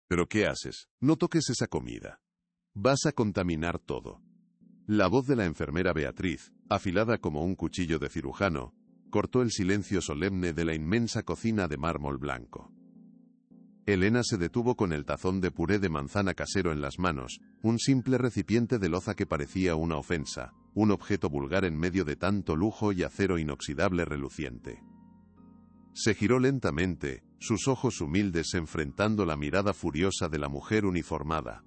¿Pero qué haces? No toques esa comida. Vas a contaminar todo. La voz de la enfermera Beatriz, afilada como un cuchillo de cirujano, cortó el silencio solemne de la inmensa cocina de mármol blanco. Elena se detuvo con el tazón de puré de manzana casero en las manos, un simple recipiente de loza que parecía una ofensa, un objeto vulgar en medio de tanto lujo y acero inoxidable reluciente. Se giró lentamente, sus ojos humildes enfrentando la mirada furiosa de la mujer uniformada.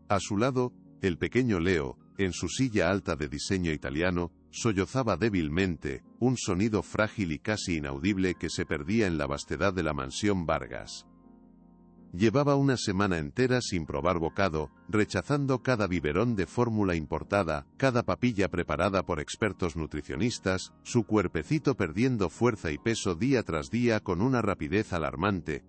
A su lado, el pequeño Leo, en su silla alta de diseño italiano, sollozaba débilmente, un sonido frágil y casi inaudible que se perdía en la vastedad de la mansión Vargas. Llevaba una semana entera sin probar bocado, rechazando cada biberón de fórmula importada, cada papilla preparada por expertos nutricionistas, su cuerpecito perdiendo fuerza y peso día tras día con una rapidez alarmante.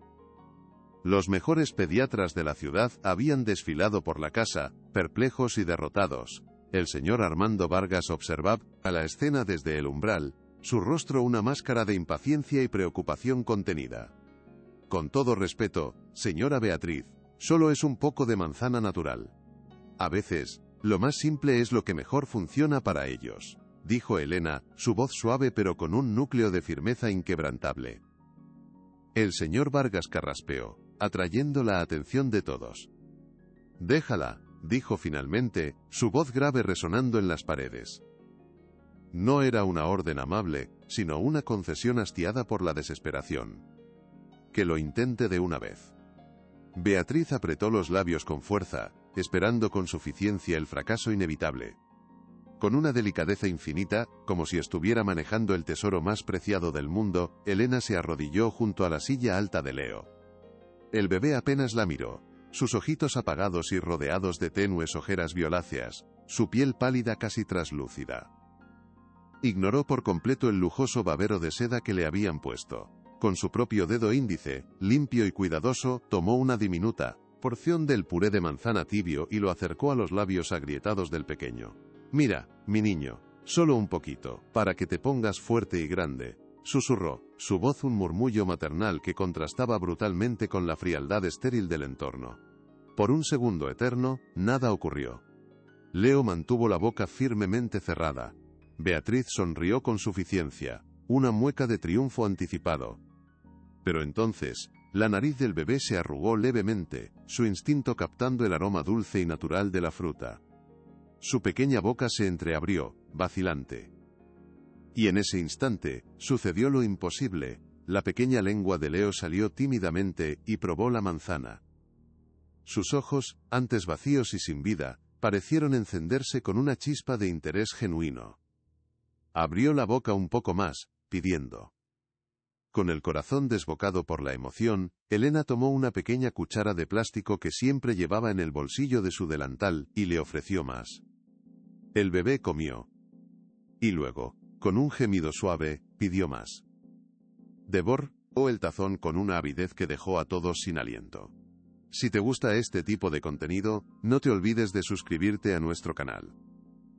Los mejores pediatras de la ciudad habían desfilado por la casa, perplejos y derrotados. El señor Armando Vargas observaba a la escena desde el umbral, su rostro una máscara de impaciencia y preocupación contenida. Con todo respeto, señora Beatriz, solo es un poco de manzana natural. A veces, lo más simple es lo que mejor funciona para ellos, dijo Elena, su voz suave pero con un núcleo de firmeza inquebrantable. El señor Vargas carraspeó, atrayendo la atención de todos. Déjala, dijo finalmente, su voz grave resonando en las paredes. No era una orden amable, sino una concesión hastiada por la desesperación. Que lo intente de una vez. Beatriz apretó los labios con fuerza, esperando con suficiencia el fracaso inevitable. Con una delicadeza infinita, como si estuviera manejando el tesoro más preciado del mundo, Elena se arrodilló junto a la silla alta de Leo. El bebé apenas la miró, sus ojitos apagados y rodeados de tenues ojeras violáceas, su piel pálida casi traslúcida. Ignoró por completo el lujoso babero de seda que le habían puesto. Con su propio dedo índice, limpio y cuidadoso, tomó una diminuta porción del puré de manzana tibio y lo acercó a los labios agrietados del pequeño. Mira, mi niño, solo un poquito, para que te pongas fuerte y grande, susurró, su voz un murmullo maternal que contrastaba brutalmente con la frialdad estéril del entorno. Por un segundo eterno, nada ocurrió. Leo mantuvo la boca firmemente cerrada. Beatriz sonrió con suficiencia, una mueca de triunfo anticipado. Pero entonces, la nariz del bebé se arrugó levemente, su instinto captando el aroma dulce y natural de la fruta. Su pequeña boca se entreabrió, vacilante. Y en ese instante, sucedió lo imposible, la pequeña lengua de Leo salió tímidamente y probó la manzana. Sus ojos, antes vacíos y sin vida, parecieron encenderse con una chispa de interés genuino. Abrió la boca un poco más, pidiendo. Con el corazón desbocado por la emoción, Elena tomó una pequeña cuchara de plástico que siempre llevaba en el bolsillo de su delantal, y le ofreció más. El bebé comió. Y luego, con un gemido suave, pidió más. Devoró el tazón con una avidez que dejó a todos sin aliento. Si te gusta este tipo de contenido, no te olvides de suscribirte a nuestro canal.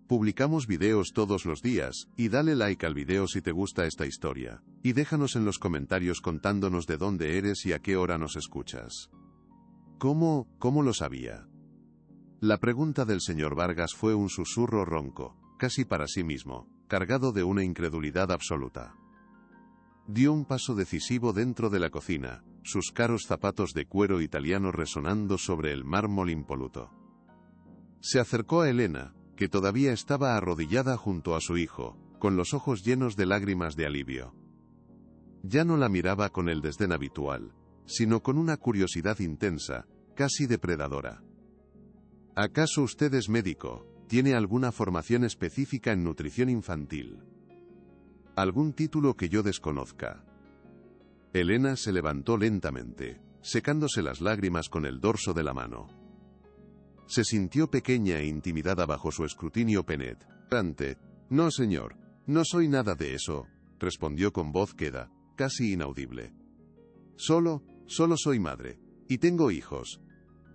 Publicamos videos todos los días, y dale like al video si te gusta esta historia, y déjanos en los comentarios contándonos de dónde eres y a qué hora nos escuchas. ¿Cómo lo sabía? La pregunta del señor Vargas fue un susurro ronco, casi para sí mismo, cargado de una incredulidad absoluta. Dio un paso decisivo dentro de la cocina, sus caros zapatos de cuero italiano resonando sobre el mármol impoluto. Se acercó a Elena, que todavía estaba arrodillada junto a su hijo, con los ojos llenos de lágrimas de alivio. Ya no la miraba con el desdén habitual, sino con una curiosidad intensa, casi depredadora. ¿Acaso usted es médico? ¿Tiene alguna formación específica en nutrición infantil? ¿Algún título que yo desconozca? Elena se levantó lentamente, secándose las lágrimas con el dorso de la mano. Se sintió pequeña e intimidada bajo su escrutinio penetrante. No, señor, no soy nada de eso, respondió con voz queda, casi inaudible. Solo soy madre, y tengo hijos.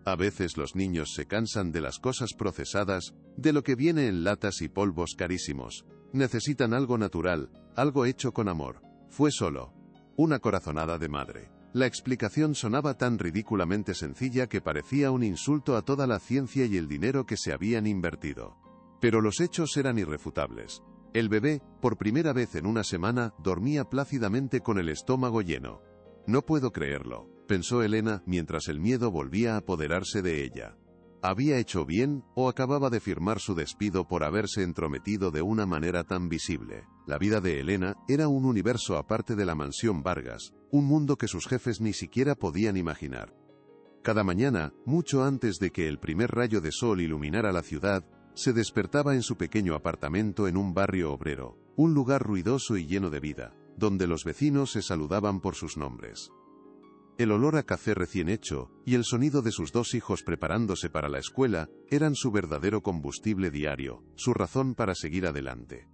A veces los niños se cansan de las cosas procesadas, de lo que viene en latas y polvos carísimos. Necesitan algo natural, algo hecho con amor. Fue solo una corazonada de madre. La explicación sonaba tan ridículamente sencilla que parecía un insulto a toda la ciencia y el dinero que se habían invertido. Pero los hechos eran irrefutables. El bebé, por primera vez en una semana, dormía plácidamente con el estómago lleno. No puedo creerlo, pensó Elena mientras el miedo volvía a apoderarse de ella. ¿Había hecho bien o acababa de firmar su despido por haberse entrometido de una manera tan visible? La vida de Elena era un universo aparte de la mansión Vargas, un mundo que sus jefes ni siquiera podían imaginar. Cada mañana, mucho antes de que el primer rayo de sol iluminara la ciudad, se despertaba en su pequeño apartamento en un barrio obrero, un lugar ruidoso y lleno de vida, donde los vecinos se saludaban por sus nombres. El olor a café recién hecho y el sonido de sus 2 hijos preparándose para la escuela eran su verdadero combustible diario, su razón para seguir adelante.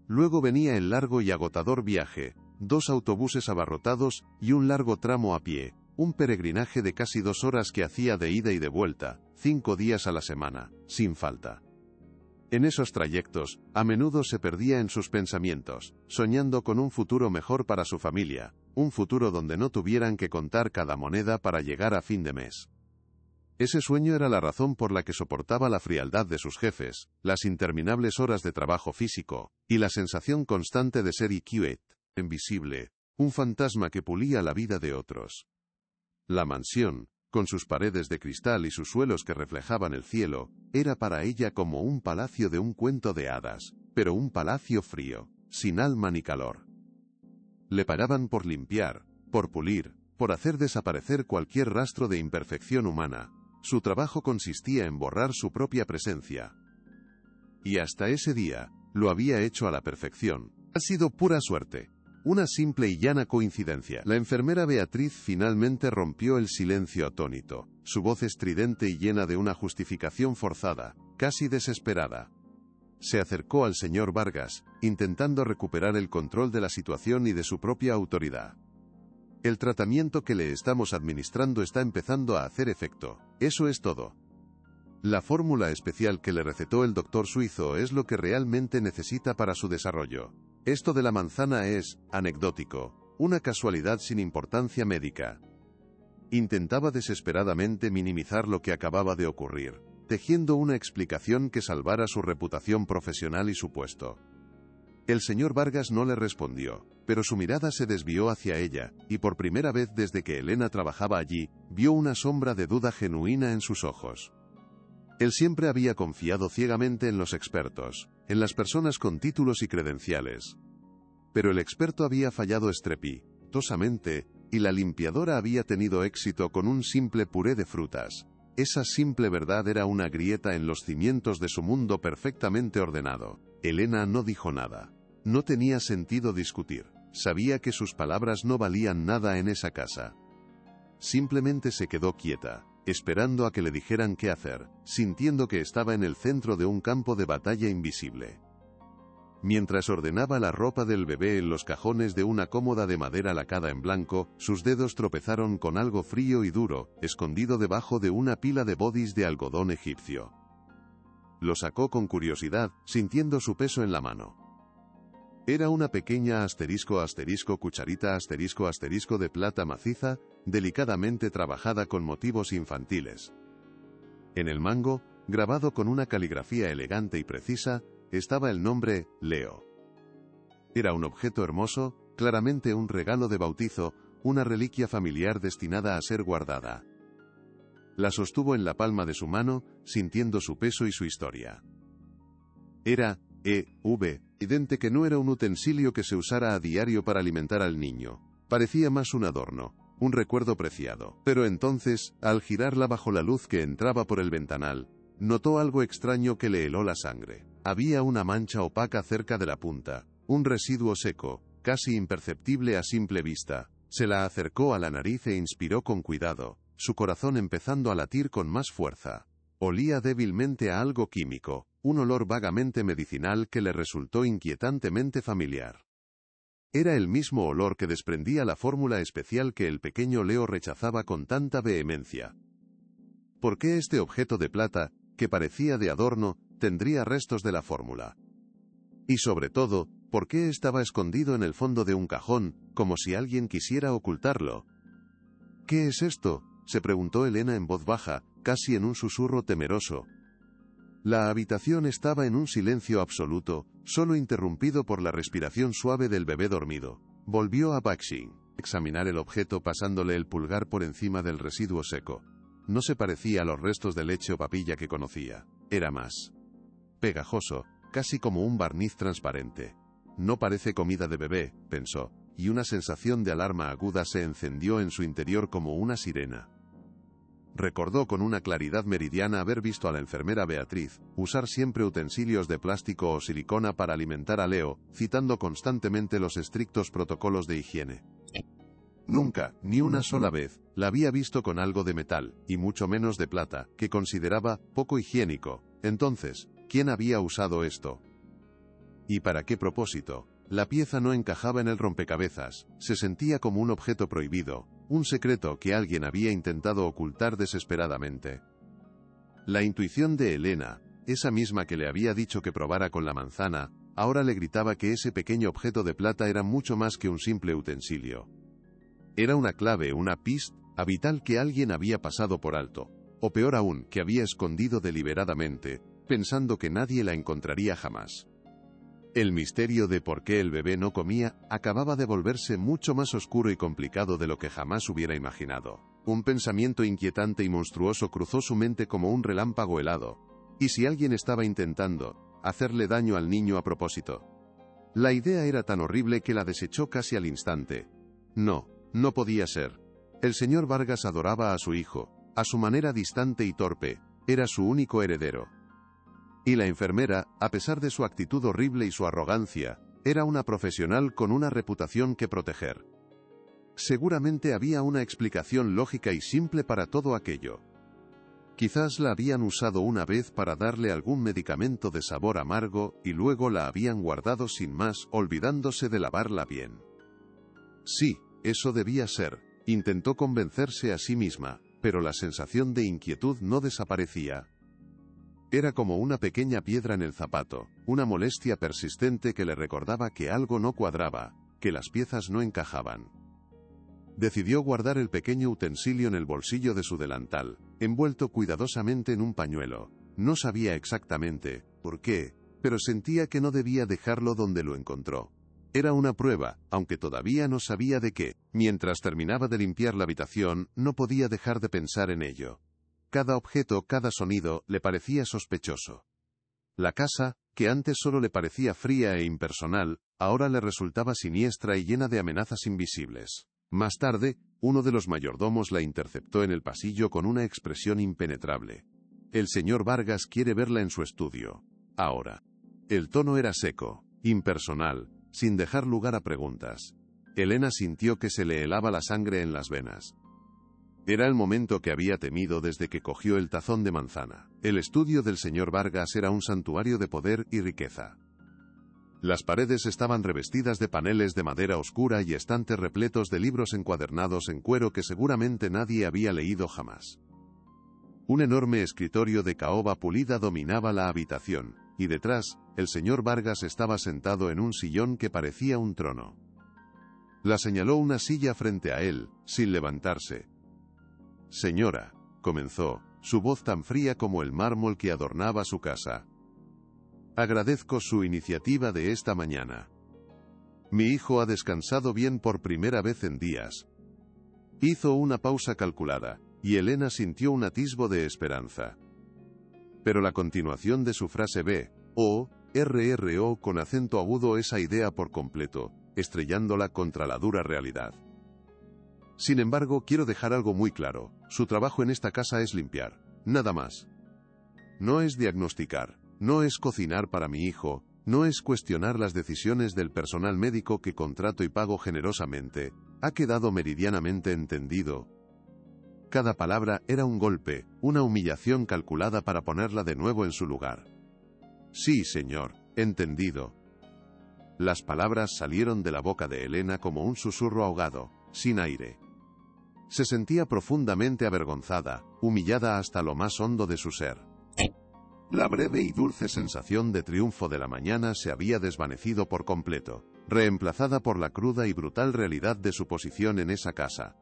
Luego venía el largo y agotador viaje, 2 autobuses abarrotados y un largo tramo a pie, un peregrinaje de casi 2 horas que hacía de ida y de vuelta, 5 días a la semana, sin falta. En esos trayectos, a menudo se perdía en sus pensamientos, soñando con un futuro mejor para su familia, un futuro donde no tuvieran que contar cada moneda para llegar a fin de mes. Ese sueño era la razón por la que soportaba la frialdad de sus jefes, las interminables horas de trabajo físico, y la sensación constante de ser inquieto, invisible, un fantasma que pulía la vida de otros. La mansión, con sus paredes de cristal y sus suelos que reflejaban el cielo, era para ella como un palacio de un cuento de hadas, pero un palacio frío, sin alma ni calor. Le pagaban por limpiar, por pulir, por hacer desaparecer cualquier rastro de imperfección humana. Su trabajo consistía en borrar su propia presencia. Y hasta ese día, lo había hecho a la perfección. Ha sido pura suerte. Una simple y llana coincidencia. La enfermera Beatriz finalmente rompió el silencio atónito, su voz estridente y llena de una justificación forzada, casi desesperada. Se acercó al señor Vargas, intentando recuperar el control de la situación y de su propia autoridad. El tratamiento que le estamos administrando está empezando a hacer efecto. Eso es todo. La fórmula especial que le recetó el doctor suizo es lo que realmente necesita para su desarrollo. Esto de la manzana es anecdótico, una casualidad sin importancia médica. Intentaba desesperadamente minimizar lo que acababa de ocurrir, tejiendo una explicación que salvara su reputación profesional y su puesto. El señor Vargas no le respondió, pero su mirada se desvió hacia ella, y por primera vez desde que Elena trabajaba allí, vio una sombra de duda genuina en sus ojos. Él siempre había confiado ciegamente en los expertos, en las personas con títulos y credenciales. Pero el experto había fallado estrepitosamente, y la limpiadora había tenido éxito con un simple puré de frutas. Esa simple verdad era una grieta en los cimientos de su mundo perfectamente ordenado. Elena no dijo nada. No tenía sentido discutir. Sabía que sus palabras no valían nada en esa casa. Simplemente se quedó quieta, esperando a que le dijeran qué hacer, sintiendo que estaba en el centro de un campo de batalla invisible. Mientras ordenaba la ropa del bebé en los cajones de una cómoda de madera lacada en blanco, sus dedos tropezaron con algo frío y duro, escondido debajo de una pila de bodys de algodón egipcio. Lo sacó con curiosidad, sintiendo su peso en la mano. Era una pequeña cucharita de plata maciza, delicadamente trabajada con motivos infantiles. En el mango, grabado con una caligrafía elegante y precisa, estaba el nombre Leo. Era un objeto hermoso, claramente un regalo de bautizo, una reliquia familiar destinada a ser guardada. La sostuvo en la palma de su mano, sintiendo su peso y su historia. Era evidente que no era un utensilio que se usara a diario para alimentar al niño. Parecía más un adorno, un recuerdo preciado. Pero entonces, al girarla bajo la luz que entraba por el ventanal, notó algo extraño que le heló la sangre. Había una mancha opaca cerca de la punta, un residuo seco, casi imperceptible a simple vista. Se la acercó a la nariz e inspiró con cuidado, su corazón empezando a latir con más fuerza. Olía débilmente a algo químico, un olor vagamente medicinal que le resultó inquietantemente familiar. Era el mismo olor que desprendía la fórmula especial que el pequeño Leo rechazaba con tanta vehemencia. ¿Por qué este objeto de plata, que parecía de adorno, tendría restos de la fórmula? Y sobre todo, ¿por qué estaba escondido en el fondo de un cajón, como si alguien quisiera ocultarlo? ¿Qué es esto?, se preguntó Elena en voz baja, casi en un susurro temeroso. La habitación estaba en un silencio absoluto, solo interrumpido por la respiración suave del bebé dormido. Volvió a Bakshi examinar el objeto pasándole el pulgar por encima del residuo seco. No se parecía a los restos de leche o papilla que conocía. Era más pegajoso, casi como un barniz transparente. No parece comida de bebé, pensó, y una sensación de alarma aguda se encendió en su interior como una sirena. Recordó con una claridad meridiana haber visto a la enfermera Beatriz usar siempre utensilios de plástico o silicona para alimentar a Leo, citando constantemente los estrictos protocolos de higiene. Nunca, ni una sola vez, la había visto con algo de metal, y mucho menos de plata, que consideraba poco higiénico. Entonces, ¿quién había usado esto? ¿Y para qué propósito? La pieza no encajaba en el rompecabezas, se sentía como un objeto prohibido, un secreto que alguien había intentado ocultar desesperadamente. La intuición de Elena, esa misma que le había dicho que probara con la manzana, ahora le gritaba que ese pequeño objeto de plata era mucho más que un simple utensilio. Era una clave, una pista vital que alguien había pasado por alto, o peor aún, que había escondido deliberadamente, pensando que nadie la encontraría jamás. El misterio de por qué el bebé no comía acababa de volverse mucho más oscuro y complicado de lo que jamás hubiera imaginado. Un pensamiento inquietante y monstruoso cruzó su mente como un relámpago helado. ¿Y si alguien estaba intentando hacerle daño al niño a propósito? La idea era tan horrible que la desechó casi al instante. No, no podía ser. El señor Vargas adoraba a su hijo, a su manera distante y torpe, era su único heredero. Y la enfermera, a pesar de su actitud horrible y su arrogancia, era una profesional con una reputación que proteger. Seguramente había una explicación lógica y simple para todo aquello. Quizás la habían usado una vez para darle algún medicamento de sabor amargo y luego la habían guardado sin más, olvidándose de lavarla bien. Sí, eso debía ser, intentó convencerse a sí misma, pero la sensación de inquietud no desaparecía. Era como una pequeña piedra en el zapato, una molestia persistente que le recordaba que algo no cuadraba, que las piezas no encajaban. Decidió guardar el pequeño utensilio en el bolsillo de su delantal, envuelto cuidadosamente en un pañuelo. No sabía exactamente por qué, pero sentía que no debía dejarlo donde lo encontró. Era una prueba, aunque todavía no sabía de qué. Mientras terminaba de limpiar la habitación, no podía dejar de pensar en ello. Cada objeto, cada sonido, le parecía sospechoso. La casa, que antes solo le parecía fría e impersonal, ahora le resultaba siniestra y llena de amenazas invisibles. Más tarde, uno de los mayordomos la interceptó en el pasillo con una expresión impenetrable. El señor Vargas quiere verla en su estudio. Ahora. El tono era seco, impersonal, sin dejar lugar a preguntas. Elena sintió que se le helaba la sangre en las venas. Era el momento que había temido desde que cogió el tazón de manzana. El estudio del señor Vargas era un santuario de poder y riqueza. Las paredes estaban revestidas de paneles de madera oscura y estantes repletos de libros encuadernados en cuero que seguramente nadie había leído jamás. Un enorme escritorio de caoba pulida dominaba la habitación, y detrás, el señor Vargas estaba sentado en un sillón que parecía un trono. La señaló una silla frente a él, sin levantarse. «Señora», comenzó, su voz tan fría como el mármol que adornaba su casa. «Agradezco su iniciativa de esta mañana. Mi hijo ha descansado bien por primera vez en días». Hizo una pausa calculada, y Elena sintió un atisbo de esperanza. Pero la continuación de su frase RRO con acento agudo esa idea por completo, estrellándola contra la dura realidad. Sin embargo, quiero dejar algo muy claro, su trabajo en esta casa es limpiar, nada más. No es diagnosticar, no es cocinar para mi hijo, no es cuestionar las decisiones del personal médico que contrato y pago generosamente, ha quedado meridianamente entendido. Cada palabra era un golpe, una humillación calculada para ponerla de nuevo en su lugar. Sí, señor, entendido. Las palabras salieron de la boca de Elena como un susurro ahogado, sin aire. Se sentía profundamente avergonzada, humillada hasta lo más hondo de su ser. La breve y dulce sensación de triunfo de la mañana se había desvanecido por completo, reemplazada por la cruda y brutal realidad de su posición en esa casa.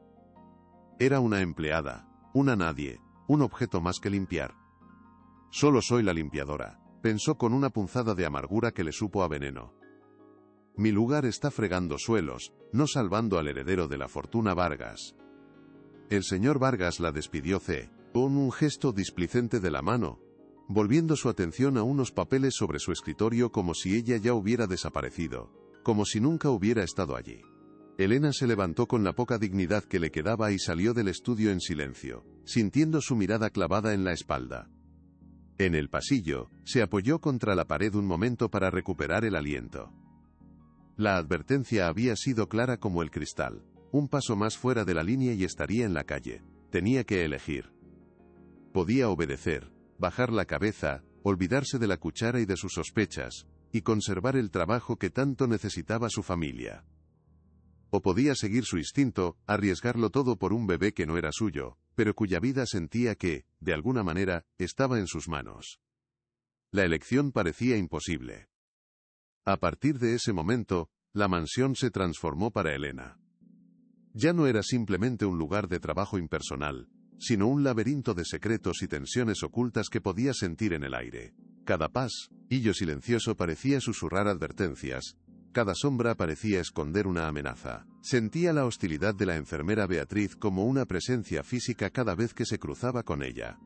Era una empleada, una nadie, un objeto más que limpiar. Solo soy la limpiadora, pensó con una punzada de amargura que le supo a veneno. Mi lugar está fregando suelos, no salvando al heredero de la fortuna Vargas. El señor Vargas la despidió con un gesto displicente de la mano, volviendo su atención a unos papeles sobre su escritorio como si ella ya hubiera desaparecido, como si nunca hubiera estado allí. Elena se levantó con la poca dignidad que le quedaba y salió del estudio en silencio, sintiendo su mirada clavada en la espalda. En el pasillo, se apoyó contra la pared un momento para recuperar el aliento. La advertencia había sido clara como el cristal. Un paso más fuera de la línea y estaría en la calle. Tenía que elegir. Podía obedecer, bajar la cabeza, olvidarse de la cuchara y de sus sospechas, y conservar el trabajo que tanto necesitaba su familia. O podía seguir su instinto, arriesgarlo todo por un bebé que no era suyo, pero cuya vida sentía que, de alguna manera, estaba en sus manos. La elección parecía imposible. A partir de ese momento, la mansión se transformó para Elena. Ya no era simplemente un lugar de trabajo impersonal, sino un laberinto de secretos y tensiones ocultas que podía sentir en el aire. Cada pasillo silencioso parecía susurrar advertencias, cada sombra parecía esconder una amenaza. Sentía la hostilidad de la enfermera Beatriz como una presencia física cada vez que se cruzaba con ella.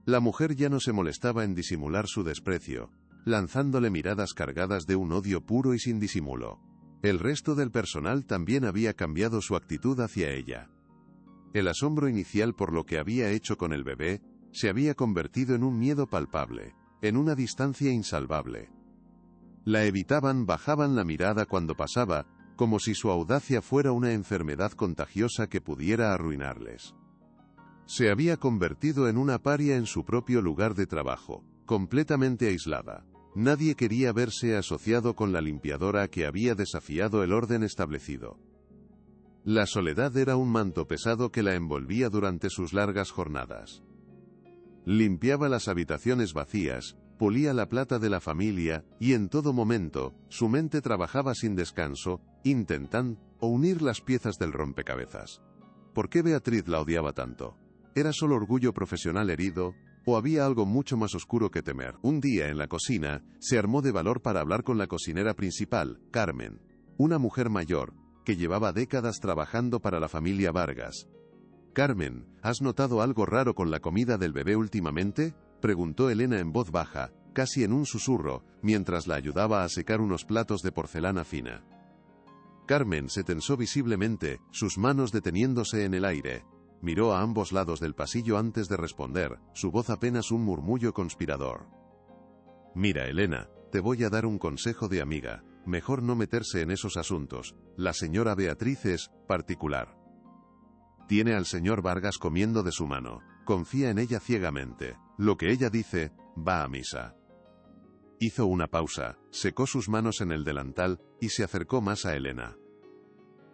La mujer ya no se molestaba en disimular su desprecio, lanzándole miradas cargadas de un odio puro y sin disimulo. El resto del personal también había cambiado su actitud hacia ella. El asombro inicial por lo que había hecho con el bebé, se había convertido en un miedo palpable, en una distancia insalvable. La evitaban, bajaban la mirada cuando pasaba, como si su audacia fuera una enfermedad contagiosa que pudiera arruinarles. Se había convertido en una paria en su propio lugar de trabajo, completamente aislada. Nadie quería verse asociado con la limpiadora que había desafiado el orden establecido. La soledad era un manto pesado que la envolvía durante sus largas jornadas. Limpiaba las habitaciones vacías, pulía la plata de la familia, y en todo momento, su mente trabajaba sin descanso, intentando unir las piezas del rompecabezas. ¿Por qué Beatriz la odiaba tanto? ¿Era solo orgullo profesional herido? ¿O había algo mucho más oscuro que temer? Un día en la cocina, se armó de valor para hablar con la cocinera principal, Carmen, una mujer mayor, que llevaba décadas trabajando para la familia Vargas. «Carmen, ¿has notado algo raro con la comida del bebé últimamente?», preguntó Elena en voz baja, casi en un susurro, mientras la ayudaba a secar unos platos de porcelana fina. Carmen se tensó visiblemente, sus manos deteniéndose en el aire. Miró a ambos lados del pasillo antes de responder, su voz apenas un murmullo conspirador. «Mira, Elena, te voy a dar un consejo de amiga. Mejor no meterse en esos asuntos. La señora Beatriz es particular. Tiene al señor Vargas comiendo de su mano. Confía en ella ciegamente. Lo que ella dice, va a misa». Hizo una pausa, secó sus manos en el delantal, y se acercó más a Elena.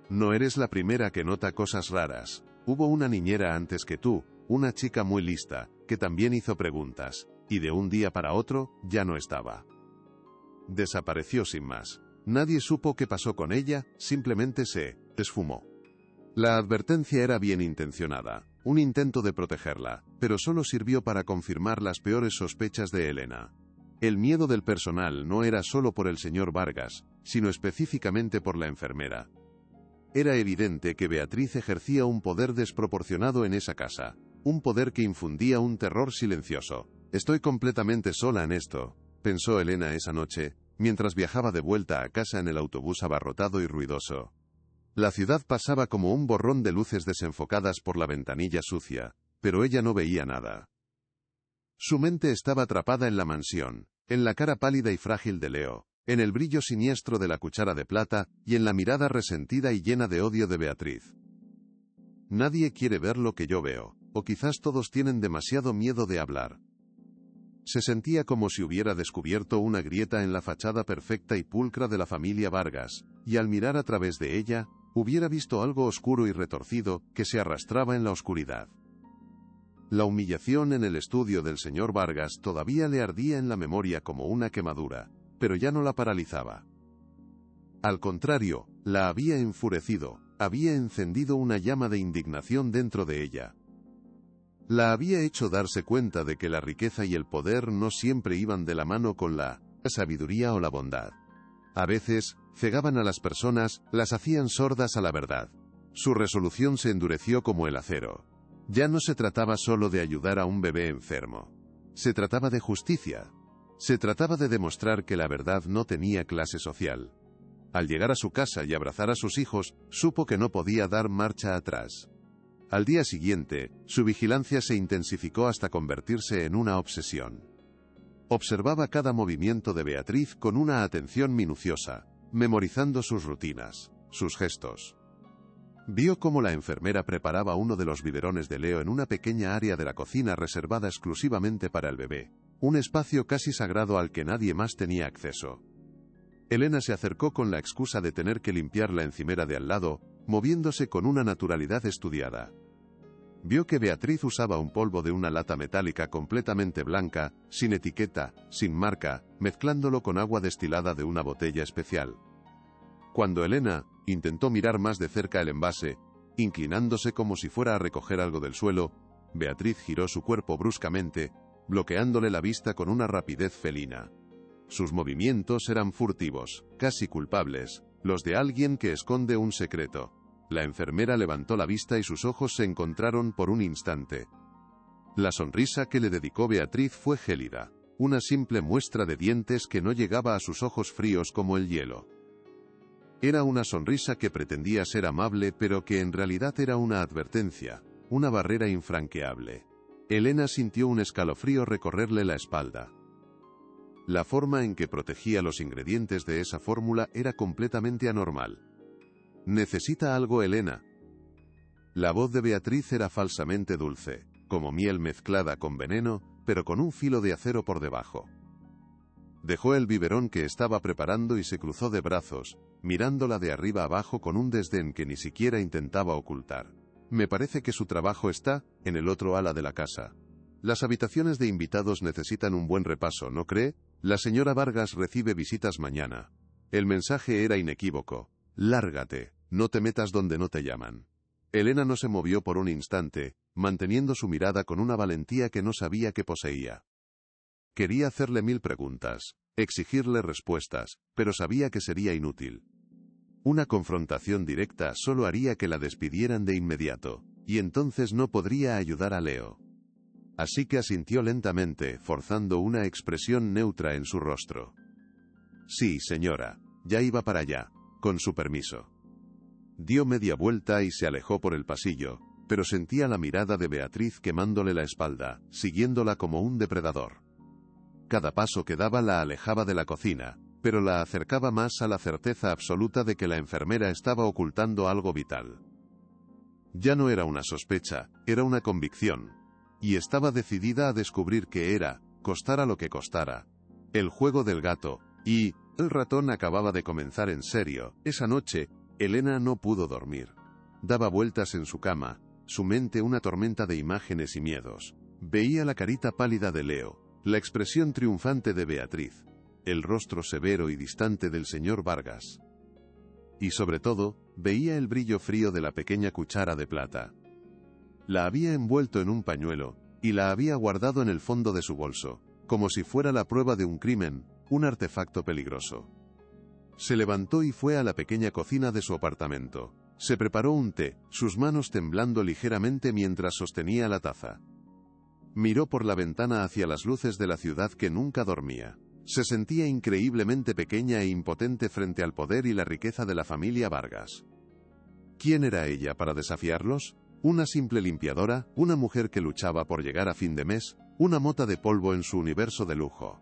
«No eres la primera que nota cosas raras. Hubo una niñera antes que tú, una chica muy lista, que también hizo preguntas, y de un día para otro, ya no estaba. Desapareció sin más. Nadie supo qué pasó con ella, simplemente se esfumó». La advertencia era bien intencionada, un intento de protegerla, pero solo sirvió para confirmar las peores sospechas de Elena. El miedo del personal no era solo por el señor Vargas, sino específicamente por la enfermera. Era evidente que Beatriz ejercía un poder desproporcionado en esa casa, un poder que infundía un terror silencioso. «Estoy completamente sola en esto», pensó Elena esa noche, mientras viajaba de vuelta a casa en el autobús abarrotado y ruidoso. La ciudad pasaba como un borrón de luces desenfocadas por la ventanilla sucia, pero ella no veía nada. Su mente estaba atrapada en la mansión, en la cara pálida y frágil de Leo, en el brillo siniestro de la cuchara de plata, y en la mirada resentida y llena de odio de Beatriz. «Nadie quiere ver lo que yo veo, o quizás todos tienen demasiado miedo de hablar». Se sentía como si hubiera descubierto una grieta en la fachada perfecta y pulcra de la familia Vargas, y al mirar a través de ella, hubiera visto algo oscuro y retorcido, que se arrastraba en la oscuridad. La humillación en el estudio del señor Vargas todavía le ardía en la memoria como una quemadura, pero ya no la paralizaba. Al contrario, la había enfurecido, había encendido una llama de indignación dentro de ella. La había hecho darse cuenta de que la riqueza y el poder no siempre iban de la mano con la sabiduría o la bondad. A veces, cegaban a las personas, las hacían sordas a la verdad. Su resolución se endureció como el acero. Ya no se trataba solo de ayudar a un bebé enfermo. Se trataba de justicia. Se trataba de demostrar que la verdad no tenía clase social. Al llegar a su casa y abrazar a sus hijos, supo que no podía dar marcha atrás. Al día siguiente, su vigilancia se intensificó hasta convertirse en una obsesión. Observaba cada movimiento de Beatriz con una atención minuciosa, memorizando sus rutinas, sus gestos. Vio cómo la enfermera preparaba uno de los biberones de Leo en una pequeña área de la cocina reservada exclusivamente para el bebé, un espacio casi sagrado al que nadie más tenía acceso. Elena se acercó con la excusa de tener que limpiar la encimera de al lado, moviéndose con una naturalidad estudiada. Vio que Beatriz usaba un polvo de una lata metálica completamente blanca, sin etiqueta, sin marca, mezclándolo con agua destilada de una botella especial. Cuando Elena intentó mirar más de cerca el envase, inclinándose como si fuera a recoger algo del suelo, Beatriz giró su cuerpo bruscamente, bloqueándole la vista con una rapidez felina. Sus movimientos eran furtivos, casi culpables, los de alguien que esconde un secreto. La enfermera levantó la vista y sus ojos se encontraron por un instante. La sonrisa que le dedicó Beatriz fue gélida, una simple muestra de dientes que no llegaba a sus ojos fríos como el hielo. Era una sonrisa que pretendía ser amable pero que en realidad era una advertencia, una barrera infranqueable. Elena sintió un escalofrío recorrerle la espalda. La forma en que protegía los ingredientes de esa fórmula era completamente anormal. «Necesita algo, Elena». La voz de Beatriz era falsamente dulce, como miel mezclada con veneno, pero con un filo de acero por debajo. Dejó el biberón que estaba preparando y se cruzó de brazos, mirándola de arriba abajo con un desdén que ni siquiera intentaba ocultar. «Me parece que su trabajo está en el otro ala de la casa. Las habitaciones de invitados necesitan un buen repaso, ¿no cree? La señora Vargas recibe visitas mañana». El mensaje era inequívoco. «Lárgate, no te metas donde no te llaman». Elena no se movió por un instante, manteniendo su mirada con una valentía que no sabía que poseía. Quería hacerle 1000 preguntas, exigirle respuestas, pero sabía que sería inútil. Una confrontación directa solo haría que la despidieran de inmediato, y entonces no podría ayudar a Leo. Así que asintió lentamente, forzando una expresión neutra en su rostro. «Sí, señora, ya iba para allá, con su permiso». Dio media vuelta y se alejó por el pasillo, pero sentía la mirada de Beatriz quemándole la espalda, siguiéndola como un depredador. Cada paso que daba la alejaba de la cocina, pero la acercaba más a la certeza absoluta de que la enfermera estaba ocultando algo vital. Ya no era una sospecha, era una convicción. Y estaba decidida a descubrir qué era, costara lo que costara. El juego del gato, y el ratón acababa de comenzar en serio. Esa noche, Elena no pudo dormir. Daba vueltas en su cama, su mente una tormenta de imágenes y miedos. Veía la carita pálida de Leo, la expresión triunfante de Beatriz, el rostro severo y distante del señor Vargas. Y sobre todo, veía el brillo frío de la pequeña cuchara de plata. La había envuelto en un pañuelo, y la había guardado en el fondo de su bolso, como si fuera la prueba de un crimen, un artefacto peligroso. Se levantó y fue a la pequeña cocina de su apartamento. Se preparó un té, sus manos temblando ligeramente mientras sostenía la taza. Miró por la ventana hacia las luces de la ciudad que nunca dormía. Se sentía increíblemente pequeña e impotente frente al poder y la riqueza de la familia Vargas. ¿Quién era ella para desafiarlos? Una simple limpiadora, una mujer que luchaba por llegar a fin de mes, una mota de polvo en su universo de lujo.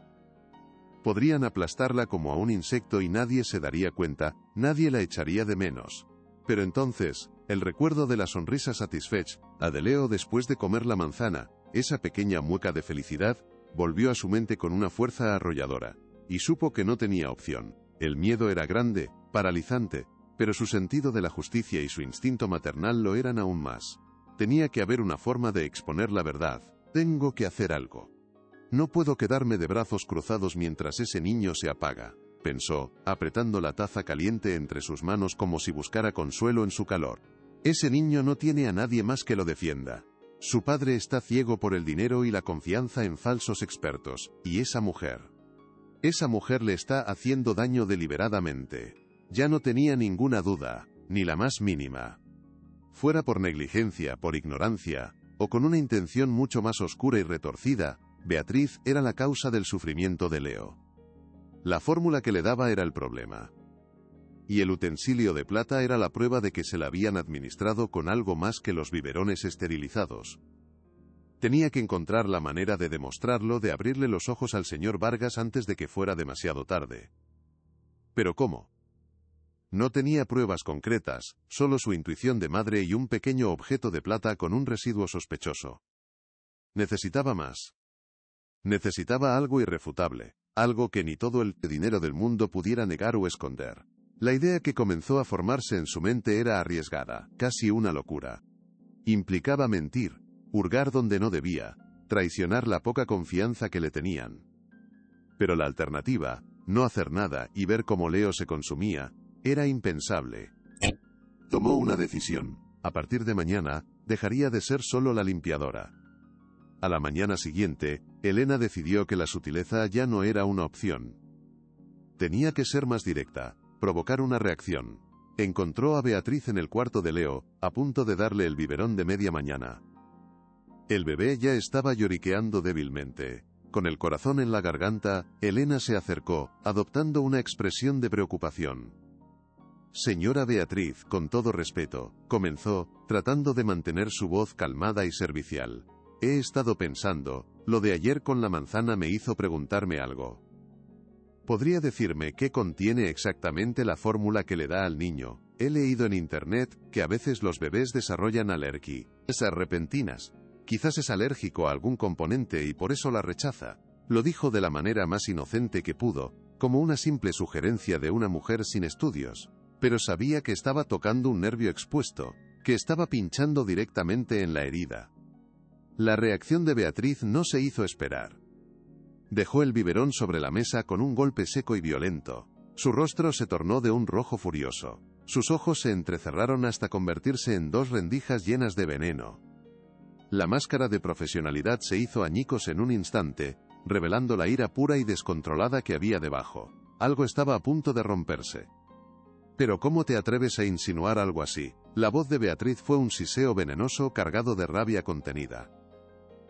Podrían aplastarla como a un insecto y nadie se daría cuenta, nadie la echaría de menos. Pero entonces, el recuerdo de la sonrisa satisfecha de Leo después de comer la manzana, esa pequeña mueca de felicidad, volvió a su mente con una fuerza arrolladora, y supo que no tenía opción. El miedo era grande, paralizante, pero su sentido de la justicia y su instinto maternal lo eran aún más. Tenía que haber una forma de exponer la verdad. Tengo que hacer algo. No puedo quedarme de brazos cruzados mientras ese niño se apaga. pensó, apretando la taza caliente entre sus manos como si buscara consuelo en su calor. Ese niño no tiene a nadie más que lo defienda. Su padre está ciego por el dinero y la confianza en falsos expertos, y esa mujer le está haciendo daño deliberadamente. Ya no tenía ninguna duda, ni la más mínima. Fuera por negligencia, por ignorancia, o con una intención mucho más oscura y retorcida, Beatriz era la causa del sufrimiento de Leo. La fórmula que le daba era el problema. Y el utensilio de plata era la prueba de que se la habían administrado con algo más que los biberones esterilizados. Tenía que encontrar la manera de demostrarlo, de abrirle los ojos al señor Vargas antes de que fuera demasiado tarde. ¿Pero cómo? No tenía pruebas concretas, solo su intuición de madre y un pequeño objeto de plata con un residuo sospechoso. Necesitaba más. Necesitaba algo irrefutable, algo que ni todo el dinero del mundo pudiera negar o esconder. La idea que comenzó a formarse en su mente era arriesgada, casi una locura. Implicaba mentir, hurgar donde no debía, traicionar la poca confianza que le tenían. Pero la alternativa, no hacer nada y ver cómo Leo se consumía, era impensable. Tomó una decisión. A partir de mañana, dejaría de ser solo la limpiadora. A la mañana siguiente, Elena decidió que la sutileza ya no era una opción. Tenía que ser más directa, provocar una reacción. Encontró a Beatriz en el cuarto de Leo, a punto de darle el biberón de media mañana. El bebé ya estaba lloriqueando débilmente. Con el corazón en la garganta, Elena se acercó, adoptando una expresión de preocupación. Señora Beatriz, con todo respeto, comenzó, tratando de mantener su voz calmada y servicial. He estado pensando, lo de ayer con la manzana me hizo preguntarme algo. ¿Podría decirme qué contiene exactamente la fórmula que le da al niño? He leído en internet que a veces los bebés desarrollan alergias repentinas. Quizás es alérgico a algún componente y por eso la rechaza. Lo dijo de la manera más inocente que pudo, como una simple sugerencia de una mujer sin estudios. Pero sabía que estaba tocando un nervio expuesto, que estaba pinchando directamente en la herida. La reacción de Beatriz no se hizo esperar. Dejó el biberón sobre la mesa con un golpe seco y violento. Su rostro se tornó de un rojo furioso. Sus ojos se entrecerraron hasta convertirse en dos rendijas llenas de veneno. La máscara de profesionalidad se hizo añicos en un instante, revelando la ira pura y descontrolada que había debajo. Algo estaba a punto de romperse. «¿Pero cómo te atreves a insinuar algo así?» La voz de Beatriz fue un siseo venenoso cargado de rabia contenida.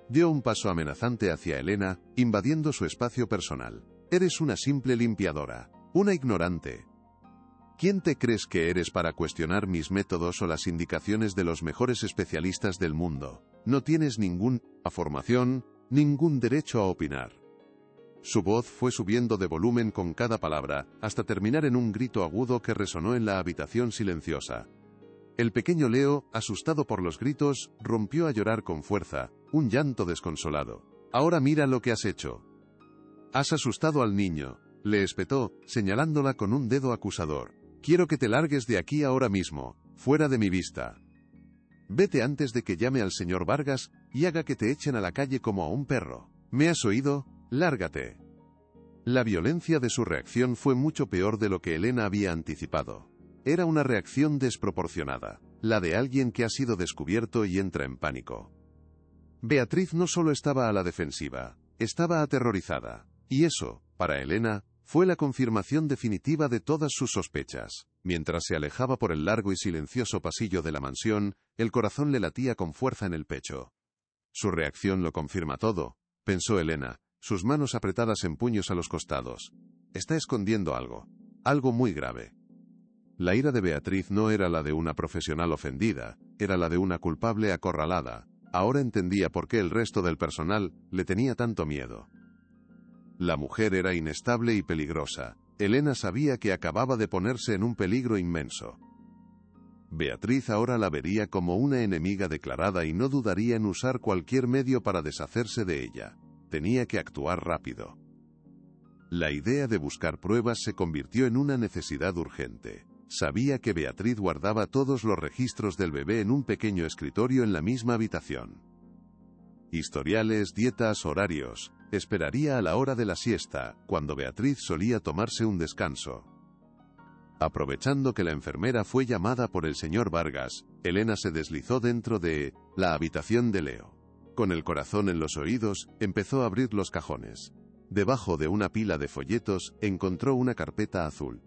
Dio un paso amenazante hacia Elena, invadiendo su espacio personal. «Eres una simple limpiadora, una ignorante. ¿Quién te crees que eres para cuestionar mis métodos o las indicaciones de los mejores especialistas del mundo? No tienes ninguna formación, ningún derecho a opinar». Su voz fue subiendo de volumen con cada palabra, hasta terminar en un grito agudo que resonó en la habitación silenciosa. El pequeño Leo, asustado por los gritos, rompió a llorar con fuerza, un llanto desconsolado. «Ahora mira lo que has hecho. Has asustado al niño», le espetó, señalándola con un dedo acusador. «Quiero que te largues de aquí ahora mismo, fuera de mi vista. Vete antes de que llame al señor Vargas y haga que te echen a la calle como a un perro. ¿Me has oído? Lárgate». La violencia de su reacción fue mucho peor de lo que Elena había anticipado. Era una reacción desproporcionada, la de alguien que ha sido descubierto y entra en pánico. Beatriz no solo estaba a la defensiva, estaba aterrorizada. Y eso, para Elena, fue la confirmación definitiva de todas sus sospechas. Mientras se alejaba por el largo y silencioso pasillo de la mansión, el corazón le latía con fuerza en el pecho. Su reacción lo confirma todo, pensó Elena, sus manos apretadas en puños a los costados. Está escondiendo algo, algo muy grave. La ira de Beatriz no era la de una profesional ofendida, era la de una culpable acorralada. Ahora entendía por qué el resto del personal le tenía tanto miedo. La mujer era inestable y peligrosa. Elena sabía que acababa de ponerse en un peligro inmenso. Beatriz ahora la vería como una enemiga declarada y no dudaría en usar cualquier medio para deshacerse de ella. Tenía que actuar rápido. La idea de buscar pruebas se convirtió en una necesidad urgente. Sabía que Beatriz guardaba todos los registros del bebé en un pequeño escritorio en la misma habitación. historiales, dietas, horarios. Esperaría a la hora de la siesta, cuando Beatriz solía tomarse un descanso. Aprovechando que la enfermera fue llamada por el señor Vargas, Elena se deslizó dentro de la habitación de Leo. Con el corazón en los oídos, empezó a abrir los cajones. Debajo de una pila de folletos, encontró una carpeta azul.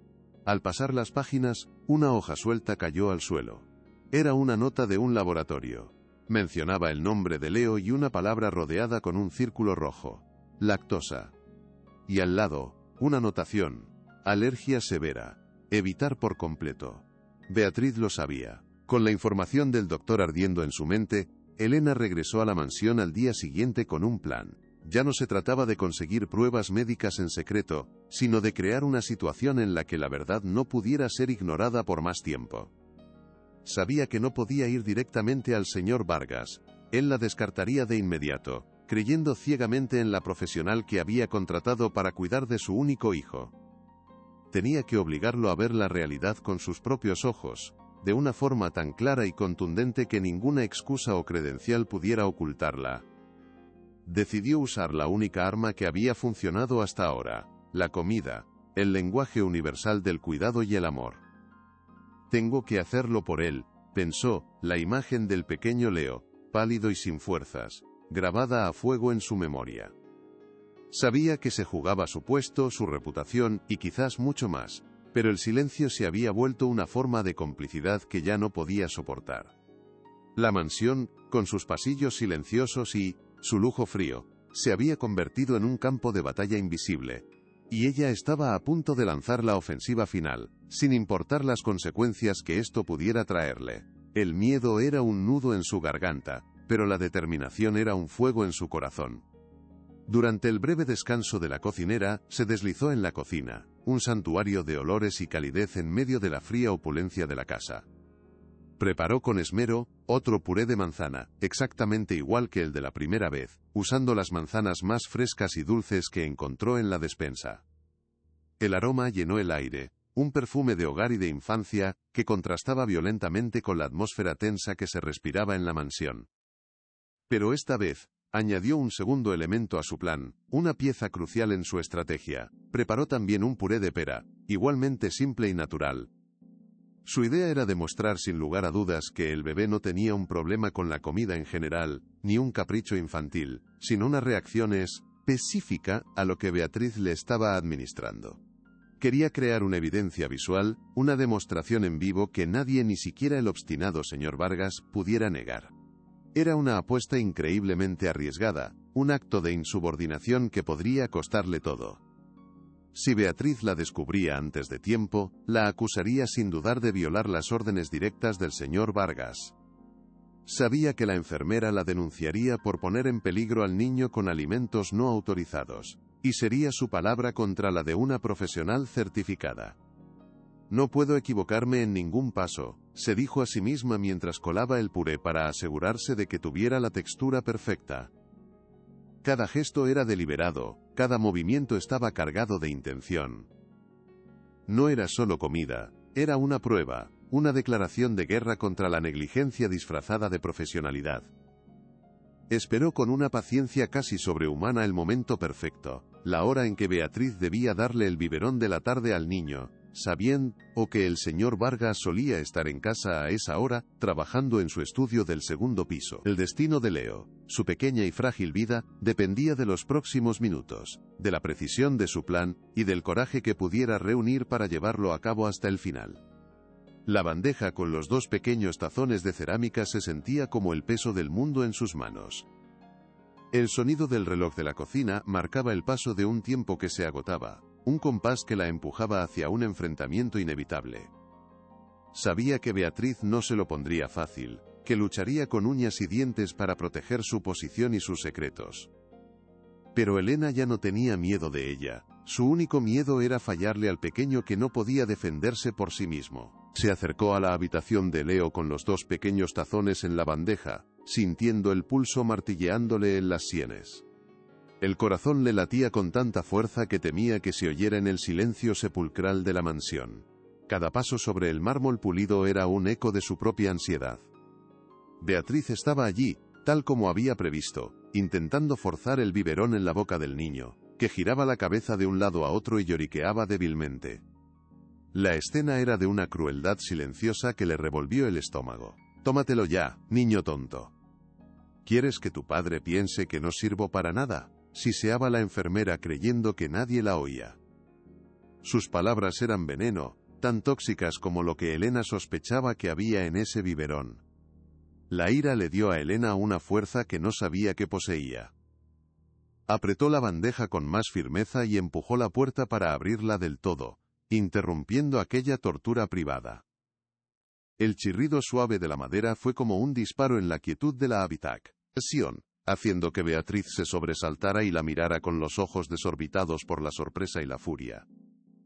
Al pasar las páginas, una hoja suelta cayó al suelo. Era una nota de un laboratorio. Mencionaba el nombre de Leo y una palabra rodeada con un círculo rojo: lactosa. Y al lado, una anotación: alergia severa. Evitar por completo. Beatriz lo sabía. Con la información del doctor ardiendo en su mente, Elena regresó a la mansión al día siguiente con un plan. Ya no se trataba de conseguir pruebas médicas en secreto, sino de crear una situación en la que la verdad no pudiera ser ignorada por más tiempo. Sabía que no podía ir directamente al señor Vargas. Él la descartaría de inmediato, creyendo ciegamente en la profesional que había contratado para cuidar de su único hijo. Tenía que obligarlo a ver la realidad con sus propios ojos, de una forma tan clara y contundente que ninguna excusa o credencial pudiera ocultarla. Decidió usar la única arma que había funcionado hasta ahora: la comida, el lenguaje universal del cuidado y el amor. Tengo que hacerlo por él, pensó, la imagen del pequeño Leo, pálido y sin fuerzas, grabada a fuego en su memoria. Sabía que se jugaba su puesto, su reputación y quizás mucho más, pero el silencio se había vuelto una forma de complicidad que ya no podía soportar. La mansión, con sus pasillos silenciosos y su lujo frío, se había convertido en un campo de batalla invisible, y ella estaba a punto de lanzar la ofensiva final, sin importar las consecuencias que esto pudiera traerle. El miedo era un nudo en su garganta, pero la determinación era un fuego en su corazón. Durante el breve descanso de la cocinera, se deslizó en la cocina, un santuario de olores y calidez en medio de la fría opulencia de la casa. Preparó con esmero otro puré de manzana, exactamente igual que el de la primera vez, usando las manzanas más frescas y dulces que encontró en la despensa. El aroma llenó el aire, un perfume de hogar y de infancia, que contrastaba violentamente con la atmósfera tensa que se respiraba en la mansión. Pero esta vez, añadió un segundo elemento a su plan, una pieza crucial en su estrategia. Preparó también un puré de pera, igualmente simple y natural. Su idea era demostrar sin lugar a dudas que el bebé no tenía un problema con la comida en general, ni un capricho infantil, sino una reacción específica a lo que Beatriz le estaba administrando. Quería crear una evidencia visual, una demostración en vivo que nadie, ni siquiera el obstinado señor Vargas, pudiera negar. Era una apuesta increíblemente arriesgada, un acto de insubordinación que podría costarle todo. Si Beatriz la descubría antes de tiempo, la acusaría sin dudar de violar las órdenes directas del señor Vargas. Sabía que la enfermera la denunciaría por poner en peligro al niño con alimentos no autorizados, y sería su palabra contra la de una profesional certificada. No puedo equivocarme en ningún paso, se dijo a sí misma mientras colaba el puré para asegurarse de que tuviera la textura perfecta. Cada gesto era deliberado, cada movimiento estaba cargado de intención. No era solo comida, era una prueba, una declaración de guerra contra la negligencia disfrazada de profesionalidad. Esperó con una paciencia casi sobrehumana el momento perfecto, la hora en que Beatriz debía darle el biberón de la tarde al niño, sabiendo que el señor Vargas solía estar en casa a esa hora, trabajando en su estudio del segundo piso. El destino de Leo, su pequeña y frágil vida, dependía de los próximos minutos, de la precisión de su plan, y del coraje que pudiera reunir para llevarlo a cabo hasta el final. La bandeja con los dos pequeños tazones de cerámica se sentía como el peso del mundo en sus manos. El sonido del reloj de la cocina marcaba el paso de un tiempo que se agotaba, un compás que la empujaba hacia un enfrentamiento inevitable. Sabía que Beatriz no se lo pondría fácil, que lucharía con uñas y dientes para proteger su posición y sus secretos. Pero Elena ya no tenía miedo de ella, su único miedo era fallarle al pequeño que no podía defenderse por sí mismo. Se acercó a la habitación de Leo con los dos pequeños tazones en la bandeja, sintiendo el pulso martilleándole en las sienes. El corazón le latía con tanta fuerza que temía que se oyera en el silencio sepulcral de la mansión. Cada paso sobre el mármol pulido era un eco de su propia ansiedad. Beatriz estaba allí, tal como había previsto, intentando forzar el biberón en la boca del niño, que giraba la cabeza de un lado a otro y lloriqueaba débilmente. La escena era de una crueldad silenciosa que le revolvió el estómago. «Tómatelo ya, niño tonto. ¿Quieres que tu padre piense que no sirvo para nada?», siseaba la enfermera creyendo que nadie la oía. Sus palabras eran veneno, tan tóxicas como lo que Elena sospechaba que había en ese biberón. La ira le dio a Elena una fuerza que no sabía que poseía. Apretó la bandeja con más firmeza y empujó la puerta para abrirla del todo, interrumpiendo aquella tortura privada. El chirrido suave de la madera fue como un disparo en la quietud de la habitación, haciendo que Beatriz se sobresaltara y la mirara con los ojos desorbitados por la sorpresa y la furia.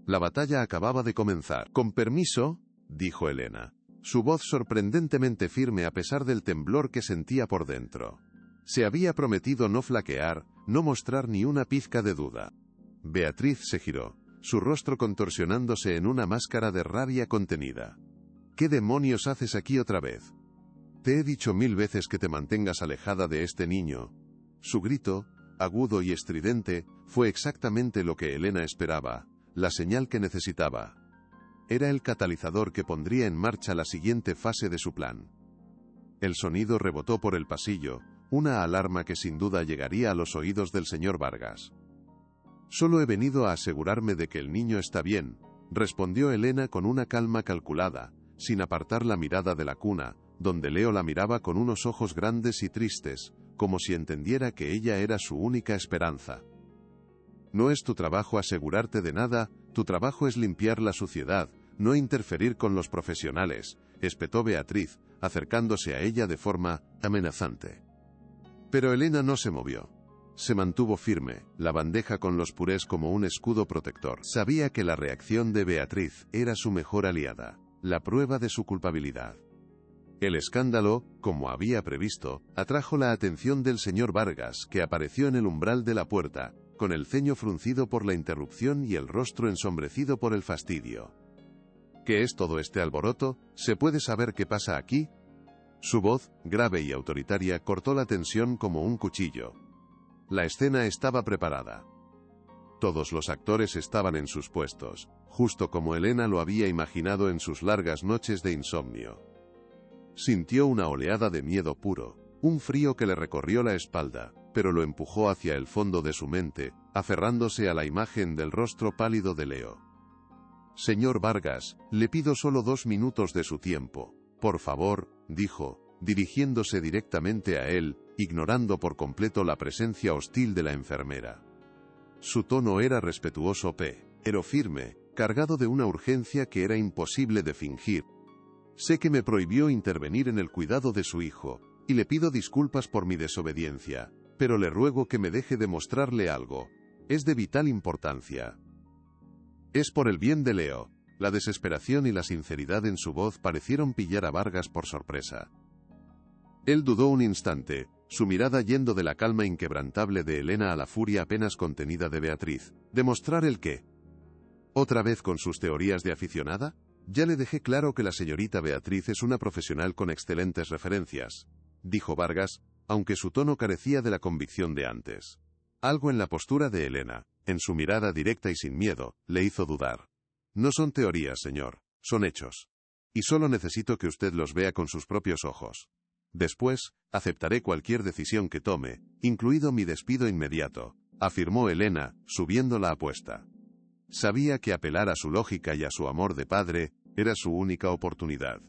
La batalla acababa de comenzar. «Con permiso», dijo Elena, su voz sorprendentemente firme a pesar del temblor que sentía por dentro. Se había prometido no flaquear, no mostrar ni una pizca de duda. Beatriz se giró, su rostro contorsionándose en una máscara de rabia contenida. «¿Qué demonios haces aquí otra vez? Te he dicho 1000 veces que te mantengas alejada de este niño». Su grito, agudo y estridente, fue exactamente lo que Elena esperaba, la señal que necesitaba. Era el catalizador que pondría en marcha la siguiente fase de su plan. El sonido rebotó por el pasillo, una alarma que sin duda llegaría a los oídos del señor Vargas. «Solo he venido a asegurarme de que el niño está bien», respondió Elena con una calma calculada, sin apartar la mirada de la cuna, donde Leo la miraba con unos ojos grandes y tristes, como si entendiera que ella era su única esperanza. «No es tu trabajo asegurarte de nada, tu trabajo es limpiar la suciedad, no interferir con los profesionales», espetó Beatriz, acercándose a ella de forma amenazante. Pero Elena no se movió. Se mantuvo firme, la bandeja con los purés como un escudo protector. Sabía que la reacción de Beatriz era su mejor aliada, la prueba de su culpabilidad. El escándalo, como había previsto, atrajo la atención del señor Vargas, que apareció en el umbral de la puerta, con el ceño fruncido por la interrupción y el rostro ensombrecido por el fastidio. «¿Qué es todo este alboroto? ¿Se puede saber qué pasa aquí?». Su voz, grave y autoritaria, cortó la tensión como un cuchillo. La escena estaba preparada. Todos los actores estaban en sus puestos, justo como Elena lo había imaginado en sus largas noches de insomnio. Sintió una oleada de miedo puro, un frío que le recorrió la espalda, pero lo empujó hacia el fondo de su mente, aferrándose a la imagen del rostro pálido de Leo. «Señor Vargas, le pido solo 2 minutos de su tiempo, por favor», dijo, dirigiéndose directamente a él, ignorando por completo la presencia hostil de la enfermera. Su tono era respetuoso pero firme, cargado de una urgencia que era imposible de fingir. «Sé que me prohibió intervenir en el cuidado de su hijo, y le pido disculpas por mi desobediencia, pero le ruego que me deje demostrarle algo. Es de vital importancia. Es por el bien de Leo». La desesperación y la sinceridad en su voz parecieron pillar a Vargas por sorpresa. Él dudó un instante, su mirada yendo de la calma inquebrantable de Elena a la furia apenas contenida de Beatriz. ¿Demostrar el qué? ¿Otra vez con sus teorías de aficionada? Ya le dejé claro que la señorita Beatriz es una profesional con excelentes referencias, dijo Vargas, aunque su tono carecía de la convicción de antes. Algo en la postura de Elena, en su mirada directa y sin miedo, le hizo dudar. «No son teorías, señor, son hechos. Y solo necesito que usted los vea con sus propios ojos. Después, aceptaré cualquier decisión que tome, incluido mi despido inmediato», afirmó Elena, subiendo la apuesta. Sabía que apelar a su lógica y a su amor de padre era su única oportunidad.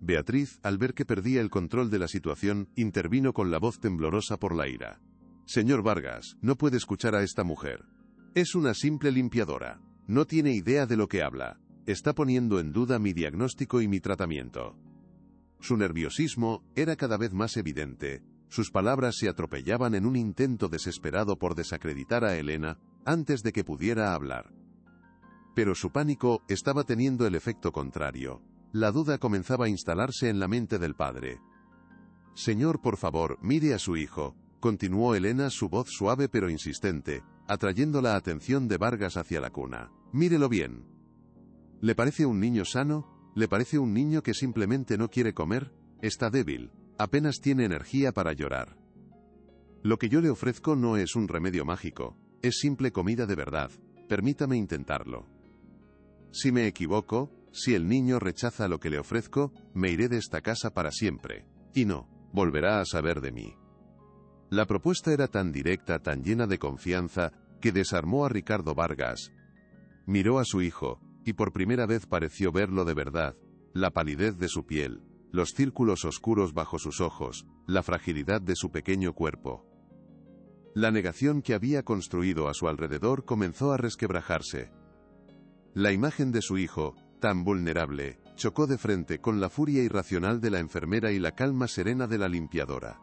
Beatriz, al ver que perdía el control de la situación, intervino con la voz temblorosa por la ira. «Señor Vargas, no puede escuchar a esta mujer. Es una simple limpiadora. No tiene idea de lo que habla. Está poniendo en duda mi diagnóstico y mi tratamiento». Su nerviosismo era cada vez más evidente. Sus palabras se atropellaban en un intento desesperado por desacreditar a Elena antes de que pudiera hablar. Pero su pánico estaba teniendo el efecto contrario. La duda comenzaba a instalarse en la mente del padre. «Señor, por favor, mire a su hijo», continuó Elena, su voz suave pero insistente, atrayendo la atención de Vargas hacia la cuna. «Mírelo bien. ¿Le parece un niño sano? ¿Le parece un niño que simplemente no quiere comer? Está débil. Apenas tiene energía para llorar. Lo que yo le ofrezco no es un remedio mágico, es simple comida de verdad. Permítame intentarlo. Si me equivoco, si el niño rechaza lo que le ofrezco, me iré de esta casa para siempre, y no volverá a saber de mí. La propuesta era tan directa, tan llena de confianza, que desarmó a Ricardo Vargas. Miró a su hijo, y por primera vez pareció verlo de verdad, la palidez de su piel, los círculos oscuros bajo sus ojos, la fragilidad de su pequeño cuerpo. La negación que había construido a su alrededor comenzó a resquebrajarse. La imagen de su hijo, tan vulnerable, chocó de frente con la furia irracional de la enfermera y la calma serena de la limpiadora.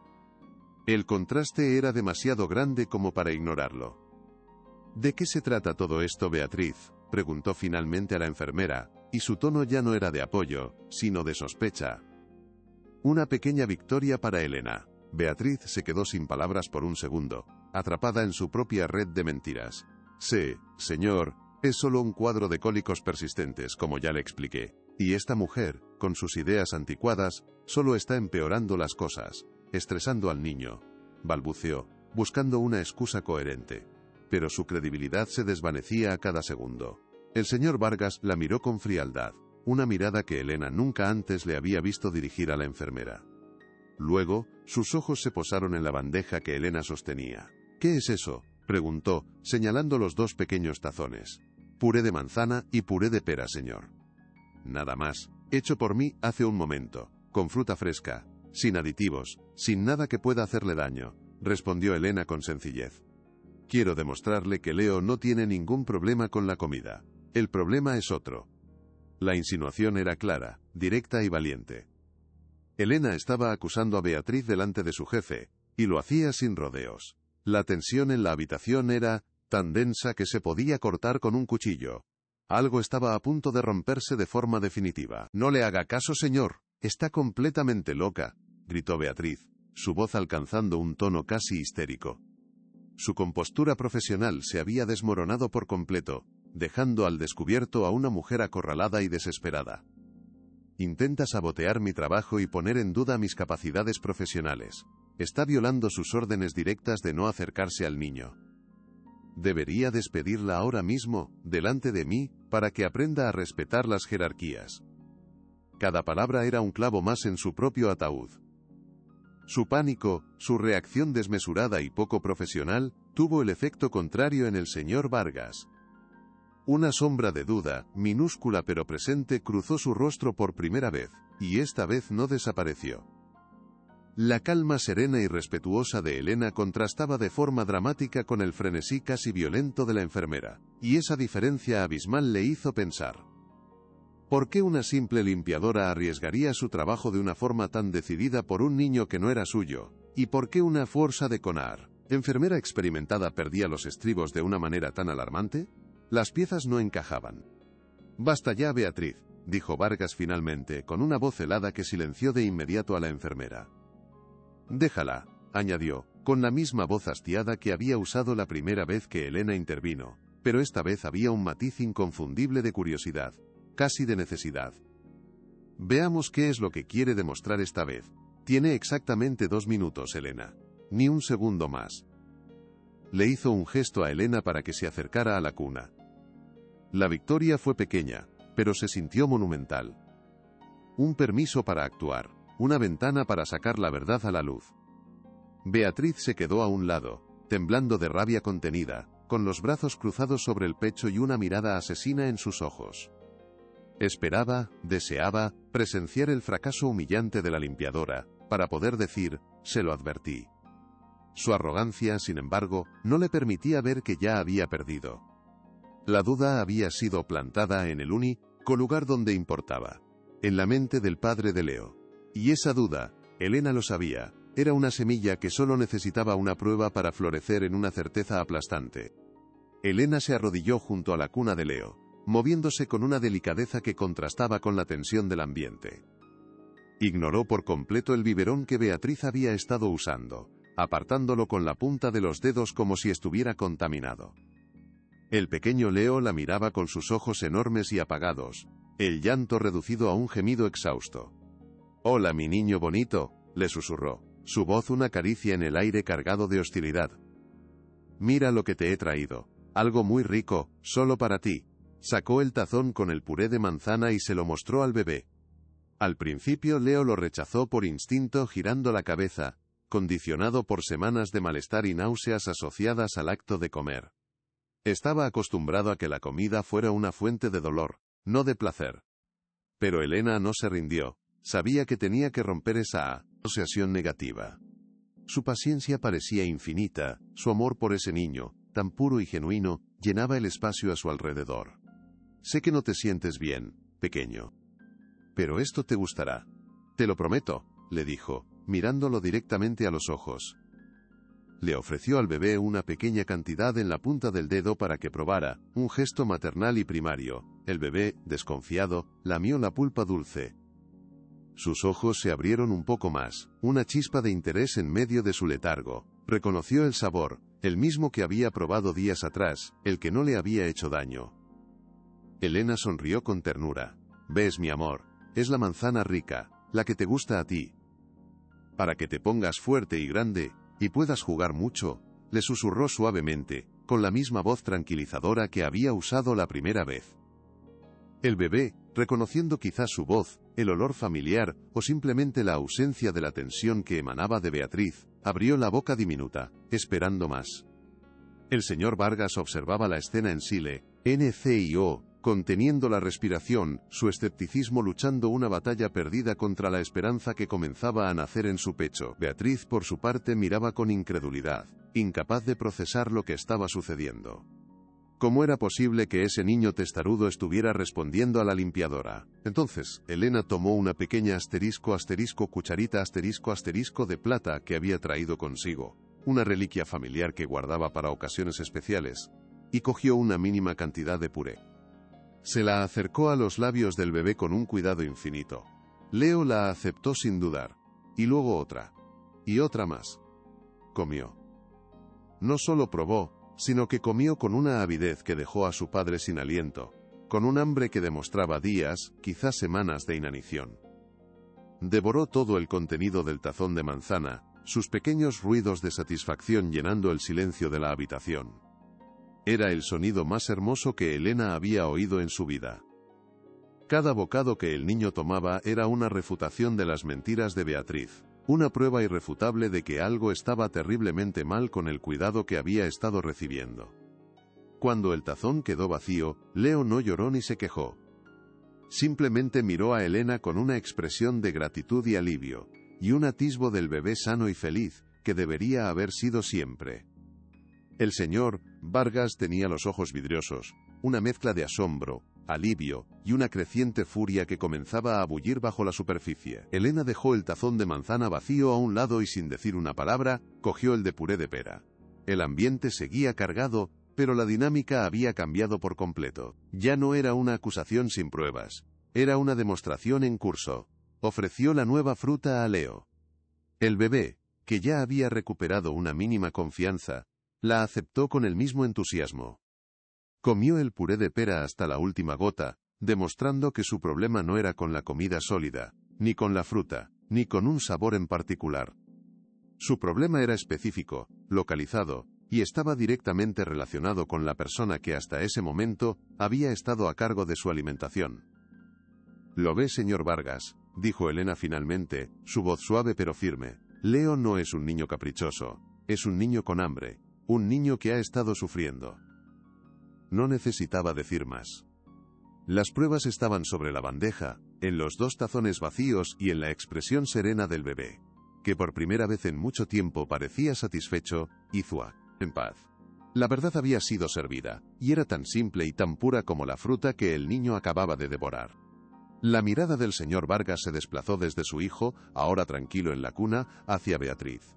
El contraste era demasiado grande como para ignorarlo. ¿De qué se trata todo esto, Beatriz?, preguntó finalmente a la enfermera, y su tono ya no era de apoyo, sino de sospecha. Una pequeña victoria para Elena. Beatriz se quedó sin palabras por un segundo, atrapada en su propia red de mentiras. Sí, señor, es solo un cuadro de cólicos persistentes, como ya le expliqué. Y esta mujer, con sus ideas anticuadas, solo está empeorando las cosas, estresando al niño. Balbuceó, buscando una excusa coherente. Pero su credibilidad se desvanecía a cada segundo. El señor Vargas la miró con frialdad, una mirada que Elena nunca antes le había visto dirigir a la enfermera. Luego, sus ojos se posaron en la bandeja que Elena sostenía. ¿Qué es eso?, preguntó, señalando los dos pequeños tazones. Puré de manzana y puré de pera, señor. Nada más, hecho por mí hace un momento, con fruta fresca, sin aditivos, sin nada que pueda hacerle daño, respondió Elena con sencillez. Quiero demostrarle que Leo no tiene ningún problema con la comida. El problema es otro. La insinuación era clara, directa y valiente. Elena estaba acusando a Beatriz delante de su jefe, y lo hacía sin rodeos. La tensión en la habitación era tan densa que se podía cortar con un cuchillo. Algo estaba a punto de romperse de forma definitiva. No le haga caso, señor. Está completamente loca, gritó Beatriz, su voz alcanzando un tono casi histérico. Su compostura profesional se había desmoronado por completo, dejando al descubierto a una mujer acorralada y desesperada. Intenta sabotear mi trabajo y poner en duda mis capacidades profesionales. Está violando sus órdenes directas de no acercarse al niño. Debería despedirla ahora mismo, delante de mí, para que aprenda a respetar las jerarquías. Cada palabra era un clavo más en su propio ataúd. Su pánico, su reacción desmesurada y poco profesional, tuvo el efecto contrario en el señor Vargas. Una sombra de duda, minúscula pero presente, cruzó su rostro por primera vez, y esta vez no desapareció. La calma serena y respetuosa de Elena contrastaba de forma dramática con el frenesí casi violento de la enfermera, y esa diferencia abismal le hizo pensar. ¿Por qué una simple limpiadora arriesgaría su trabajo de una forma tan decidida por un niño que no era suyo? ¿Y por qué una fuerza de Conar, enfermera experimentada, perdía los estribos de una manera tan alarmante? Las piezas no encajaban. «Basta ya, Beatriz», dijo Vargas finalmente, con una voz helada que silenció de inmediato a la enfermera. «Déjala», añadió, con la misma voz hastiada que había usado la primera vez que Elena intervino, pero esta vez había un matiz inconfundible de curiosidad, casi de necesidad. «Veamos qué es lo que quiere demostrar esta vez. Tiene exactamente 2 minutos, Elena. Ni un segundo más». Le hizo un gesto a Elena para que se acercara a la cuna. La victoria fue pequeña, pero se sintió monumental. Un permiso para actuar, una ventana para sacar la verdad a la luz. Beatriz se quedó a un lado, temblando de rabia contenida, con los brazos cruzados sobre el pecho y una mirada asesina en sus ojos. Esperaba, deseaba, presenciar el fracaso humillante de la limpiadora, para poder decir, «Se lo advertí». Su arrogancia, sin embargo, no le permitía ver que ya había perdido. La duda había sido plantada en el único lugar donde importaba, en la mente del padre de Leo. Y esa duda, Elena lo sabía, era una semilla que solo necesitaba una prueba para florecer en una certeza aplastante. Elena se arrodilló junto a la cuna de Leo, moviéndose con una delicadeza que contrastaba con la tensión del ambiente. Ignoró por completo el biberón que Beatriz había estado usando, apartándolo con la punta de los dedos como si estuviera contaminado. El pequeño Leo la miraba con sus ojos enormes y apagados, el llanto reducido a un gemido exhausto. «Hola, mi niño bonito», le susurró, su voz una caricia en el aire cargado de hostilidad. «Mira lo que te he traído. Algo muy rico, solo para ti». Sacó el tazón con el puré de manzana y se lo mostró al bebé. Al principio Leo lo rechazó por instinto girando la cabeza, condicionado por semanas de malestar y náuseas asociadas al acto de comer. Estaba acostumbrado a que la comida fuera una fuente de dolor, no de placer. Pero Elena no se rindió, sabía que tenía que romper esa asociación negativa. Su paciencia parecía infinita, su amor por ese niño, tan puro y genuino, llenaba el espacio a su alrededor. «Sé que no te sientes bien, pequeño. Pero esto te gustará. Te lo prometo», le dijo, mirándolo directamente a los ojos. Le ofreció al bebé una pequeña cantidad en la punta del dedo para que probara, un gesto maternal y primario. El bebé, desconfiado, lamió la pulpa dulce. Sus ojos se abrieron un poco más, una chispa de interés en medio de su letargo. Reconoció el sabor, el mismo que había probado días atrás, el que no le había hecho daño. Elena sonrió con ternura. «Ves, mi amor, es la manzana rica, la que te gusta a ti. Para que te pongas fuerte y grande, y puedas jugar mucho», le susurró suavemente, con la misma voz tranquilizadora que había usado la primera vez. El bebé, reconociendo quizás su voz, el olor familiar, o simplemente la ausencia de la tensión que emanaba de Beatriz, abrió la boca diminuta, esperando más. El señor Vargas observaba la escena en silencio, conteniendo la respiración, su escepticismo luchando una batalla perdida contra la esperanza que comenzaba a nacer en su pecho. Beatriz, por su parte, miraba con incredulidad, incapaz de procesar lo que estaba sucediendo. ¿Cómo era posible que ese niño testarudo estuviera respondiendo a la limpiadora? Entonces, Elena tomó una pequeña cucharita de plata que había traído consigo, una reliquia familiar que guardaba para ocasiones especiales, y cogió una mínima cantidad de puré. Se la acercó a los labios del bebé con un cuidado infinito. Leo la aceptó sin dudar, y luego otra, y otra más. Comió. No solo probó, sino que comió con una avidez que dejó a su padre sin aliento, con un hambre que demostraba días, quizás semanas de inanición. Devoró todo el contenido del tazón de manzana, sus pequeños ruidos de satisfacción llenando el silencio de la habitación. Era el sonido más hermoso que Elena había oído en su vida. Cada bocado que el niño tomaba era una refutación de las mentiras de Beatriz, una prueba irrefutable de que algo estaba terriblemente mal con el cuidado que había estado recibiendo. Cuando el tazón quedó vacío, Leo no lloró ni se quejó. Simplemente miró a Elena con una expresión de gratitud y alivio, y un atisbo del bebé sano y feliz, que debería haber sido siempre. El señor Vargas tenía los ojos vidriosos, una mezcla de asombro, alivio y una creciente furia que comenzaba a bullir bajo la superficie. Elena dejó el tazón de manzana vacío a un lado y sin decir una palabra, cogió el de puré de pera. El ambiente seguía cargado, pero la dinámica había cambiado por completo. Ya no era una acusación sin pruebas, era una demostración en curso. Ofreció la nueva fruta a Leo. El bebé, que ya había recuperado una mínima confianza, la aceptó con el mismo entusiasmo. Comió el puré de pera hasta la última gota, demostrando que su problema no era con la comida sólida, ni con la fruta, ni con un sabor en particular. Su problema era específico, localizado, y estaba directamente relacionado con la persona que hasta ese momento había estado a cargo de su alimentación. «¿Lo ve, señor Vargas?», dijo Elena finalmente, su voz suave pero firme. «Leo no es un niño caprichoso, es un niño con hambre, un niño que ha estado sufriendo». No necesitaba decir más. Las pruebas estaban sobre la bandeja, en los 2 tazones vacíos y en la expresión serena del bebé, que por primera vez en mucho tiempo parecía satisfecho, y en paz. La verdad había sido servida, y era tan simple y tan pura como la fruta que el niño acababa de devorar. La mirada del señor Vargas se desplazó desde su hijo, ahora tranquilo en la cuna, hacia Beatriz.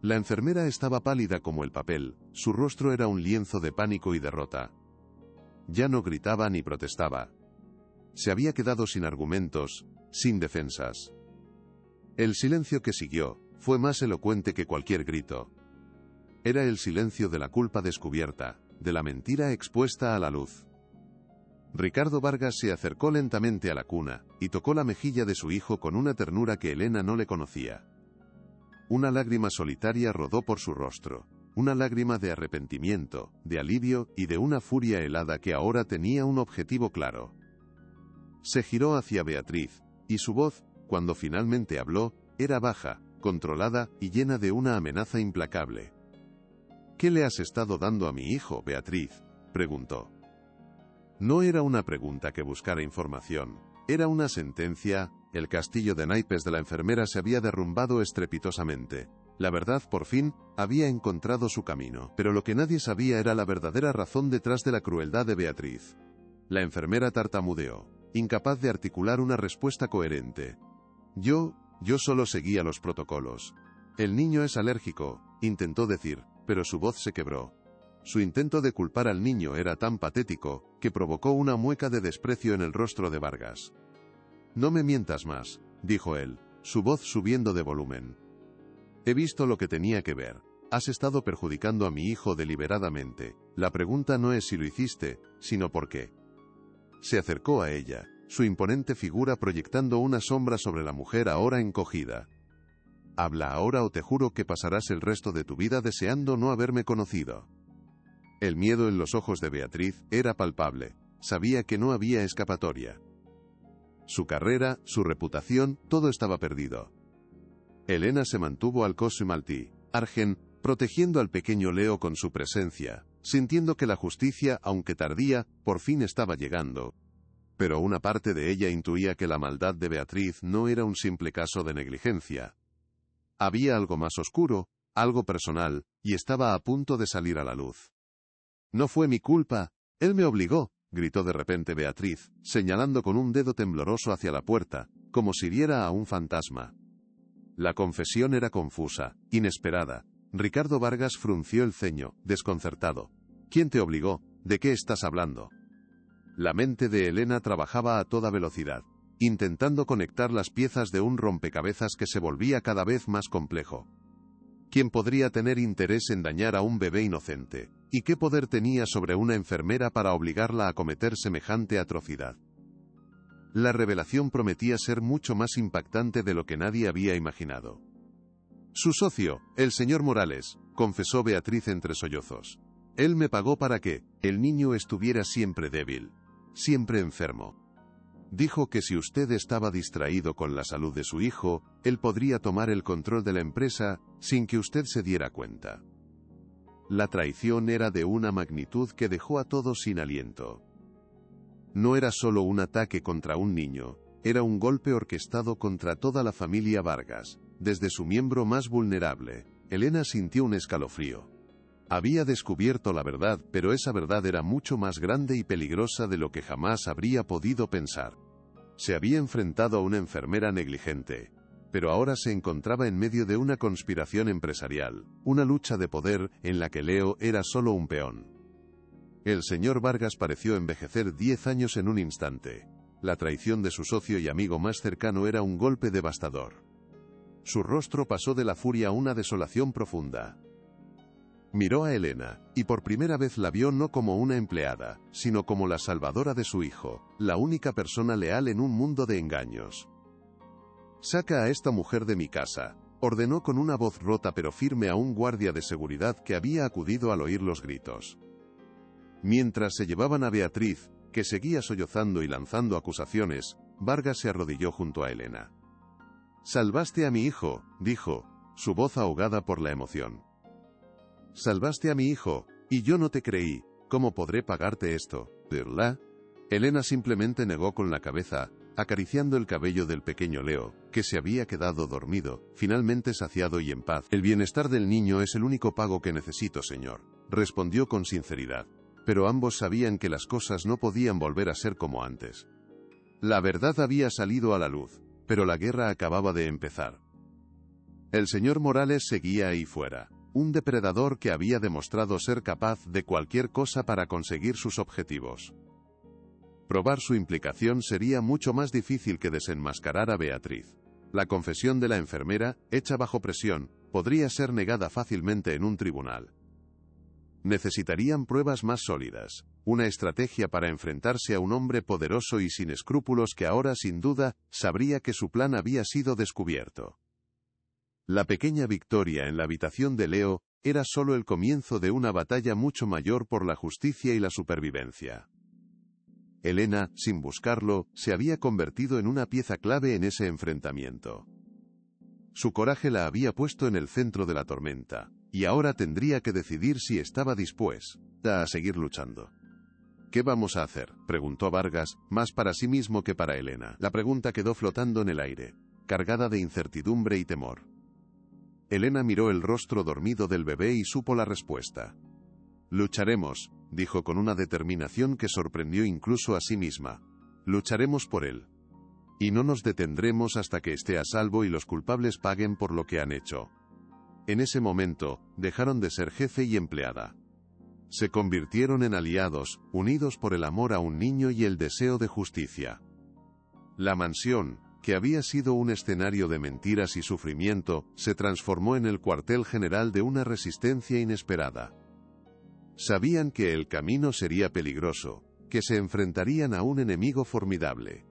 La enfermera estaba pálida como el papel, su rostro era un lienzo de pánico y derrota. Ya no gritaba ni protestaba. Se había quedado sin argumentos, sin defensas. El silencio que siguió fue más elocuente que cualquier grito. Era el silencio de la culpa descubierta, de la mentira expuesta a la luz. Ricardo Vargas se acercó lentamente a la cuna, y tocó la mejilla de su hijo con una ternura que Elena no le conocía. Una lágrima solitaria rodó por su rostro. Una lágrima de arrepentimiento, de alivio y de una furia helada que ahora tenía un objetivo claro. Se giró hacia Beatriz, y su voz, cuando finalmente habló, era baja, controlada y llena de una amenaza implacable. «¿Qué le has estado dando a mi hijo, Beatriz?», preguntó. No era una pregunta que buscara información, era una sentencia. El castillo de naipes de la enfermera se había derrumbado estrepitosamente. La verdad, por fin, había encontrado su camino, pero lo que nadie sabía era la verdadera razón detrás de la crueldad de Beatriz. La enfermera tartamudeó, incapaz de articular una respuesta coherente. Yo solo seguía los protocolos. El niño es alérgico, intentó decir, pero su voz se quebró. Su intento de culpar al niño era tan patético, que provocó una mueca de desprecio en el rostro de Vargas. «No me mientas más», dijo él, su voz subiendo de volumen. «He visto lo que tenía que ver. Has estado perjudicando a mi hijo deliberadamente. La pregunta no es si lo hiciste, sino por qué». Se acercó a ella, su imponente figura proyectando una sombra sobre la mujer ahora encogida. «Habla ahora o te juro que pasarás el resto de tu vida deseando no haberme conocido». El miedo en los ojos de Beatriz era palpable. Sabía que no había escapatoria. Su carrera, su reputación, todo estaba perdido. Elena se mantuvo al cosmo argen, protegiendo al pequeño Leo con su presencia, sintiendo que la justicia, aunque tardía, por fin estaba llegando. Pero una parte de ella intuía que la maldad de Beatriz no era un simple caso de negligencia. Había algo más oscuro, algo personal, y estaba a punto de salir a la luz. «No fue mi culpa, él me obligó», gritó de repente Beatriz, señalando con un dedo tembloroso hacia la puerta, como si viera a un fantasma. La confesión era confusa, inesperada. Ricardo Vargas frunció el ceño, desconcertado. «¿Quién te obligó? ¿De qué estás hablando?». La mente de Elena trabajaba a toda velocidad, intentando conectar las piezas de un rompecabezas que se volvía cada vez más complejo. ¿Quién podría tener interés en dañar a un bebé inocente? ¿Y qué poder tenía sobre una enfermera para obligarla a cometer semejante atrocidad? La revelación prometía ser mucho más impactante de lo que nadie había imaginado. «Su socio, el señor Morales», confesó Beatriz entre sollozos. «Él me pagó para que el niño estuviera siempre débil, siempre enfermo. Dijo que si usted estaba distraído con la salud de su hijo, él podría tomar el control de la empresa sin que usted se diera cuenta». La traición era de una magnitud que dejó a todos sin aliento. No era solo un ataque contra un niño, era un golpe orquestado contra toda la familia Vargas, desde su miembro más vulnerable. Elena sintió un escalofrío. Había descubierto la verdad, pero esa verdad era mucho más grande y peligrosa de lo que jamás habría podido pensar. Se había enfrentado a una enfermera negligente, pero ahora se encontraba en medio de una conspiración empresarial, una lucha de poder en la que Leo era solo un peón. El señor Vargas pareció envejecer 10 años en un instante. La traición de su socio y amigo más cercano era un golpe devastador. Su rostro pasó de la furia a una desolación profunda. Miró a Elena, y por primera vez la vio no como una empleada, sino como la salvadora de su hijo, la única persona leal en un mundo de engaños. «Saca a esta mujer de mi casa», ordenó con una voz rota pero firme a un guardia de seguridad que había acudido al oír los gritos. Mientras se llevaban a Beatriz, que seguía sollozando y lanzando acusaciones, Vargas se arrodilló junto a Elena. «Salvaste a mi hijo», dijo, su voz ahogada por la emoción. «Salvaste a mi hijo, y yo no te creí. ¿Cómo podré pagarte esto, verdad?». Elena simplemente negó con la cabeza, acariciando el cabello del pequeño Leo, que se había quedado dormido, finalmente saciado y en paz. «El bienestar del niño es el único pago que necesito, señor», respondió con sinceridad. Pero ambos sabían que las cosas no podían volver a ser como antes. La verdad había salido a la luz, pero la guerra acababa de empezar. El señor Morales seguía ahí fuera, un depredador que había demostrado ser capaz de cualquier cosa para conseguir sus objetivos. Probar su implicación sería mucho más difícil que desenmascarar a Beatriz. La confesión de la enfermera, hecha bajo presión, podría ser negada fácilmente en un tribunal. Necesitarían pruebas más sólidas, una estrategia para enfrentarse a un hombre poderoso y sin escrúpulos que ahora sin duda sabría que su plan había sido descubierto. La pequeña victoria en la habitación de Leo era solo el comienzo de una batalla mucho mayor por la justicia y la supervivencia. Elena, sin buscarlo, se había convertido en una pieza clave en ese enfrentamiento. Su coraje la había puesto en el centro de la tormenta, y ahora tendría que decidir si estaba dispuesta a seguir luchando. ¿Qué vamos a hacer?, preguntó Vargas, más para sí mismo que para Elena. La pregunta quedó flotando en el aire, cargada de incertidumbre y temor. Elena miró el rostro dormido del bebé y supo la respuesta. Lucharemos, dijo con una determinación que sorprendió incluso a sí misma. Lucharemos por él. Y no nos detendremos hasta que esté a salvo y los culpables paguen por lo que han hecho. En ese momento, dejaron de ser jefe y empleada. Se convirtieron en aliados, unidos por el amor a un niño y el deseo de justicia. La mansión, que había sido un escenario de mentiras y sufrimiento, se transformó en el cuartel general de una resistencia inesperada. Sabían que el camino sería peligroso, que se enfrentarían a un enemigo formidable.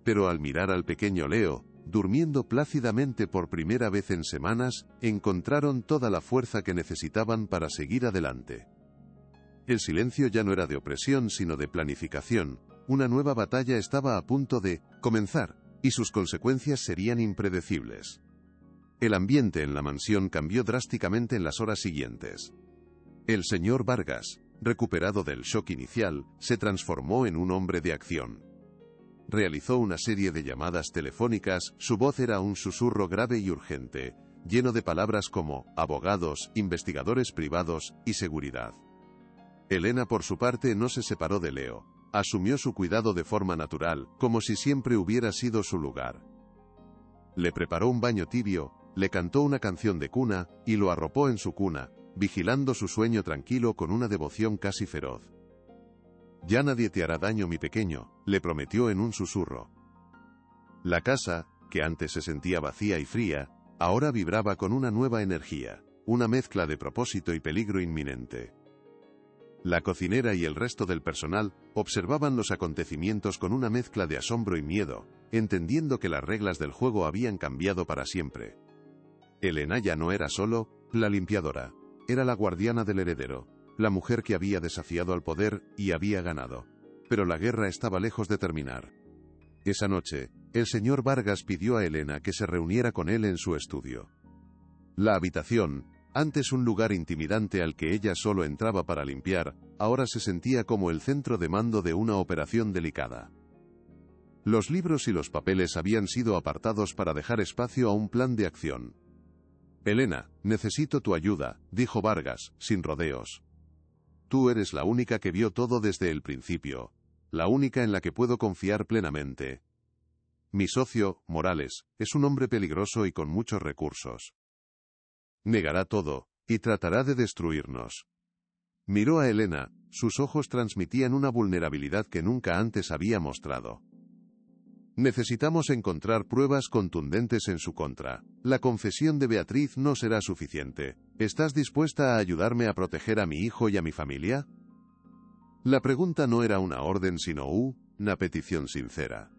Pero al mirar al pequeño Leo, durmiendo plácidamente por primera vez en semanas, encontraron toda la fuerza que necesitaban para seguir adelante. El silencio ya no era de opresión sino de planificación. Una nueva batalla estaba a punto de comenzar, y sus consecuencias serían impredecibles. El ambiente en la mansión cambió drásticamente en las horas siguientes. El señor Vargas, recuperado del shock inicial, se transformó en un hombre de acción. Realizó una serie de llamadas telefónicas, su voz era un susurro grave y urgente, lleno de palabras como abogados, investigadores privados y seguridad. Elena por su parte no se separó de Leo, asumió su cuidado de forma natural, como si siempre hubiera sido su lugar. Le preparó un baño tibio, le cantó una canción de cuna, y lo arropó en su cuna, vigilando su sueño tranquilo con una devoción casi feroz. «Ya nadie te hará daño, mi pequeño», le prometió en un susurro. La casa, que antes se sentía vacía y fría, ahora vibraba con una nueva energía, una mezcla de propósito y peligro inminente. La cocinera y el resto del personal observaban los acontecimientos con una mezcla de asombro y miedo, entendiendo que las reglas del juego habían cambiado para siempre. Elena ya no era solo la limpiadora, era la guardiana del heredero, la mujer que había desafiado al poder y había ganado. Pero la guerra estaba lejos de terminar. Esa noche, el señor Vargas pidió a Elena que se reuniera con él en su estudio. La habitación, antes un lugar intimidante al que ella solo entraba para limpiar, ahora se sentía como el centro de mando de una operación delicada. Los libros y los papeles habían sido apartados para dejar espacio a un plan de acción. «Elena, necesito tu ayuda», dijo Vargas, sin rodeos. «Tú eres la única que vio todo desde el principio, la única en la que puedo confiar plenamente. Mi socio, Morales, es un hombre peligroso y con muchos recursos. Negará todo, y tratará de destruirnos». Miró a Elena, sus ojos transmitían una vulnerabilidad que nunca antes había mostrado. «Necesitamos encontrar pruebas contundentes en su contra. La confesión de Beatriz no será suficiente. ¿Estás dispuesta a ayudarme a proteger a mi hijo y a mi familia?» La pregunta no era una orden sino una petición sincera.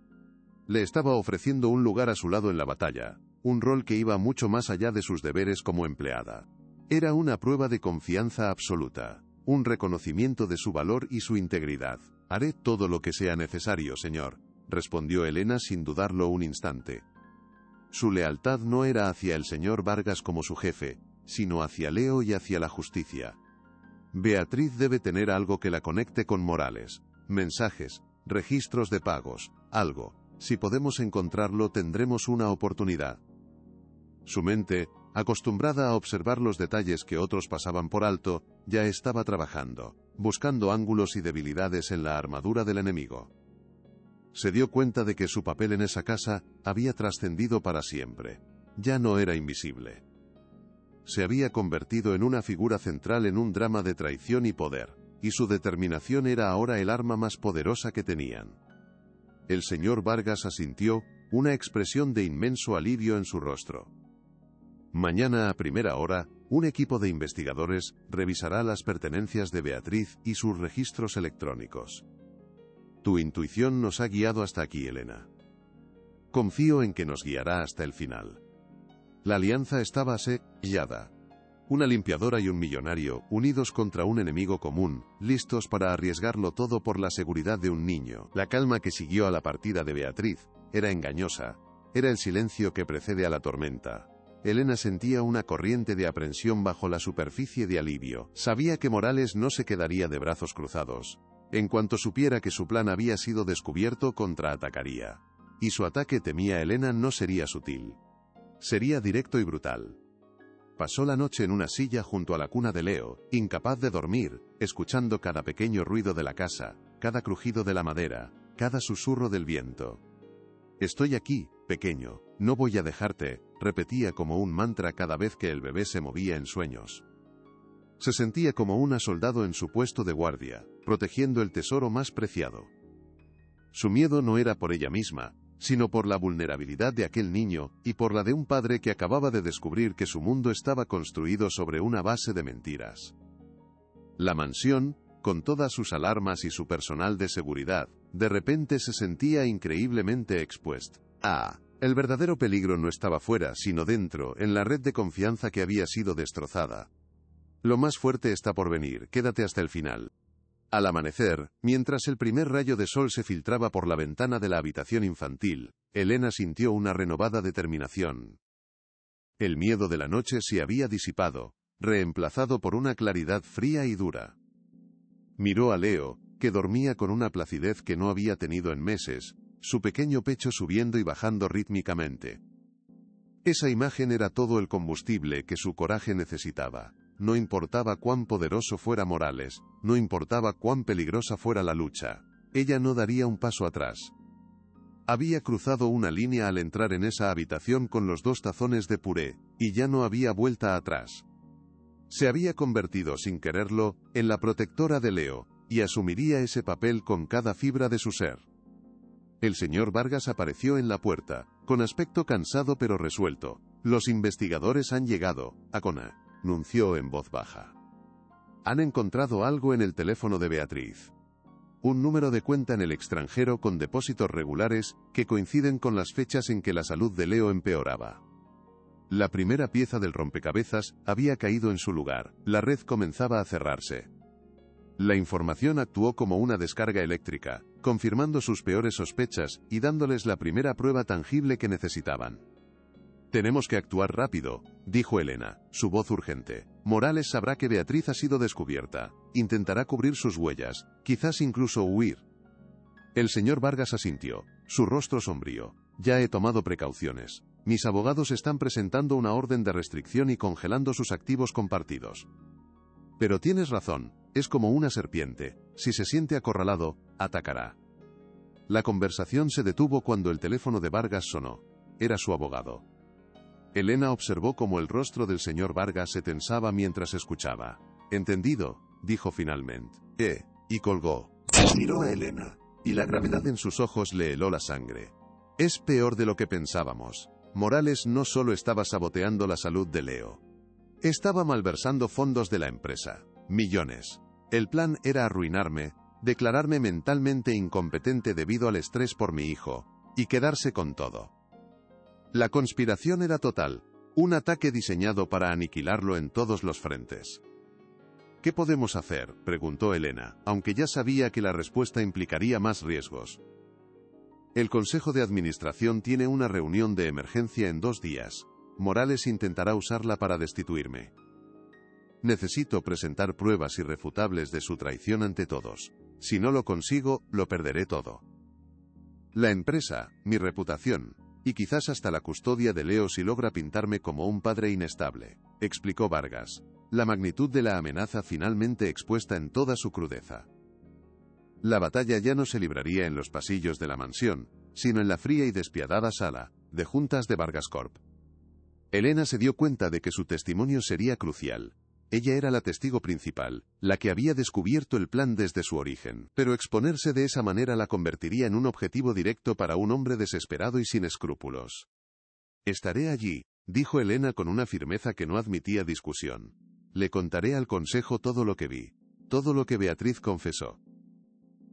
Le estaba ofreciendo un lugar a su lado en la batalla, un rol que iba mucho más allá de sus deberes como empleada. Era una prueba de confianza absoluta, un reconocimiento de su valor y su integridad. «Haré todo lo que sea necesario, señor», respondió Elena sin dudarlo un instante. Su lealtad no era hacia el señor Vargas como su jefe, sino hacia Leo y hacia la justicia. Beatriz debe tener algo que la conecte con Morales, mensajes, registros de pagos, algo. Si podemos encontrarlo tendremos una oportunidad. Su mente, acostumbrada a observar los detalles que otros pasaban por alto, ya estaba trabajando, buscando ángulos y debilidades en la armadura del enemigo. Se dio cuenta de que su papel en esa casa había trascendido para siempre. Ya no era invisible. Se había convertido en una figura central en un drama de traición y poder, y su determinación era ahora el arma más poderosa que tenían. El señor Vargas asintió, una expresión de inmenso alivio en su rostro. Mañana a primera hora, un equipo de investigadores revisará las pertenencias de Beatriz y sus registros electrónicos. Tu intuición nos ha guiado hasta aquí, Elena. Confío en que nos guiará hasta el final. La alianza estaba sellada. Una limpiadora y un millonario, unidos contra un enemigo común, listos para arriesgarlo todo por la seguridad de un niño. La calma que siguió a la partida de Beatriz era engañosa. Era el silencio que precede a la tormenta. Elena sentía una corriente de aprensión bajo la superficie de alivio. Sabía que Morales no se quedaría de brazos cruzados. En cuanto supiera que su plan había sido descubierto, contraatacaría. Y su ataque, temía Elena, no sería sutil. Sería directo y brutal. Pasó la noche en una silla junto a la cuna de Leo, incapaz de dormir, escuchando cada pequeño ruido de la casa, cada crujido de la madera, cada susurro del viento. Estoy aquí, pequeño, no voy a dejarte, repetía como un mantra cada vez que el bebé se movía en sueños. Se sentía como una soldado en su puesto de guardia, protegiendo el tesoro más preciado. Su miedo no era por ella misma, sino por la vulnerabilidad de aquel niño, y por la de un padre que acababa de descubrir que su mundo estaba construido sobre una base de mentiras. La mansión, con todas sus alarmas y su personal de seguridad, de repente se sentía increíblemente expuesta. El verdadero peligro no estaba fuera, sino dentro, en la red de confianza que había sido destrozada. Lo más fuerte está por venir, quédate hasta el final. Al amanecer, mientras el primer rayo de sol se filtraba por la ventana de la habitación infantil, Elena sintió una renovada determinación. El miedo de la noche se había disipado, reemplazado por una claridad fría y dura. Miró a Leo, que dormía con una placidez que no había tenido en meses, su pequeño pecho subiendo y bajando rítmicamente. Esa imagen era todo el combustible que su coraje necesitaba. No importaba cuán poderoso fuera Morales, no importaba cuán peligrosa fuera la lucha, ella no daría un paso atrás. Había cruzado una línea al entrar en esa habitación con los 2 tazones de puré, y ya no había vuelta atrás. Se había convertido, sin quererlo, en la protectora de Leo, y asumiría ese papel con cada fibra de su ser. El señor Vargas apareció en la puerta, con aspecto cansado pero resuelto. Los investigadores han llegado, anunció en voz baja. Han encontrado algo en el teléfono de Beatriz. Un número de cuenta en el extranjero con depósitos regulares, que coinciden con las fechas en que la salud de Leo empeoraba. La primera pieza del rompecabezas había caído en su lugar, la red comenzaba a cerrarse. La información actuó como una descarga eléctrica, confirmando sus peores sospechas y dándoles la primera prueba tangible que necesitaban. Tenemos que actuar rápido, dijo Elena, su voz urgente. Morales sabrá que Beatriz ha sido descubierta. Intentará cubrir sus huellas, quizás incluso huir. El señor Vargas asintió, su rostro sombrío. Ya he tomado precauciones. Mis abogados están presentando una orden de restricción y congelando sus activos compartidos. Pero tienes razón, es como una serpiente. Si se siente acorralado, atacará. La conversación se detuvo cuando el teléfono de Vargas sonó. Era su abogado. Elena observó cómo el rostro del señor Vargas se tensaba mientras escuchaba. Entendido, dijo finalmente. Y colgó. Miró a Elena, y la gravedad en sus ojos le heló la sangre. Es peor de lo que pensábamos. Morales no solo estaba saboteando la salud de Leo. Estaba malversando fondos de la empresa. Millones. El plan era arruinarme, declararme mentalmente incompetente debido al estrés por mi hijo, y quedarse con todo. La conspiración era total, un ataque diseñado para aniquilarlo en todos los frentes. ¿Qué podemos hacer?, preguntó Elena, aunque ya sabía que la respuesta implicaría más riesgos. El Consejo de Administración tiene una reunión de emergencia en 2 días. Morales intentará usarla para destituirme. Necesito presentar pruebas irrefutables de su traición ante todos. Si no lo consigo, lo perderé todo. La empresa, mi reputación, y quizás hasta la custodia de Leo si logra pintarme como un padre inestable, explicó Vargas, la magnitud de la amenaza finalmente expuesta en toda su crudeza. La batalla ya no se libraría en los pasillos de la mansión, sino en la fría y despiadada sala de juntas de Vargas Corp. Elena se dio cuenta de que su testimonio sería crucial. Ella era la testigo principal, la que había descubierto el plan desde su origen, pero exponerse de esa manera la convertiría en un objetivo directo para un hombre desesperado y sin escrúpulos. Estaré allí, dijo Elena con una firmeza que no admitía discusión. Le contaré al consejo todo lo que vi, todo lo que Beatriz confesó.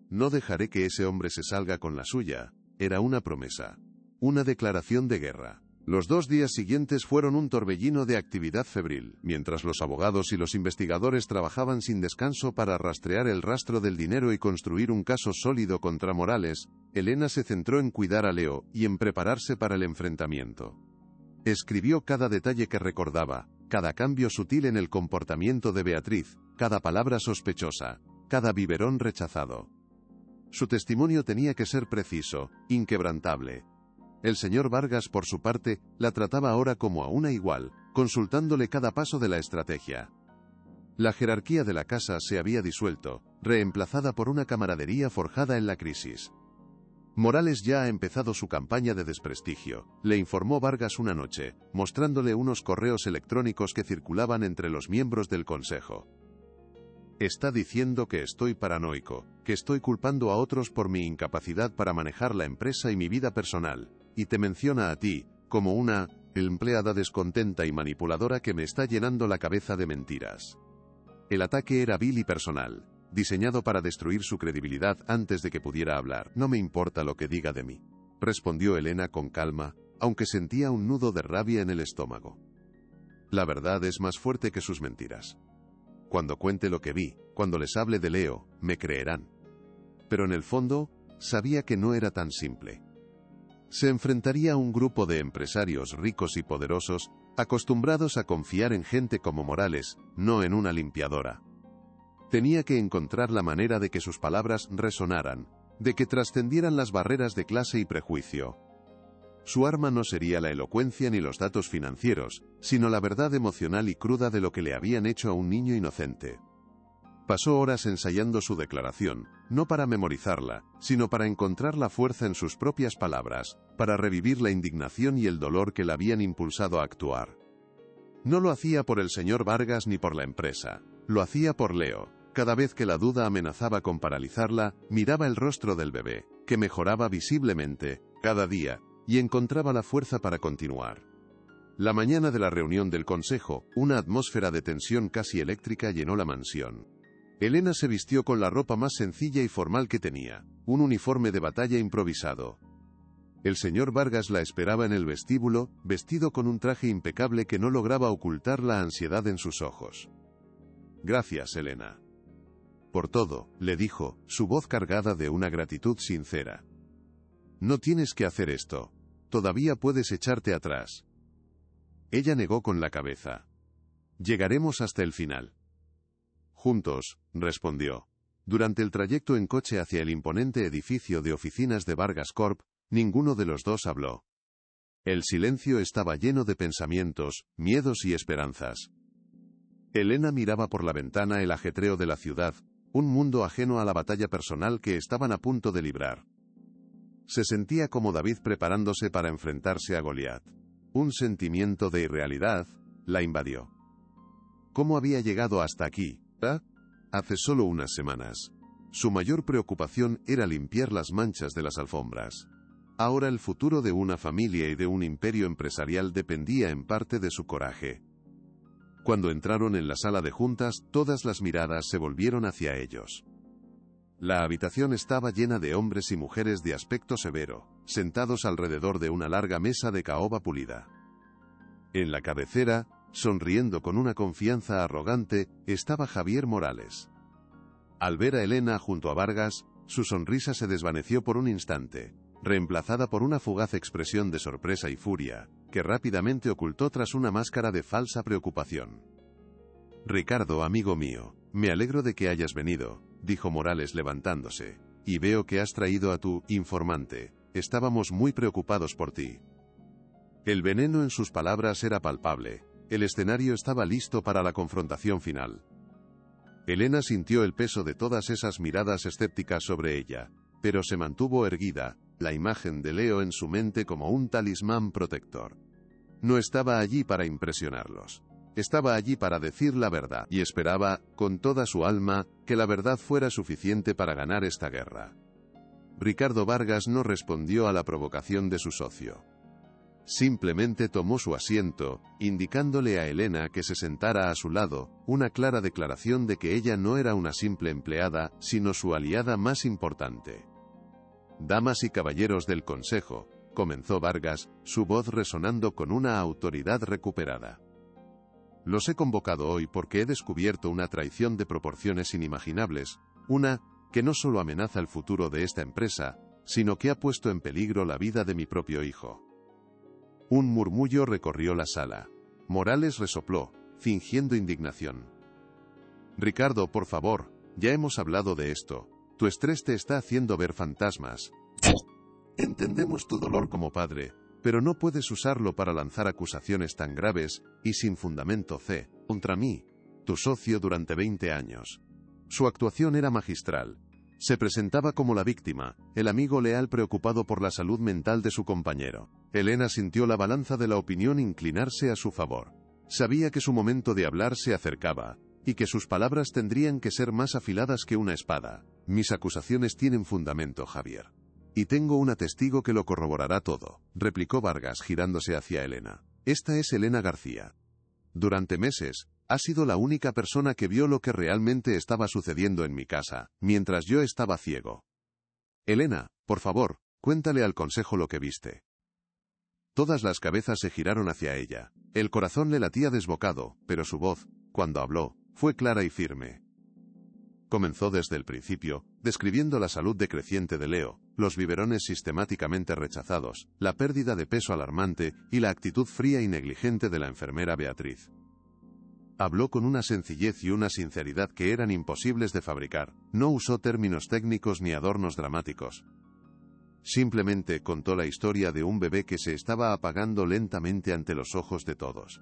No dejaré que ese hombre se salga con la suya, era una promesa, una declaración de guerra. Los 2 días siguientes fueron un torbellino de actividad febril, mientras los abogados y los investigadores trabajaban sin descanso para rastrear el rastro del dinero y construir un caso sólido contra Morales. Elena se centró en cuidar a Leo y en prepararse para el enfrentamiento. Escribió cada detalle que recordaba, cada cambio sutil en el comportamiento de Beatriz, cada palabra sospechosa, cada biberón rechazado. Su testimonio tenía que ser preciso, inquebrantable. El señor Vargas, por su parte, la trataba ahora como a una igual, consultándole cada paso de la estrategia. La jerarquía de la casa se había disuelto, reemplazada por una camaradería forjada en la crisis. Morales ya ha empezado su campaña de desprestigio, le informó Vargas una noche, mostrándole unos correos electrónicos que circulaban entre los miembros del consejo. Está diciendo que estoy paranoico, que estoy culpando a otros por mi incapacidad para manejar la empresa y mi vida personal, y te menciona a ti, como una empleada descontenta y manipuladora que me está llenando la cabeza de mentiras. El ataque era vil y personal, diseñado para destruir su credibilidad antes de que pudiera hablar. No me importa lo que diga de mí, respondió Elena con calma, aunque sentía un nudo de rabia en el estómago. La verdad es más fuerte que sus mentiras. Cuando cuente lo que vi, cuando les hable de Leo, me creerán. Pero en el fondo, sabía que no era tan simple. Se enfrentaría a un grupo de empresarios ricos y poderosos, acostumbrados a confiar en gente como Morales, no en una limpiadora. Tenía que encontrar la manera de que sus palabras resonaran, de que trascendieran las barreras de clase y prejuicio. Su arma no sería la elocuencia ni los datos financieros, sino la verdad emocional y cruda de lo que le habían hecho a un niño inocente. Pasó horas ensayando su declaración, no para memorizarla, sino para encontrar la fuerza en sus propias palabras, para revivir la indignación y el dolor que la habían impulsado a actuar. No lo hacía por el señor Vargas ni por la empresa, lo hacía por Leo. Cada vez que la duda amenazaba con paralizarla, miraba el rostro del bebé, que mejoraba visiblemente, cada día, y encontraba la fuerza para continuar. La mañana de la reunión del consejo, una atmósfera de tensión casi eléctrica llenó la mansión. Elena se vistió con la ropa más sencilla y formal que tenía, un uniforme de batalla improvisado. El señor Vargas la esperaba en el vestíbulo, vestido con un traje impecable que no lograba ocultar la ansiedad en sus ojos. Gracias, Elena. Por todo, le dijo, su voz cargada de una gratitud sincera. No tienes que hacer esto. Todavía puedes echarte atrás. Ella negó con la cabeza. Llegaremos hasta el final. Juntos, respondió. Durante el trayecto en coche hacia el imponente edificio de oficinas de Vargas Corp, ninguno de los dos habló. El silencio estaba lleno de pensamientos, miedos y esperanzas. Elena miraba por la ventana el ajetreo de la ciudad, un mundo ajeno a la batalla personal que estaban a punto de librar. Se sentía como David preparándose para enfrentarse a Goliat. Un sentimiento de irrealidad la invadió. ¿Cómo había llegado hasta aquí? Hace solo unas semanas. Su mayor preocupación era limpiar las manchas de las alfombras. Ahora el futuro de una familia y de un imperio empresarial dependía en parte de su coraje. Cuando entraron en la sala de juntas, todas las miradas se volvieron hacia ellos. La habitación estaba llena de hombres y mujeres de aspecto severo, sentados alrededor de una larga mesa de caoba pulida. En la cabecera, sonriendo con una confianza arrogante, estaba Javier Morales. Al ver a Elena junto a Vargas, su sonrisa se desvaneció por un instante, reemplazada por una fugaz expresión de sorpresa y furia, que rápidamente ocultó tras una máscara de falsa preocupación. Ricardo, amigo mío, me alegro de que hayas venido, dijo Morales levantándose, y veo que has traído a tu informante. Estábamos muy preocupados por ti. El veneno en sus palabras era palpable. El escenario estaba listo para la confrontación final. Elena sintió el peso de todas esas miradas escépticas sobre ella, pero se mantuvo erguida, la imagen de Leo en su mente como un talismán protector. No estaba allí para impresionarlos. Estaba allí para decir la verdad, y esperaba, con toda su alma, que la verdad fuera suficiente para ganar esta guerra. Ricardo Vargas no respondió a la provocación de su socio. Simplemente tomó su asiento, indicándole a Elena que se sentara a su lado, una clara declaración de que ella no era una simple empleada, sino su aliada más importante. Damas y caballeros del consejo, comenzó Vargas, su voz resonando con una autoridad recuperada. Los he convocado hoy porque he descubierto una traición de proporciones inimaginables, una que no solo amenaza el futuro de esta empresa, sino que ha puesto en peligro la vida de mi propio hijo. Un murmullo recorrió la sala. Morales resopló, fingiendo indignación. Ricardo, por favor, ya hemos hablado de esto. Tu estrés te está haciendo ver fantasmas. Entendemos tu dolor como padre, pero no puedes usarlo para lanzar acusaciones tan graves y sin fundamento contra mí, tu socio durante 20 años. Su actuación era magistral. Se presentaba como la víctima, el amigo leal preocupado por la salud mental de su compañero. Elena sintió la balanza de la opinión inclinarse a su favor. Sabía que su momento de hablar se acercaba, y que sus palabras tendrían que ser más afiladas que una espada. Mis acusaciones tienen fundamento, Javier. Y tengo una testigo que lo corroborará todo, replicó Vargas girándose hacia Elena. Esta es Elena García. Durante meses, ha sido la única persona que vio lo que realmente estaba sucediendo en mi casa, mientras yo estaba ciego. Elena, por favor, cuéntale al consejo lo que viste. Todas las cabezas se giraron hacia ella. El corazón le latía desbocado, pero su voz, cuando habló, fue clara y firme. Comenzó desde el principio, describiendo la salud decreciente de Leo, los biberones sistemáticamente rechazados, la pérdida de peso alarmante y la actitud fría y negligente de la enfermera Beatriz. Habló con una sencillez y una sinceridad que eran imposibles de fabricar. No usó términos técnicos ni adornos dramáticos. Simplemente contó la historia de un bebé que se estaba apagando lentamente ante los ojos de todos.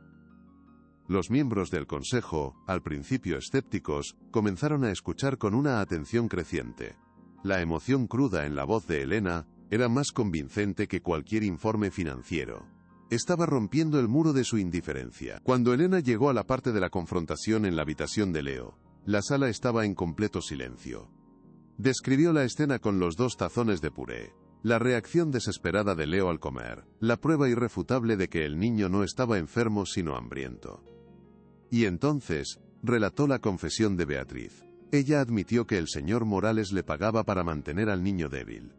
Los miembros del consejo, al principio escépticos, comenzaron a escuchar con una atención creciente. La emoción cruda en la voz de Elena era más convincente que cualquier informe financiero. Estaba rompiendo el muro de su indiferencia. Cuando Elena llegó a la parte de la confrontación en la habitación de Leo, la sala estaba en completo silencio. Describió la escena con los 2 tazones de puré, la reacción desesperada de Leo al comer, la prueba irrefutable de que el niño no estaba enfermo sino hambriento. Y entonces, relató la confesión de Beatriz. Ella admitió que el señor Morales le pagaba para mantener al niño débil.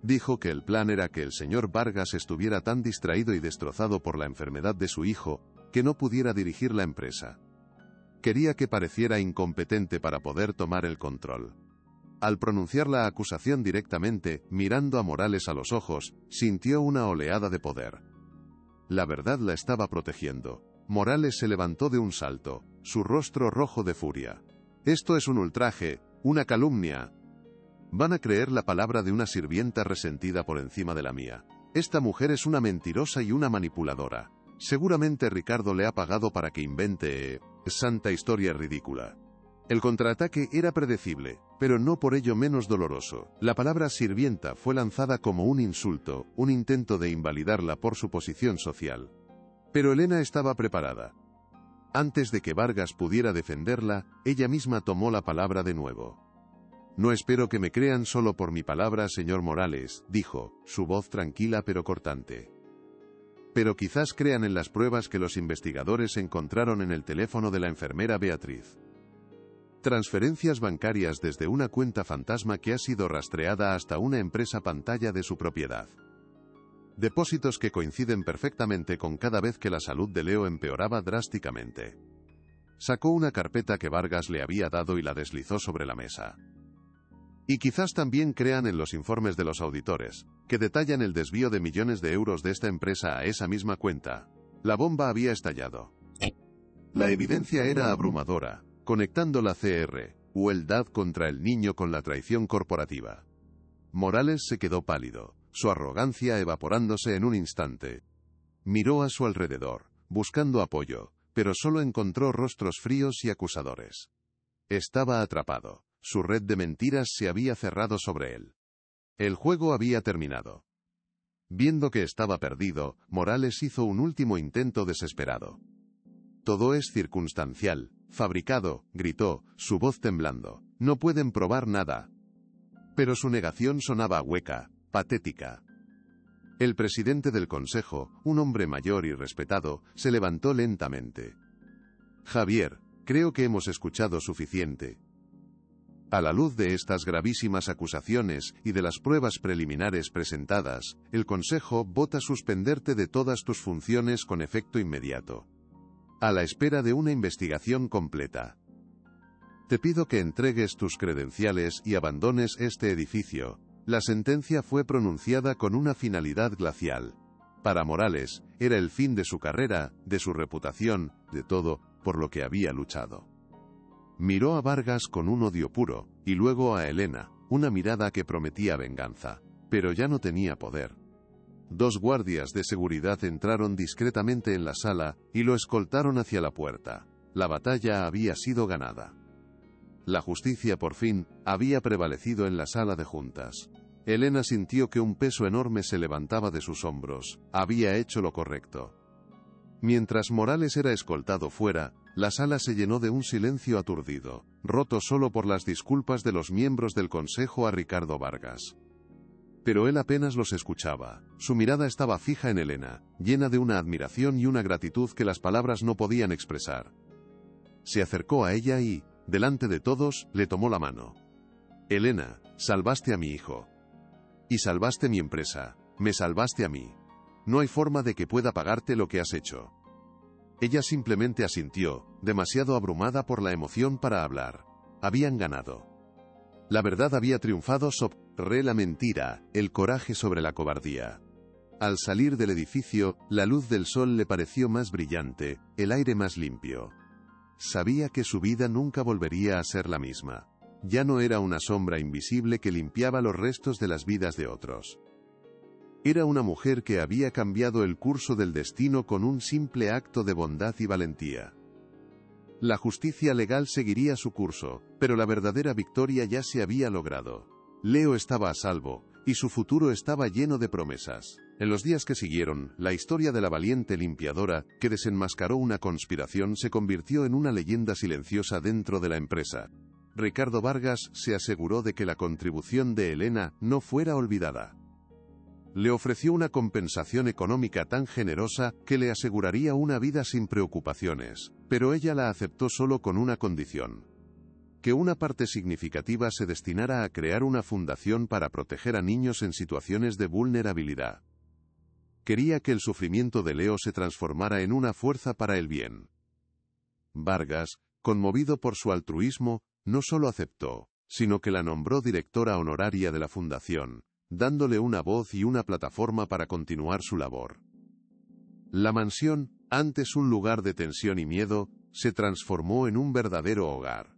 Dijo que el plan era que el señor Vargas estuviera tan distraído y destrozado por la enfermedad de su hijo, que no pudiera dirigir la empresa. Quería que pareciera incompetente para poder tomar el control. Al pronunciar la acusación directamente, mirando a Morales a los ojos, sintió una oleada de poder. La verdad la estaba protegiendo. Morales se levantó de un salto, su rostro rojo de furia. Esto es un ultraje, una calumnia. Van a creer la palabra de una sirvienta resentida por encima de la mía. Esta mujer es una mentirosa y una manipuladora. Seguramente Ricardo le ha pagado para que invente santa historia ridícula. El contraataque era predecible, pero no por ello menos doloroso. La palabra sirvienta fue lanzada como un insulto, un intento de invalidarla por su posición social. Pero Elena estaba preparada. Antes de que Vargas pudiera defenderla, ella misma tomó la palabra de nuevo. No espero que me crean solo por mi palabra, señor Morales, dijo, su voz tranquila pero cortante. Pero quizás crean en las pruebas que los investigadores encontraron en el teléfono de la enfermera Beatriz. Transferencias bancarias desde una cuenta fantasma que ha sido rastreada hasta una empresa pantalla de su propiedad. Depósitos que coinciden perfectamente con cada vez que la salud de Leo empeoraba drásticamente. Sacó una carpeta que Vargas le había dado y la deslizó sobre la mesa. Y quizás también crean en los informes de los auditores, que detallan el desvío de millones de euros de esta empresa a esa misma cuenta. La bomba había estallado. La evidencia era abrumadora, conectando la crueldad contra el niño con la traición corporativa. Morales se quedó pálido, su arrogancia evaporándose en un instante. Miró a su alrededor, buscando apoyo, pero solo encontró rostros fríos y acusadores. Estaba atrapado. Su red de mentiras se había cerrado sobre él. El juego había terminado. Viendo que estaba perdido, Morales hizo un último intento desesperado. Todo es circunstancial, fabricado, gritó, su voz temblando. No pueden probar nada. Pero su negación sonaba hueca, patética. El presidente del consejo, un hombre mayor y respetado, se levantó lentamente. Javier, creo que hemos escuchado suficiente. A la luz de estas gravísimas acusaciones y de las pruebas preliminares presentadas, el Consejo vota suspenderte de todas tus funciones con efecto inmediato. A la espera de una investigación completa. Te pido que entregues tus credenciales y abandones este edificio. La sentencia fue pronunciada con una finalidad glacial. Para Morales, era el fin de su carrera, de su reputación, de todo, por lo que había luchado. Miró a Vargas con un odio puro, y luego a Elena, una mirada que prometía venganza. Pero ya no tenía poder. 2 guardias de seguridad entraron discretamente en la sala, y lo escoltaron hacia la puerta. La batalla había sido ganada. La justicia, por fin, había prevalecido en la sala de juntas. Elena sintió que un peso enorme se levantaba de sus hombros. Había hecho lo correcto. Mientras Morales era escoltado fuera, la sala se llenó de un silencio aturdido, roto solo por las disculpas de los miembros del Consejo a Ricardo Vargas. Pero él apenas los escuchaba. Su mirada estaba fija en Elena, llena de una admiración y una gratitud que las palabras no podían expresar. Se acercó a ella y, delante de todos, le tomó la mano. Elena, salvaste a mi hijo. Y salvaste mi empresa. Me salvaste a mí. No hay forma de que pueda pagarte lo que has hecho. Ella simplemente asintió, demasiado abrumada por la emoción para hablar. Habían ganado. La verdad había triunfado sobre la mentira, el coraje sobre la cobardía. Al salir del edificio, la luz del sol le pareció más brillante, el aire más limpio. Sabía que su vida nunca volvería a ser la misma. Ya no era una sombra invisible que limpiaba los restos de las vidas de otros. Era una mujer que había cambiado el curso del destino con un simple acto de bondad y valentía. La justicia legal seguiría su curso, pero la verdadera victoria ya se había logrado. Leo estaba a salvo, y su futuro estaba lleno de promesas. En los días que siguieron, la historia de la valiente limpiadora, que desenmascaró una conspiración, se convirtió en una leyenda silenciosa dentro de la empresa. Ricardo Vargas se aseguró de que la contribución de Elena no fuera olvidada. Le ofreció una compensación económica tan generosa que le aseguraría una vida sin preocupaciones, pero ella la aceptó solo con una condición: que una parte significativa se destinara a crear una fundación para proteger a niños en situaciones de vulnerabilidad. Quería que el sufrimiento de Leo se transformara en una fuerza para el bien. Vargas, conmovido por su altruismo, no solo aceptó, sino que la nombró directora honoraria de la fundación, dándole una voz y una plataforma para continuar su labor. La mansión, antes un lugar de tensión y miedo, se transformó en un verdadero hogar.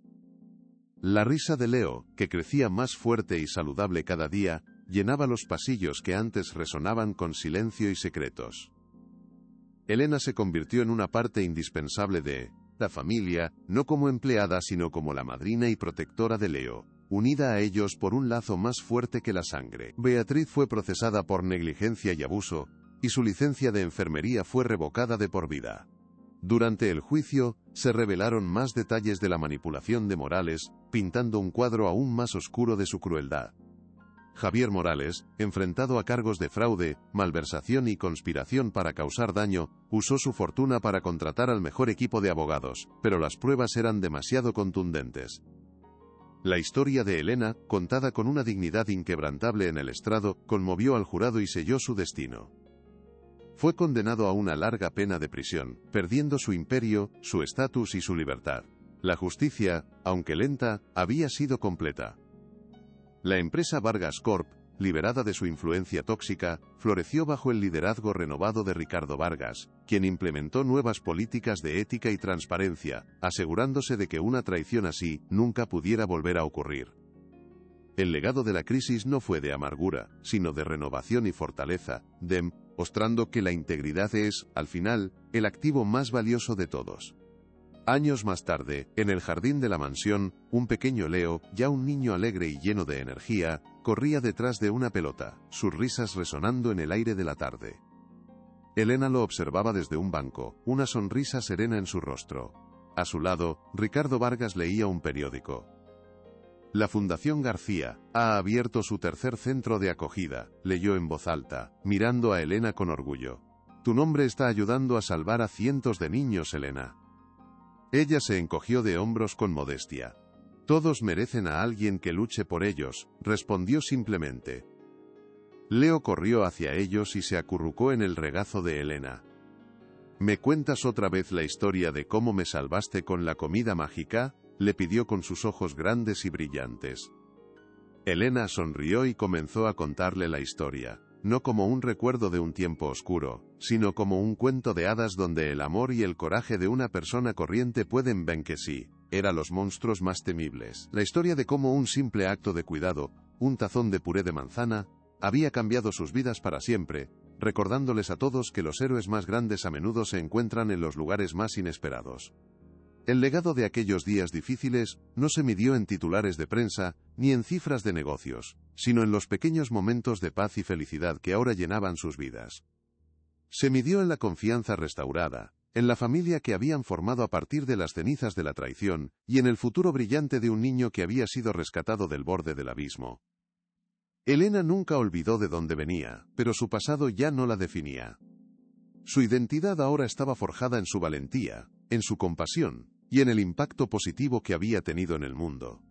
La risa de Leo, que crecía más fuerte y saludable cada día, llenaba los pasillos que antes resonaban con silencio y secretos. Elena se convirtió en una parte indispensable de la familia, no como empleada sino como la madrina y protectora de Leo, unida a ellos por un lazo más fuerte que la sangre. Beatriz fue procesada por negligencia y abuso, y su licencia de enfermería fue revocada de por vida. Durante el juicio, se revelaron más detalles de la manipulación de Morales, pintando un cuadro aún más oscuro de su crueldad. Javier Morales, enfrentado a cargos de fraude, malversación y conspiración para causar daño, usó su fortuna para contratar al mejor equipo de abogados, pero las pruebas eran demasiado contundentes. La historia de Elena, contada con una dignidad inquebrantable en el estrado, conmovió al jurado y selló su destino. Fue condenado a una larga pena de prisión, perdiendo su imperio, su estatus y su libertad. La justicia, aunque lenta, había sido completa. La empresa Vargas Corp, liberada de su influencia tóxica, floreció bajo el liderazgo renovado de Ricardo Vargas, quien implementó nuevas políticas de ética y transparencia, asegurándose de que una traición así nunca pudiera volver a ocurrir. El legado de la crisis no fue de amargura, sino de renovación y fortaleza, mostrando que la integridad es, al final, el activo más valioso de todos. Años más tarde, en el jardín de la mansión, un pequeño Leo, ya un niño alegre y lleno de energía, corría detrás de una pelota, sus risas resonando en el aire de la tarde. Elena lo observaba desde un banco, una sonrisa serena en su rostro. A su lado, Ricardo Vargas leía un periódico. La Fundación García ha abierto su tercer centro de acogida, leyó en voz alta, mirando a Elena con orgullo. Tu nombre está ayudando a salvar a cientos de niños, Elena. Ella se encogió de hombros con modestia. Todos merecen a alguien que luche por ellos, respondió simplemente. Leo corrió hacia ellos y se acurrucó en el regazo de Elena. ¿Me cuentas otra vez la historia de cómo me salvaste con la comida mágica?, le pidió con sus ojos grandes y brillantes. Elena sonrió y comenzó a contarle la historia, no como un recuerdo de un tiempo oscuro, sino como un cuento de hadas donde el amor y el coraje de una persona corriente pueden vencer a los monstruos más temibles. La historia de cómo un simple acto de cuidado, un tazón de puré de manzana, había cambiado sus vidas para siempre, recordándoles a todos que los héroes más grandes a menudo se encuentran en los lugares más inesperados. El legado de aquellos días difíciles no se midió en titulares de prensa, ni en cifras de negocios, sino en los pequeños momentos de paz y felicidad que ahora llenaban sus vidas. Se midió en la confianza restaurada, en la familia que habían formado a partir de las cenizas de la traición, y en el futuro brillante de un niño que había sido rescatado del borde del abismo. Elena nunca olvidó de dónde venía, pero su pasado ya no la definía. Su identidad ahora estaba forjada en su valentía, en su compasión, y en el impacto positivo que había tenido en el mundo.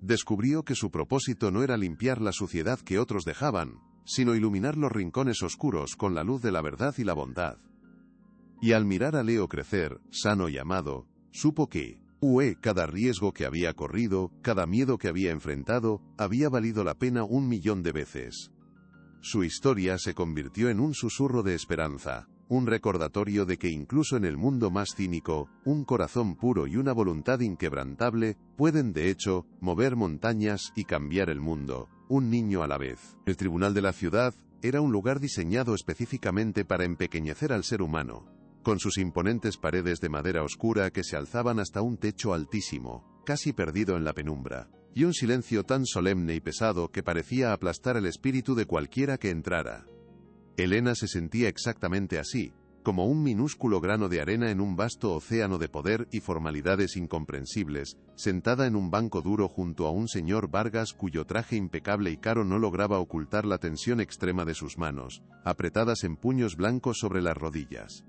Descubrió que su propósito no era limpiar la suciedad que otros dejaban, sino iluminar los rincones oscuros con la luz de la verdad y la bondad. Y al mirar a Leo crecer, sano y amado, supo que, cada riesgo que había corrido, cada miedo que había enfrentado, había valido la pena 1.000.000 de veces. Su historia se convirtió en un susurro de esperanza, un recordatorio de que incluso en el mundo más cínico, un corazón puro y una voluntad inquebrantable pueden de hecho mover montañas y cambiar el mundo, un niño a la vez. El tribunal de la ciudad era un lugar diseñado específicamente para empequeñecer al ser humano, con sus imponentes paredes de madera oscura que se alzaban hasta un techo altísimo, casi perdido en la penumbra, y un silencio tan solemne y pesado que parecía aplastar el espíritu de cualquiera que entrara. Elena se sentía exactamente así, como un minúsculo grano de arena en un vasto océano de poder y formalidades incomprensibles, sentada en un banco duro junto a un señor Vargas cuyo traje impecable y caro no lograba ocultar la tensión extrema de sus manos, apretadas en puños blancos sobre las rodillas.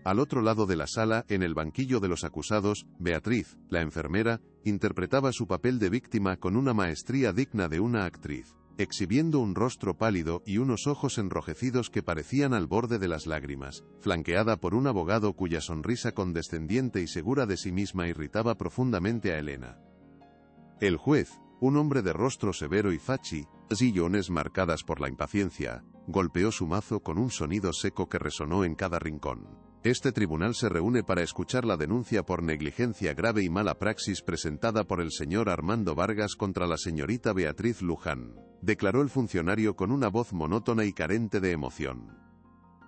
Al otro lado de la sala, en el banquillo de los acusados, Beatriz, la enfermera, interpretaba su papel de víctima con una maestría digna de una actriz, exhibiendo un rostro pálido y unos ojos enrojecidos que parecían al borde de las lágrimas, flanqueada por un abogado cuya sonrisa condescendiente y segura de sí misma irritaba profundamente a Elena. El juez, un hombre de rostro severo y fachi, sillones marcadas por la impaciencia, golpeó su mazo con un sonido seco que resonó en cada rincón. Este tribunal se reúne para escuchar la denuncia por negligencia grave y mala praxis presentada por el señor Armando Vargas contra la señorita Beatriz Luján, declaró el funcionario con una voz monótona y carente de emoción.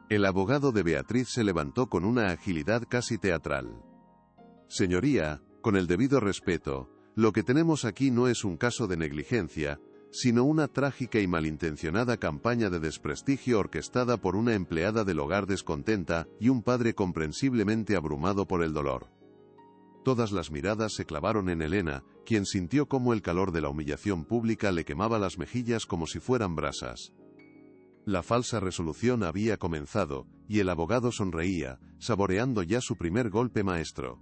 El abogado de Beatriz se levantó con una agilidad casi teatral. Señoría, con el debido respeto, lo que tenemos aquí no es un caso de negligencia, sino una trágica y malintencionada campaña de desprestigio orquestada por una empleada del hogar descontenta y un padre comprensiblemente abrumado por el dolor. Todas las miradas se clavaron en Elena, quien sintió cómo el calor de la humillación pública le quemaba las mejillas como si fueran brasas. La falsa resolución había comenzado, y el abogado sonreía, saboreando ya su primer golpe maestro.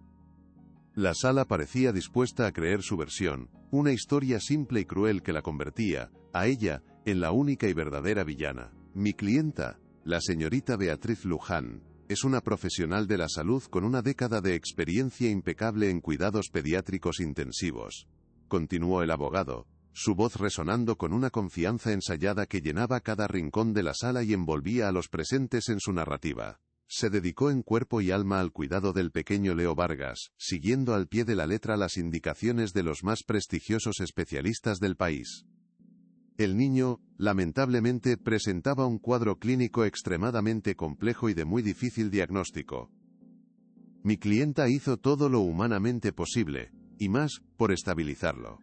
La sala parecía dispuesta a creer su versión, una historia simple y cruel que la convertía, a ella, en la única y verdadera villana. Mi clienta, la señorita Beatriz Luján, es una profesional de la salud con una década de experiencia impecable en cuidados pediátricos intensivos. Continuó el abogado, su voz resonando con una confianza ensayada que llenaba cada rincón de la sala y envolvía a los presentes en su narrativa. Se dedicó en cuerpo y alma al cuidado del pequeño Leo Vargas, siguiendo al pie de la letra las indicaciones de los más prestigiosos especialistas del país. El niño, lamentablemente, presentaba un cuadro clínico extremadamente complejo y de muy difícil diagnóstico. Mi clienta hizo todo lo humanamente posible, y más, por estabilizarlo.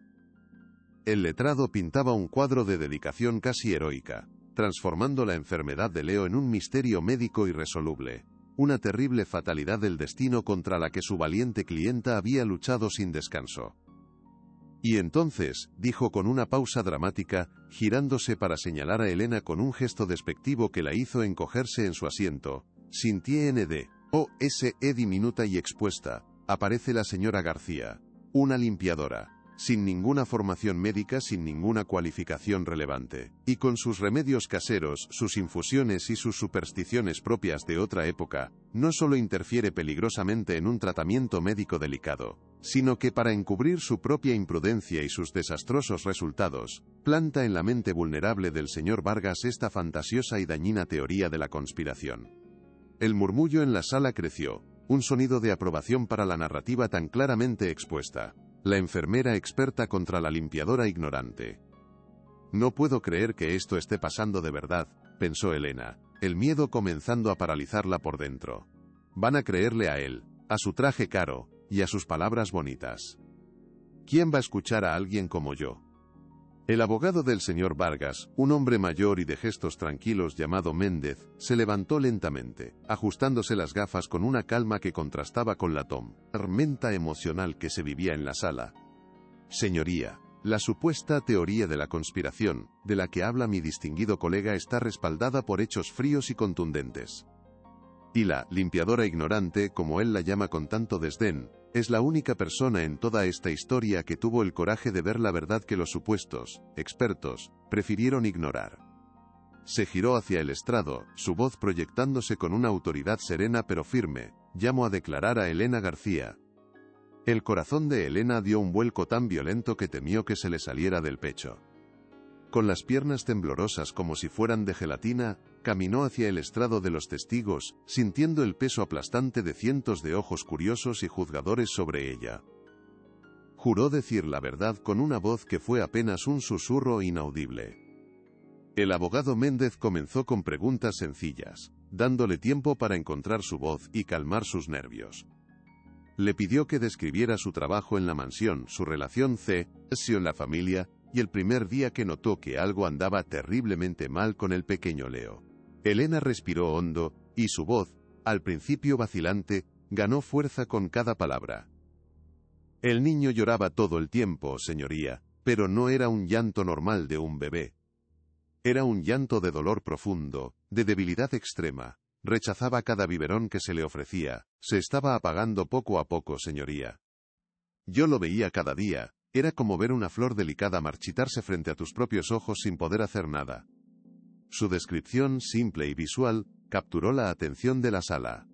El letrado pintaba un cuadro de dedicación casi heroica, transformando la enfermedad de Leo en un misterio médico irresoluble, una terrible fatalidad del destino contra la que su valiente clienta había luchado sin descanso. Y entonces, dijo con una pausa dramática, girándose para señalar a Elena con un gesto despectivo que la hizo encogerse en su asiento, sin tiende, diminuta y expuesta, aparece la señora García, una limpiadora. sin ninguna formación médica, sin ninguna cualificación relevante, y con sus remedios caseros, sus infusiones y sus supersticiones propias de otra época, no solo interfiere peligrosamente en un tratamiento médico delicado, sino que para encubrir su propia imprudencia y sus desastrosos resultados, planta en la mente vulnerable del señor Vargas esta fantasiosa y dañina teoría de la conspiración. El murmullo en la sala creció, un sonido de aprobación para la narrativa tan claramente expuesta. La enfermera experta contra la limpiadora ignorante. No puedo creer que esto esté pasando de verdad, pensó Elena, el miedo comenzando a paralizarla por dentro. Van a creerle a él, a su traje caro, y a sus palabras bonitas. ¿Quién va a escuchar a alguien como yo? El abogado del señor Vargas, un hombre mayor y de gestos tranquilos llamado Méndez, se levantó lentamente, ajustándose las gafas con una calma que contrastaba con la tormenta emocional que se vivía en la sala. Señoría, la supuesta teoría de la conspiración, de la que habla mi distinguido colega, está respaldada por hechos fríos y contundentes. Y la limpiadora ignorante, como él la llama con tanto desdén, es la única persona en toda esta historia que tuvo el coraje de ver la verdad que los supuestos expertos prefirieron ignorar. Se giró hacia el estrado, su voz proyectándose con una autoridad serena pero firme. Llamo a declarar a Elena García. El corazón de Elena dio un vuelco tan violento que temió que se le saliera del pecho. Con las piernas temblorosas como si fueran de gelatina, caminó hacia el estrado de los testigos, sintiendo el peso aplastante de cientos de ojos curiosos y juzgadores sobre ella. Juró decir la verdad con una voz que fue apenas un susurro inaudible. El abogado Méndez comenzó con preguntas sencillas, dándole tiempo para encontrar su voz y calmar sus nervios. Le pidió que describiera su trabajo en la mansión, su relación con la familia, y el primer día que notó que algo andaba terriblemente mal con el pequeño Leo. Elena respiró hondo, y su voz, al principio vacilante, ganó fuerza con cada palabra. El niño lloraba todo el tiempo, señoría, pero no era un llanto normal de un bebé. Era un llanto de dolor profundo, de debilidad extrema. Rechazaba cada biberón que se le ofrecía. Se estaba apagando poco a poco, señoría. Yo lo veía cada día. Era como ver una flor delicada marchitarse frente a tus propios ojos sin poder hacer nada. Su descripción, simple y visual, capturó la atención de la sala.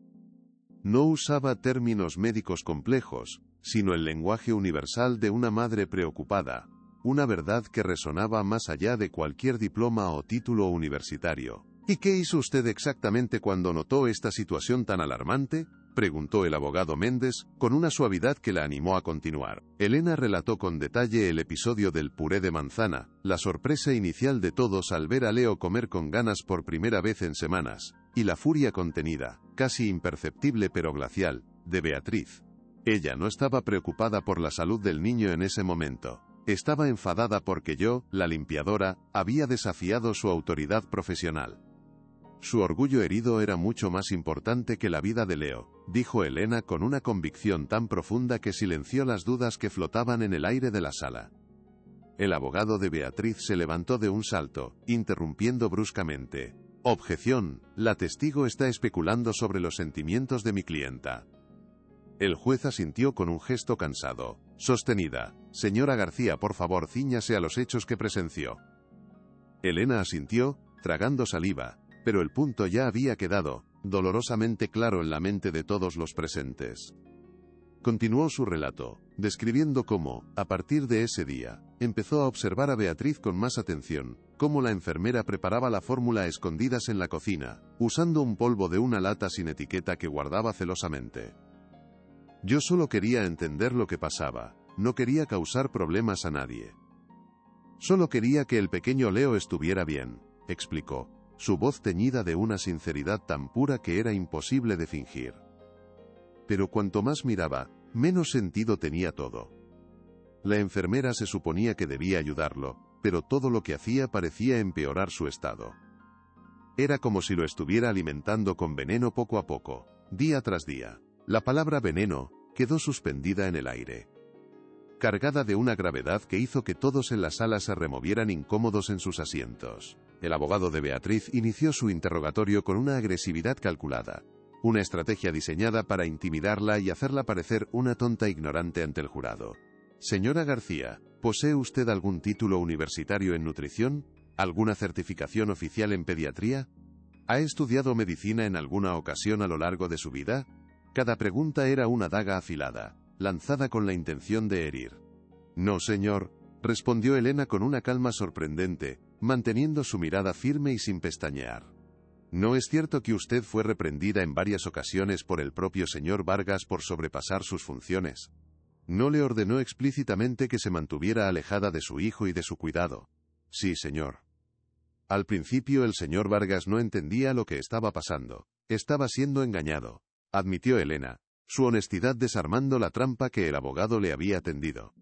No usaba términos médicos complejos, sino el lenguaje universal de una madre preocupada, una verdad que resonaba más allá de cualquier diploma o título universitario. ¿Y qué hizo usted exactamente cuando notó esta situación tan alarmante?, preguntó el abogado Méndez, con una suavidad que la animó a continuar. Elena relató con detalle el episodio del puré de manzana, la sorpresa inicial de todos al ver a Leo comer con ganas por primera vez en semanas, y la furia contenida, casi imperceptible pero glacial, de Beatriz. Ella no estaba preocupada por la salud del niño en ese momento. Estaba enfadada porque yo, la limpiadora, había desafiado su autoridad profesional. Su orgullo herido era mucho más importante que la vida de Leo, dijo Elena con una convicción tan profunda que silenció las dudas que flotaban en el aire de la sala. El abogado de Beatriz se levantó de un salto, interrumpiendo bruscamente. Objeción, la testigo está especulando sobre los sentimientos de mi clienta. El juez asintió con un gesto cansado. Sostenida. Señora García, por favor, cíñase a los hechos que presenció. Elena asintió, tragando saliva. Pero el punto ya había quedado, dolorosamente claro en la mente de todos los presentes. Continuó su relato, describiendo cómo, a partir de ese día, empezó a observar a Beatriz con más atención, cómo la enfermera preparaba la fórmula a escondidas en la cocina, usando un polvo de una lata sin etiqueta que guardaba celosamente. Yo solo quería entender lo que pasaba, no quería causar problemas a nadie. Solo quería que el pequeño Leo estuviera bien, explicó. Su voz teñida de una sinceridad tan pura que era imposible de fingir. Pero cuanto más miraba, menos sentido tenía todo. La enfermera se suponía que debía ayudarlo, pero todo lo que hacía parecía empeorar su estado. Era como si lo estuviera alimentando con veneno poco a poco, día tras día. La palabra veneno quedó suspendida en el aire, cargada de una gravedad que hizo que todos en la sala se removieran incómodos en sus asientos. El abogado de Beatriz inició su interrogatorio con una agresividad calculada, una estrategia diseñada para intimidarla y hacerla parecer una tonta ignorante ante el jurado. Señora García, ¿posee usted algún título universitario en nutrición? ¿Alguna certificación oficial en pediatría? ¿Ha estudiado medicina en alguna ocasión a lo largo de su vida? Cada pregunta era una daga afilada, lanzada con la intención de herir. No, señor, respondió Elena con una calma sorprendente, manteniendo su mirada firme y sin pestañear. ¿No es cierto que usted fue reprendida en varias ocasiones por el propio señor Vargas por sobrepasar sus funciones? ¿No le ordenó explícitamente que se mantuviera alejada de su hijo y de su cuidado? Sí, señor. Al principio el señor Vargas no entendía lo que estaba pasando. Estaba siendo engañado, admitió Elena, su honestidad desarmando la trampa que el abogado le había tendido.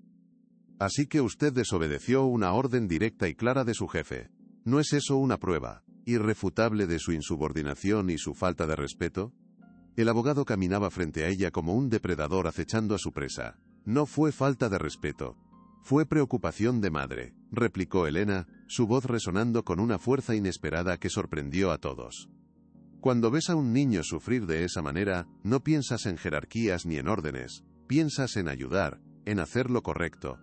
Así que usted desobedeció una orden directa y clara de su jefe. ¿No es eso una prueba irrefutable de su insubordinación y su falta de respeto? El abogado caminaba frente a ella como un depredador acechando a su presa. No fue falta de respeto. Fue preocupación de madre, replicó Elena, su voz resonando con una fuerza inesperada que sorprendió a todos. Cuando ves a un niño sufrir de esa manera, no piensas en jerarquías ni en órdenes, piensas en ayudar, en hacer lo correcto.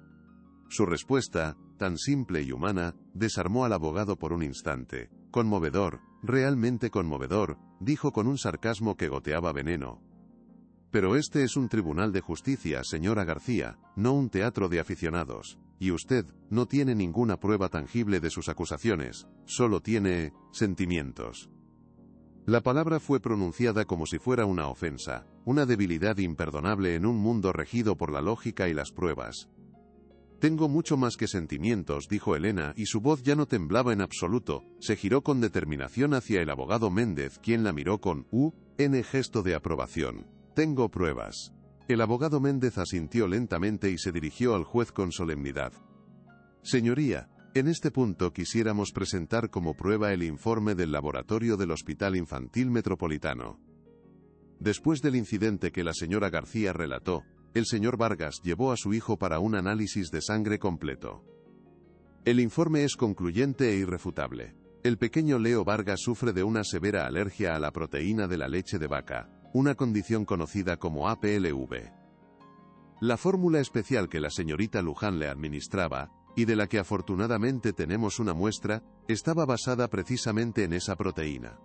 Su respuesta, tan simple y humana, desarmó al abogado por un instante. Conmovedor, realmente conmovedor, dijo con un sarcasmo que goteaba veneno. Pero este es un tribunal de justicia, señora García, no un teatro de aficionados, y usted no tiene ninguna prueba tangible de sus acusaciones, solo tiene sentimientos. La palabra fue pronunciada como si fuera una ofensa, una debilidad imperdonable en un mundo regido por la lógica y las pruebas. Tengo mucho más que sentimientos, dijo Elena, y su voz ya no temblaba en absoluto. Se giró con determinación hacia el abogado Méndez, quien la miró con un gesto de aprobación. Tengo pruebas. El abogado Méndez asintió lentamente y se dirigió al juez con solemnidad. Señoría, en este punto quisiéramos presentar como prueba el informe del laboratorio del Hospital Infantil Metropolitano. Después del incidente que la señora García relató, el señor Vargas llevó a su hijo para un análisis de sangre completo. El informe es concluyente e irrefutable. El pequeño Leo Vargas sufre de una severa alergia a la proteína de la leche de vaca, una condición conocida como APLV. La fórmula especial que la señorita Luján le administraba, y de la que afortunadamente tenemos una muestra, estaba basada precisamente en esa proteína.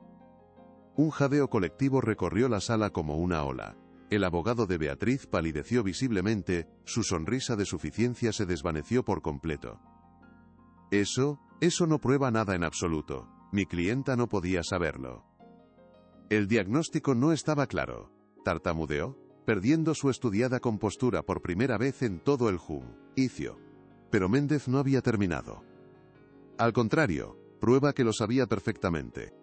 Un jadeo colectivo recorrió la sala como una ola. El abogado de Beatriz palideció visiblemente, su sonrisa de suficiencia se desvaneció por completo. Eso no prueba nada en absoluto. Mi clienta no podía saberlo. El diagnóstico no estaba claro. Tartamudeó, perdiendo su estudiada compostura por primera vez en todo el juicio. Pero Méndez no había terminado. Al contrario, prueba que lo sabía perfectamente.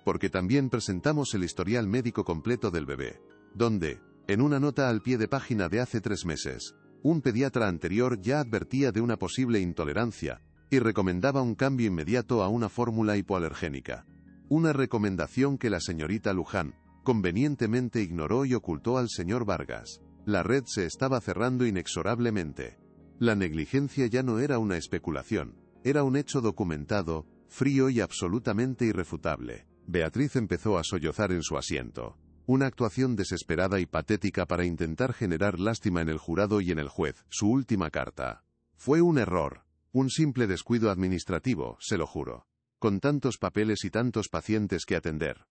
Porque también presentamos el historial médico completo del bebé, donde, en una nota al pie de página de hace 3 meses, un pediatra anterior ya advertía de una posible intolerancia, y recomendaba un cambio inmediato a una fórmula hipoalergénica. Una recomendación que la señorita Luján convenientemente ignoró y ocultó al señor Vargas. La red se estaba cerrando inexorablemente. La negligencia ya no era una especulación, era un hecho documentado, frío y absolutamente irrefutable. Beatriz empezó a sollozar en su asiento. Una actuación desesperada y patética para intentar generar lástima en el jurado y en el juez. Su última carta. Fue un error. Un simple descuido administrativo, se lo juro. Con tantos papeles y tantos pacientes que atender.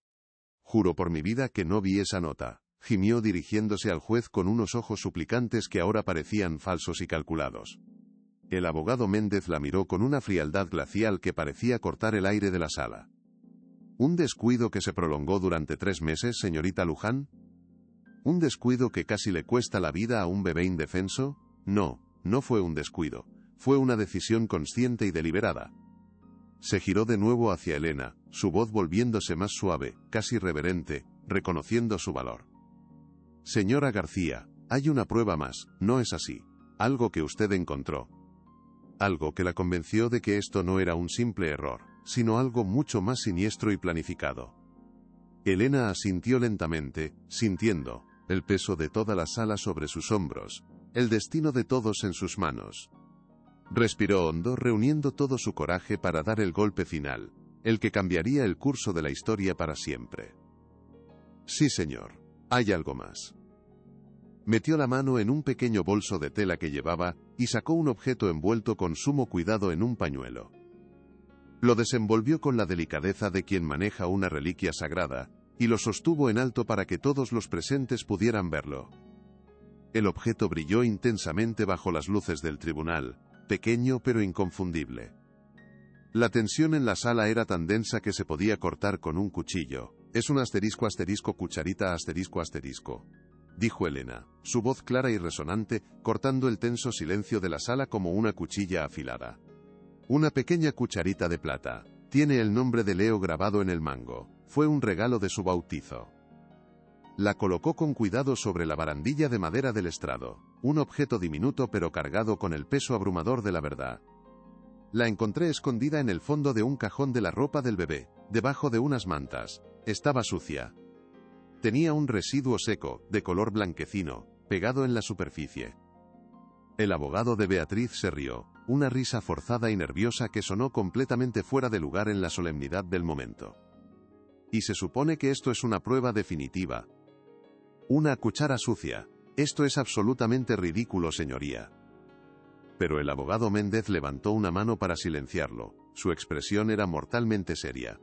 Juro por mi vida que no vi esa nota, gimió dirigiéndose al juez con unos ojos suplicantes que ahora parecían falsos y calculados. El abogado Méndez la miró con una frialdad glacial que parecía cortar el aire de la sala. ¿Un descuido que se prolongó durante 3 meses, señorita Luján? ¿Un descuido que casi le cuesta la vida a un bebé indefenso? No, no fue un descuido, fue una decisión consciente y deliberada. Se giró de nuevo hacia Elena, su voz volviéndose más suave, casi reverente, reconociendo su valor. Señora García, hay una prueba más, ¿no es así? Algo que usted encontró. Algo que la convenció de que esto no era un simple error, sino algo mucho más siniestro y planificado. Elena asintió lentamente, sintiendo el peso de toda la sala sobre sus hombros, el destino de todos en sus manos. Respiró hondo, reuniendo todo su coraje para dar el golpe final, el que cambiaría el curso de la historia para siempre. Sí, señor. Hay algo más. Metió la mano en un pequeño bolso de tela que llevaba y sacó un objeto envuelto con sumo cuidado en un pañuelo. Lo desenvolvió con la delicadeza de quien maneja una reliquia sagrada y lo sostuvo en alto para que todos los presentes pudieran verlo. El objeto brilló intensamente bajo las luces del tribunal, pequeño pero inconfundible. La tensión en la sala era tan densa que se podía cortar con un cuchillo. Es un cucharita ***, dijo Elena, su voz clara y resonante, cortando el tenso silencio de la sala como una cuchilla afilada. Una pequeña cucharita de plata. Tiene el nombre de Leo grabado en el mango. Fue un regalo de su bautizo. La colocó con cuidado sobre la barandilla de madera del estrado, un objeto diminuto pero cargado con el peso abrumador de la verdad. La encontré escondida en el fondo de un cajón de la ropa del bebé, debajo de unas mantas. Estaba sucia. Tenía un residuo seco, de color blanquecino, pegado en la superficie. El abogado de Beatriz se rió, una risa forzada y nerviosa que sonó completamente fuera de lugar en la solemnidad del momento. Y se supone que esto es una prueba definitiva. Una cuchara sucia. Esto es absolutamente ridículo, señoría. Pero el abogado Méndez levantó una mano para silenciarlo. Su expresión era mortalmente seria.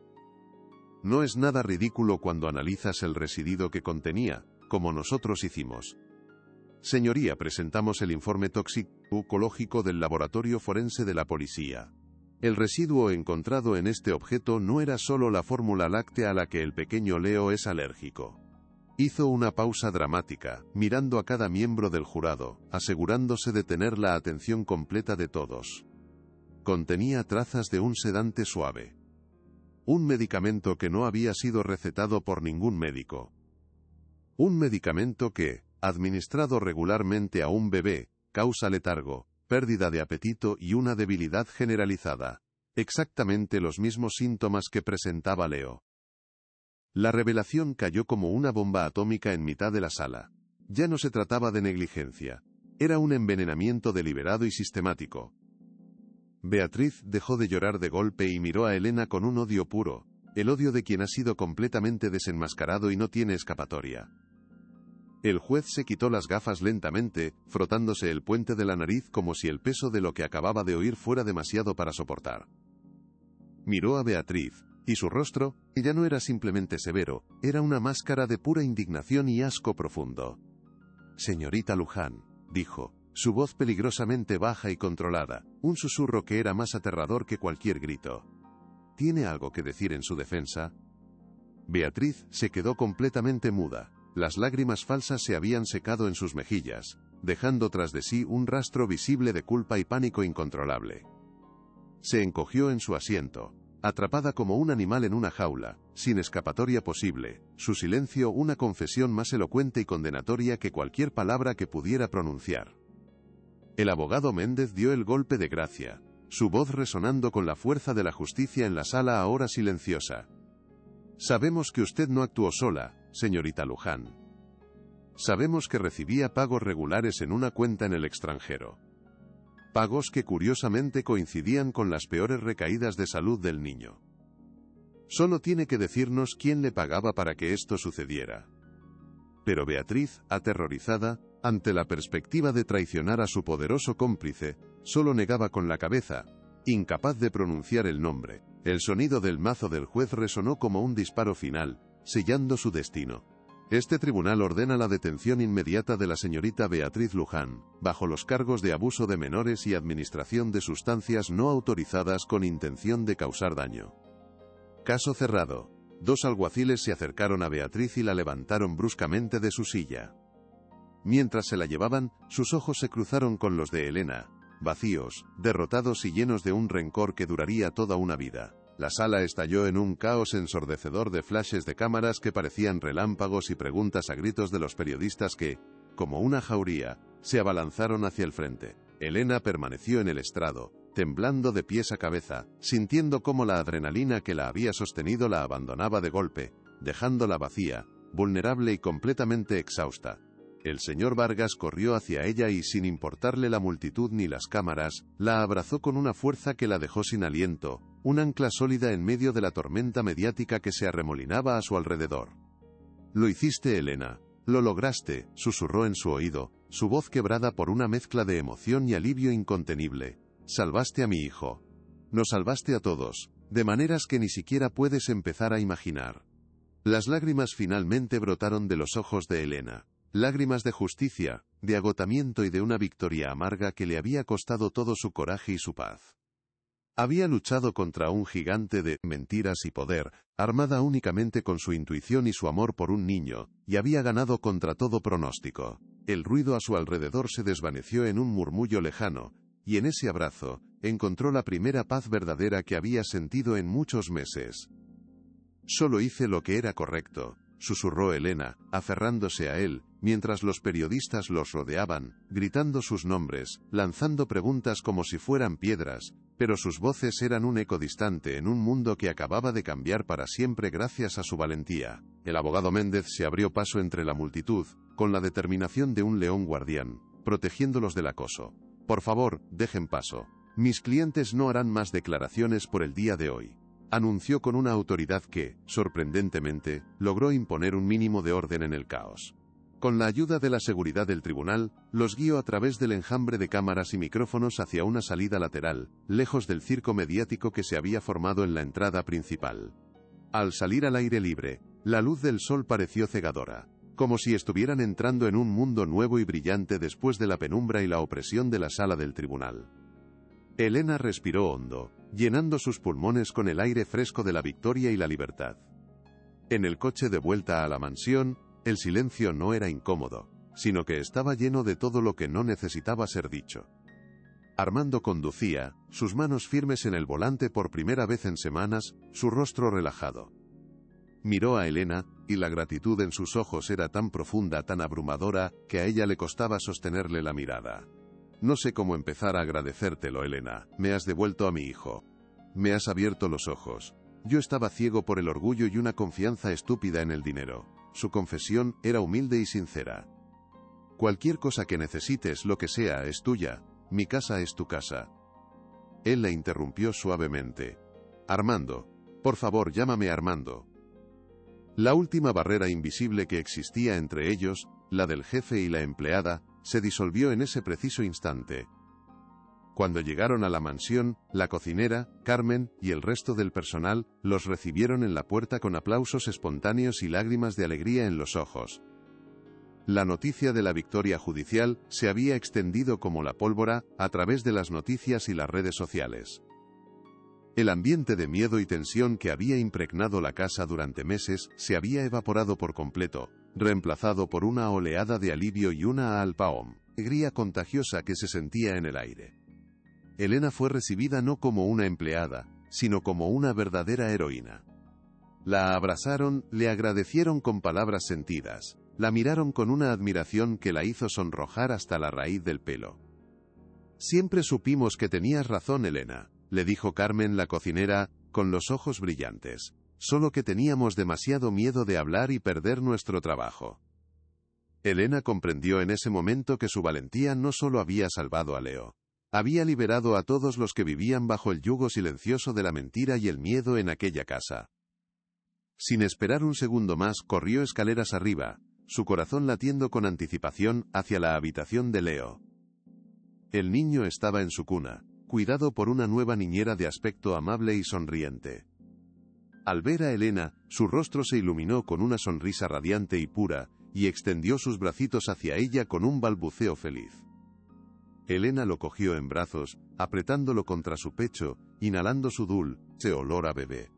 No es nada ridículo cuando analizas el residuo que contenía, como nosotros hicimos. Señoría, presentamos el informe toxicológico del laboratorio forense de la policía. El residuo encontrado en este objeto no era solo la fórmula láctea a la que el pequeño Leo es alérgico. Hizo una pausa dramática, mirando a cada miembro del jurado, asegurándose de tener la atención completa de todos. Contenía trazas de un sedante suave. Un medicamento que no había sido recetado por ningún médico. Un medicamento que, administrado regularmente a un bebé, causa letargo, pérdida de apetito y una debilidad generalizada. Exactamente los mismos síntomas que presentaba Leo. La revelación cayó como una bomba atómica en mitad de la sala. Ya no se trataba de negligencia. Era un envenenamiento deliberado y sistemático. Beatriz dejó de llorar de golpe y miró a Elena con un odio puro, el odio de quien ha sido completamente desenmascarado y no tiene escapatoria. El juez se quitó las gafas lentamente, frotándose el puente de la nariz como si el peso de lo que acababa de oír fuera demasiado para soportar. Miró a Beatriz, y su rostro, que ya no era simplemente severo, era una máscara de pura indignación y asco profundo. Señorita Luján, dijo, su voz peligrosamente baja y controlada, un susurro que era más aterrador que cualquier grito. ¿Tiene algo que decir en su defensa? Beatriz se quedó completamente muda. Las lágrimas falsas se habían secado en sus mejillas, dejando tras de sí un rastro visible de culpa y pánico incontrolable. Se encogió en su asiento, atrapada como un animal en una jaula, sin escapatoria posible, su silencio una confesión más elocuente y condenatoria que cualquier palabra que pudiera pronunciar. El abogado Méndez dio el golpe de gracia, su voz resonando con la fuerza de la justicia en la sala ahora silenciosa. Sabemos que usted no actuó sola, señorita Luján. Sabemos que recibía pagos regulares en una cuenta en el extranjero. Pagos que curiosamente coincidían con las peores recaídas de salud del niño. Solo tiene que decirnos quién le pagaba para que esto sucediera. Pero Beatriz, aterrorizada, ante la perspectiva de traicionar a su poderoso cómplice, solo negaba con la cabeza, incapaz de pronunciar el nombre. El sonido del mazo del juez resonó como un disparo final, sellando su destino. Este tribunal ordena la detención inmediata de la señorita Beatriz Luján, bajo los cargos de abuso de menores y administración de sustancias no autorizadas con intención de causar daño. Caso cerrado. 2 alguaciles se acercaron a Beatriz y la levantaron bruscamente de su silla. Mientras se la llevaban, sus ojos se cruzaron con los de Elena, vacíos, derrotados y llenos de un rencor que duraría toda una vida. La sala estalló en un caos ensordecedor de flashes de cámaras que parecían relámpagos y preguntas a gritos de los periodistas que, como una jauría, se abalanzaron hacia el frente. Elena permaneció en el estrado, temblando de pies a cabeza, sintiendo cómo la adrenalina que la había sostenido la abandonaba de golpe, dejándola vacía, vulnerable y completamente exhausta. El señor Vargas corrió hacia ella y, sin importarle la multitud ni las cámaras, la abrazó con una fuerza que la dejó sin aliento, un ancla sólida en medio de la tormenta mediática que se arremolinaba a su alrededor. Lo hiciste, Elena. Lo lograste, susurró en su oído, su voz quebrada por una mezcla de emoción y alivio incontenible. Salvaste a mi hijo. Nos salvaste a todos, de maneras que ni siquiera puedes empezar a imaginar. Las lágrimas finalmente brotaron de los ojos de Elena. Lágrimas de justicia, de agotamiento y de una victoria amarga que le había costado todo su coraje y su paz. Había luchado contra un gigante de mentiras y poder, armada únicamente con su intuición y su amor por un niño, y había ganado contra todo pronóstico. El ruido a su alrededor se desvaneció en un murmullo lejano, y en ese abrazo, encontró la primera paz verdadera que había sentido en muchos meses. Solo hice lo que era correcto, susurró Elena, aferrándose a él, mientras los periodistas los rodeaban, gritando sus nombres, lanzando preguntas como si fueran piedras, pero sus voces eran un eco distante en un mundo que acababa de cambiar para siempre gracias a su valentía. El abogado Méndez se abrió paso entre la multitud, con la determinación de un león guardián, protegiéndolos del acoso. Por favor, dejen paso. Mis clientes no harán más declaraciones por el día de hoy. Anunció con una autoridad que, sorprendentemente, logró imponer un mínimo de orden en el caos. Con la ayuda de la seguridad del tribunal, los guió a través del enjambre de cámaras y micrófonos hacia una salida lateral, lejos del circo mediático que se había formado en la entrada principal. Al salir al aire libre, la luz del sol pareció cegadora, como si estuvieran entrando en un mundo nuevo y brillante después de la penumbra y la opresión de la sala del tribunal. Elena respiró hondo, llenando sus pulmones con el aire fresco de la victoria y la libertad. En el coche de vuelta a la mansión, el silencio no era incómodo, sino que estaba lleno de todo lo que no necesitaba ser dicho. Armando conducía, sus manos firmes en el volante por primera vez en semanas, su rostro relajado. Miró a Elena, y la gratitud en sus ojos era tan profunda, tan abrumadora, que a ella le costaba sostenerle la mirada. No sé cómo empezar a agradecértelo, Elena. Me has devuelto a mi hijo. Me has abierto los ojos. Yo estaba ciego por el orgullo y una confianza estúpida en el dinero. Su confesión era humilde y sincera. Cualquier cosa que necesites, lo que sea, es tuya. Mi casa es tu casa. Él la interrumpió suavemente. Armando. Por favor, llámame Armando. La última barrera invisible que existía entre ellos, la del jefe y la empleada, se disolvió en ese preciso instante. Cuando llegaron a la mansión, la cocinera, Carmen, y el resto del personal, los recibieron en la puerta con aplausos espontáneos y lágrimas de alegría en los ojos. La noticia de la victoria judicial se había extendido como la pólvora, a través de las noticias y las redes sociales. El ambiente de miedo y tensión que había impregnado la casa durante meses, se había evaporado por completo, reemplazado por una oleada de alivio y una alegría contagiosa que se sentía en el aire. Elena fue recibida no como una empleada, sino como una verdadera heroína. La abrazaron, le agradecieron con palabras sentidas, la miraron con una admiración que la hizo sonrojar hasta la raíz del pelo. Siempre supimos que tenías razón, Elena, le dijo Carmen, la cocinera, con los ojos brillantes. Solo que teníamos demasiado miedo de hablar y perder nuestro trabajo. Elena comprendió en ese momento que su valentía no solo había salvado a Leo. Había liberado a todos los que vivían bajo el yugo silencioso de la mentira y el miedo en aquella casa. Sin esperar un segundo más, corrió escaleras arriba, su corazón latiendo con anticipación hacia la habitación de Leo. El niño estaba en su cuna, cuidado por una nueva niñera de aspecto amable y sonriente. Al ver a Elena, su rostro se iluminó con una sonrisa radiante y pura, y extendió sus bracitos hacia ella con un balbuceo feliz. Elena lo cogió en brazos, apretándolo contra su pecho, inhalando su dulce olor a bebé.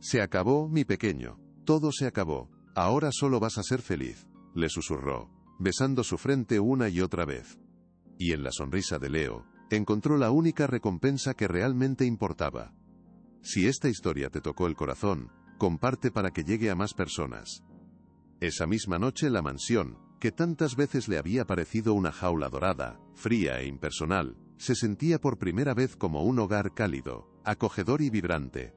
Se acabó, mi pequeño. Todo se acabó. Ahora solo vas a ser feliz, le susurró, besando su frente una y otra vez. Y en la sonrisa de Leo, encontró la única recompensa que realmente importaba. Si esta historia te tocó el corazón, comparte para que llegue a más personas. Esa misma noche la mansión, que tantas veces le había parecido una jaula dorada, fría e impersonal, se sentía por primera vez como un hogar cálido, acogedor y vibrante.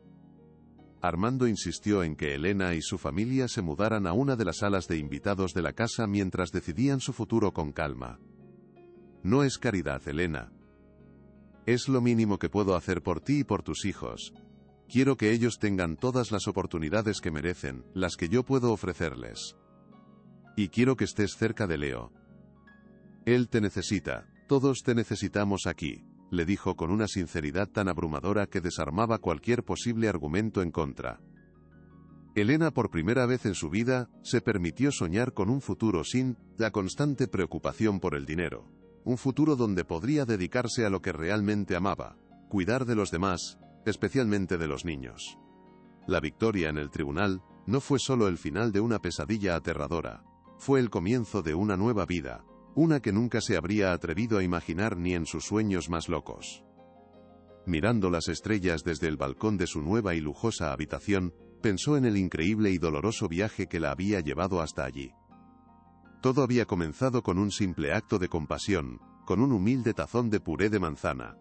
Armando insistió en que Elena y su familia se mudaran a una de las salas de invitados de la casa mientras decidían su futuro con calma. No es caridad, Elena. Es lo mínimo que puedo hacer por ti y por tus hijos. Quiero que ellos tengan todas las oportunidades que merecen, las que yo puedo ofrecerles. Y quiero que estés cerca de Leo. Él te necesita. Todos te necesitamos aquí, le dijo con una sinceridad tan abrumadora que desarmaba cualquier posible argumento en contra. Elena, por primera vez en su vida, se permitió soñar con un futuro sin la constante preocupación por el dinero. Un futuro donde podría dedicarse a lo que realmente amaba, cuidar de los demás, especialmente de los niños. La victoria en el tribunal no fue solo el final de una pesadilla aterradora, fue el comienzo de una nueva vida, una que nunca se habría atrevido a imaginar ni en sus sueños más locos. Mirando las estrellas desde el balcón de su nueva y lujosa habitación, pensó en el increíble y doloroso viaje que la había llevado hasta allí. Todo había comenzado con un simple acto de compasión, con un humilde tazón de puré de manzana.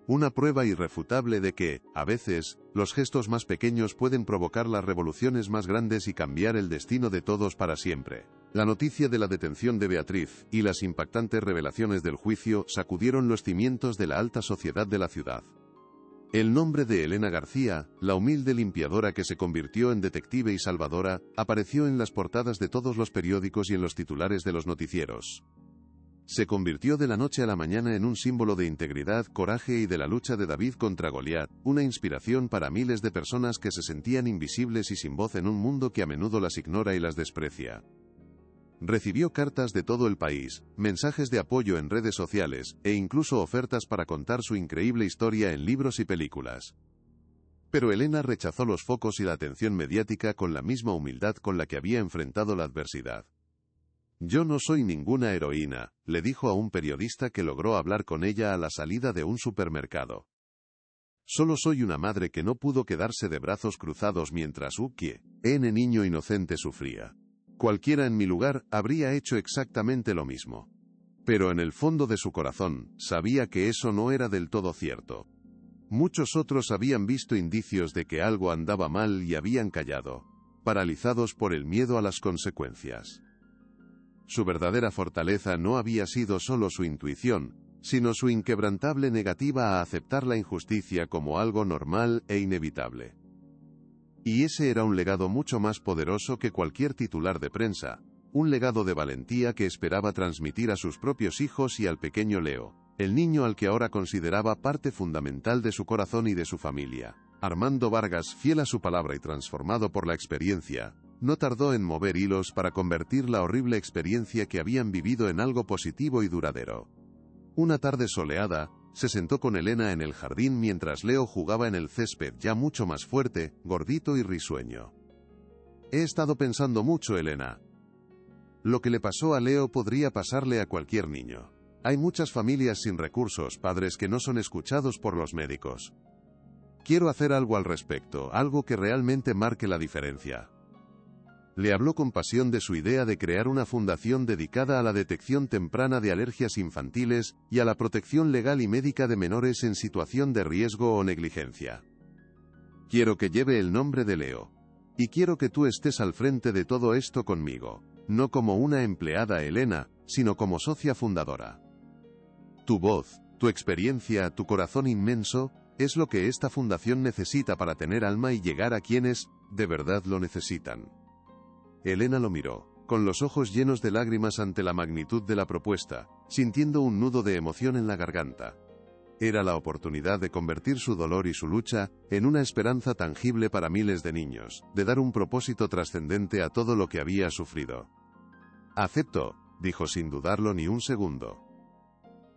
Una prueba irrefutable de que, a veces, los gestos más pequeños pueden provocar las revoluciones más grandes y cambiar el destino de todos para siempre. La noticia de la detención de Beatriz y las impactantes revelaciones del juicio sacudieron los cimientos de la alta sociedad de la ciudad. El nombre de Elena García, la humilde limpiadora que se convirtió en detective y salvadora, apareció en las portadas de todos los periódicos y en los titulares de los noticieros. Se convirtió de la noche a la mañana en un símbolo de integridad, coraje y de la lucha de David contra Goliat, una inspiración para miles de personas que se sentían invisibles y sin voz en un mundo que a menudo las ignora y las desprecia. Recibió cartas de todo el país, mensajes de apoyo en redes sociales, e incluso ofertas para contar su increíble historia en libros y películas. Pero Elena rechazó los focos y la atención mediática con la misma humildad con la que había enfrentado la adversidad. «Yo no soy ninguna heroína», le dijo a un periodista que logró hablar con ella a la salida de un supermercado. «Solo soy una madre que no pudo quedarse de brazos cruzados mientras un niño inocente sufría. Cualquiera en mi lugar habría hecho exactamente lo mismo». Pero en el fondo de su corazón, sabía que eso no era del todo cierto. Muchos otros habían visto indicios de que algo andaba mal y habían callado, paralizados por el miedo a las consecuencias. Su verdadera fortaleza no había sido solo su intuición, sino su inquebrantable negativa a aceptar la injusticia como algo normal e inevitable. Y ese era un legado mucho más poderoso que cualquier titular de prensa, un legado de valentía que esperaba transmitir a sus propios hijos y al pequeño Leo, el niño al que ahora consideraba parte fundamental de su corazón y de su familia. Armando Vargas, fiel a su palabra y transformado por la experiencia, no tardó en mover hilos para convertir la horrible experiencia que habían vivido en algo positivo y duradero. Una tarde soleada, se sentó con Elena en el jardín mientras Leo jugaba en el césped ya mucho más fuerte, gordito y risueño. «He estado pensando mucho, Elena. Lo que le pasó a Leo podría pasarle a cualquier niño. Hay muchas familias sin recursos, padres que no son escuchados por los médicos. Quiero hacer algo al respecto, algo que realmente marque la diferencia». Le habló con pasión de su idea de crear una fundación dedicada a la detección temprana de alergias infantiles y a la protección legal y médica de menores en situación de riesgo o negligencia. «Quiero que lleve el nombre de Leo. Y quiero que tú estés al frente de todo esto conmigo, no como una empleada, Elena, sino como socia fundadora. Tu voz, tu experiencia, tu corazón inmenso, es lo que esta fundación necesita para tener alma y llegar a quienes, de verdad lo necesitan». Elena lo miró, con los ojos llenos de lágrimas ante la magnitud de la propuesta, sintiendo un nudo de emoción en la garganta. Era la oportunidad de convertir su dolor y su lucha en una esperanza tangible para miles de niños, de dar un propósito trascendente a todo lo que había sufrido. «Acepto», dijo sin dudarlo ni un segundo.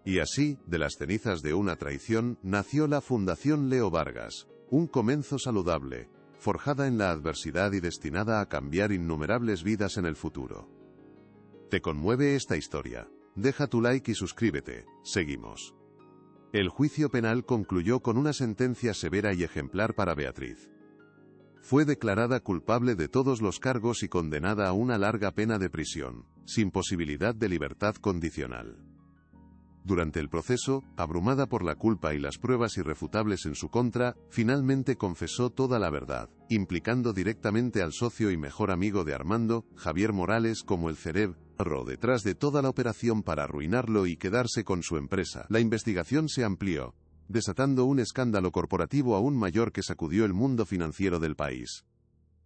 Y así, de las cenizas de una traición, nació la Fundación Leo Vargas, un comienzo saludable, forjada en la adversidad y destinada a cambiar innumerables vidas en el futuro. ¿Te conmueve esta historia? Deja tu like y suscríbete. Seguimos. El juicio penal concluyó con una sentencia severa y ejemplar para Beatriz. Fue declarada culpable de todos los cargos y condenada a una larga pena de prisión, sin posibilidad de libertad condicional. Durante el proceso, abrumada por la culpa y las pruebas irrefutables en su contra, finalmente confesó toda la verdad, implicando directamente al socio y mejor amigo de Armando, Javier Morales, como el cerebro detrás de toda la operación para arruinarlo y quedarse con su empresa. La investigación se amplió, desatando un escándalo corporativo aún mayor que sacudió el mundo financiero del país.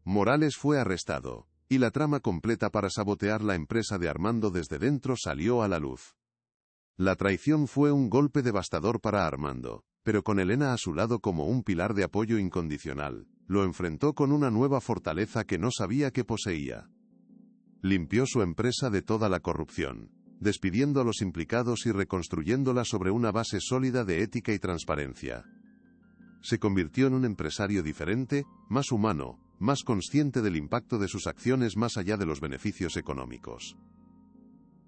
Morales fue arrestado, y la trama completa para sabotear la empresa de Armando desde dentro salió a la luz. La traición fue un golpe devastador para Armando, pero con Elena a su lado como un pilar de apoyo incondicional, lo enfrentó con una nueva fortaleza que no sabía que poseía. Limpió su empresa de toda la corrupción, despidiendo a los implicados y reconstruyéndola sobre una base sólida de ética y transparencia. Se convirtió en un empresario diferente, más humano, más consciente del impacto de sus acciones más allá de los beneficios económicos.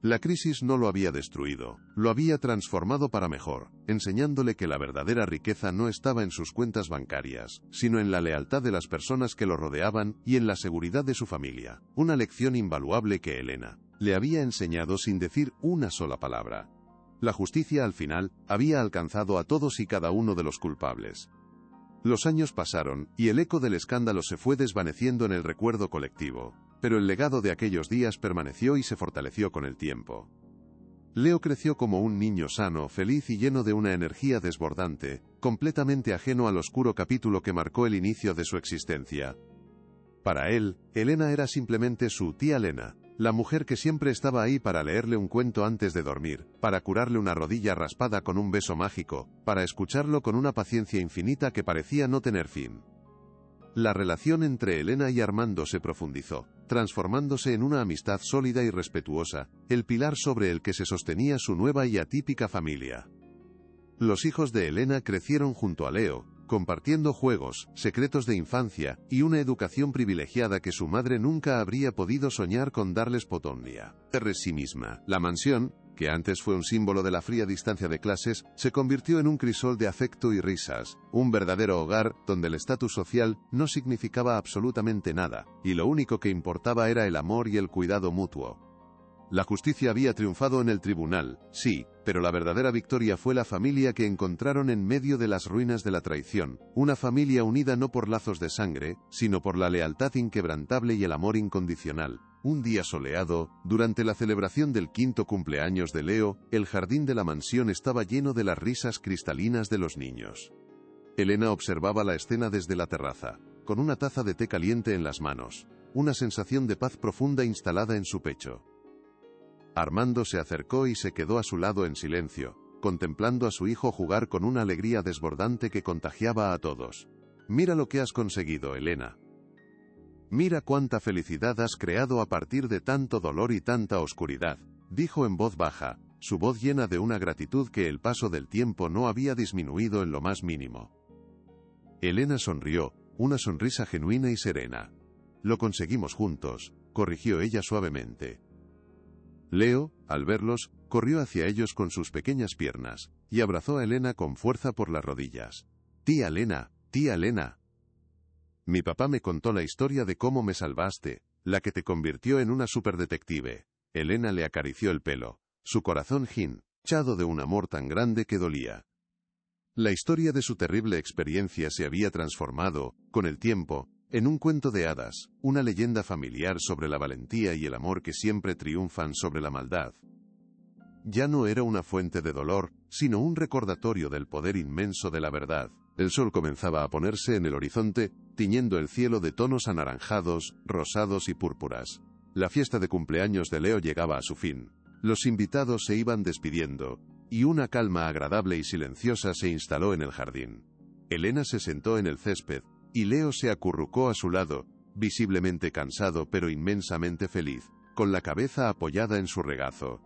La crisis no lo había destruido, lo había transformado para mejor, enseñándole que la verdadera riqueza no estaba en sus cuentas bancarias, sino en la lealtad de las personas que lo rodeaban y en la seguridad de su familia, una lección invaluable que Elena le había enseñado sin decir una sola palabra. La justicia al final había alcanzado a todos y cada uno de los culpables. Los años pasaron, y el eco del escándalo se fue desvaneciendo en el recuerdo colectivo, pero el legado de aquellos días permaneció y se fortaleció con el tiempo. Leo creció como un niño sano, feliz y lleno de una energía desbordante, completamente ajeno al oscuro capítulo que marcó el inicio de su existencia. Para él, Elena era simplemente su tía Lena, la mujer que siempre estaba ahí para leerle un cuento antes de dormir, para curarle una rodilla raspada con un beso mágico, para escucharlo con una paciencia infinita que parecía no tener fin. La relación entre Elena y Armando se profundizó, transformándose en una amistad sólida y respetuosa, el pilar sobre el que se sostenía su nueva y atípica familia. Los hijos de Elena crecieron junto a Leo, compartiendo juegos, secretos de infancia, y una educación privilegiada que su madre nunca habría podido soñar con darles Potonlia. Sí misma. La mansión, que antes fue un símbolo de la fría distancia de clases, se convirtió en un crisol de afecto y risas, un verdadero hogar donde el estatus social no significaba absolutamente nada, y lo único que importaba era el amor y el cuidado mutuo. La justicia había triunfado en el tribunal, sí, pero la verdadera victoria fue la familia que encontraron en medio de las ruinas de la traición, una familia unida no por lazos de sangre, sino por la lealtad inquebrantable y el amor incondicional. Un día soleado, durante la celebración del 5º cumpleaños de Leo, el jardín de la mansión estaba lleno de las risas cristalinas de los niños. Elena observaba la escena desde la terraza, con una taza de té caliente en las manos, una sensación de paz profunda instalada en su pecho. Armando se acercó y se quedó a su lado en silencio, contemplando a su hijo jugar con una alegría desbordante que contagiaba a todos. «Mira lo que has conseguido, Elena. Mira cuánta felicidad has creado a partir de tanto dolor y tanta oscuridad», dijo en voz baja, su voz llena de una gratitud que el paso del tiempo no había disminuido en lo más mínimo. Elena sonrió, una sonrisa genuina y serena. «Lo conseguimos juntos», corrigió ella suavemente. Leo, al verlos, corrió hacia ellos con sus pequeñas piernas, y abrazó a Elena con fuerza por las rodillas. «Tía Elena, tía Elena. Mi papá me contó la historia de cómo me salvaste, la que te convirtió en una superdetective». Elena le acarició el pelo, su corazón hinchado de un amor tan grande que dolía. La historia de su terrible experiencia se había transformado, con el tiempo, en un cuento de hadas, una leyenda familiar sobre la valentía y el amor que siempre triunfan sobre la maldad. Ya no era una fuente de dolor, sino un recordatorio del poder inmenso de la verdad. El sol comenzaba a ponerse en el horizonte, tiñendo el cielo de tonos anaranjados, rosados y púrpuras. La fiesta de cumpleaños de Leo llegaba a su fin. Los invitados se iban despidiendo, y una calma agradable y silenciosa se instaló en el jardín. Elena se sentó en el césped, y Leo se acurrucó a su lado, visiblemente cansado pero inmensamente feliz, con la cabeza apoyada en su regazo.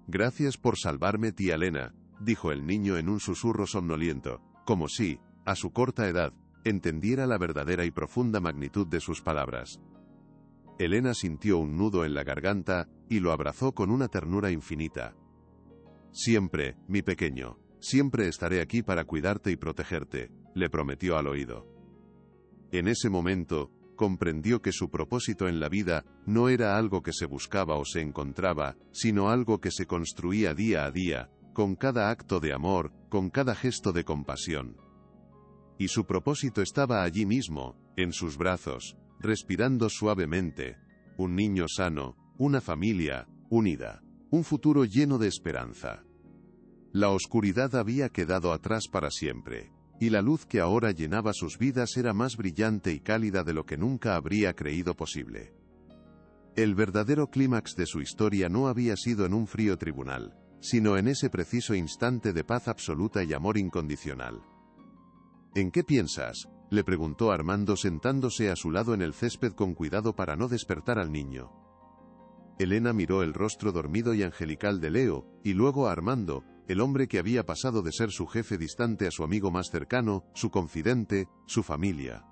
«Gracias por salvarme, tía Elena», dijo el niño en un susurro somnoliento, como si, a su corta edad, entendiera la verdadera y profunda magnitud de sus palabras. Elena sintió un nudo en la garganta, y lo abrazó con una ternura infinita. «Siempre, mi pequeño, siempre estaré aquí para cuidarte y protegerte», le prometió al oído. En ese momento, comprendió que su propósito en la vida no era algo que se buscaba o se encontraba, sino algo que se construía día a día, con cada acto de amor, con cada gesto de compasión. Y su propósito estaba allí mismo, en sus brazos, respirando suavemente, un niño sano, una familia unida, un futuro lleno de esperanza. La oscuridad había quedado atrás para siempre, y la luz que ahora llenaba sus vidas era más brillante y cálida de lo que nunca habría creído posible. El verdadero clímax de su historia no había sido en un frío tribunal, sino en ese preciso instante de paz absoluta y amor incondicional. ¿En qué piensas?, le preguntó Armando sentándose a su lado en el césped con cuidado para no despertar al niño. Elena miró el rostro dormido y angelical de Leo, y luego a Armando, el hombre que había pasado de ser su jefe distante a su amigo más cercano, su confidente, su familia.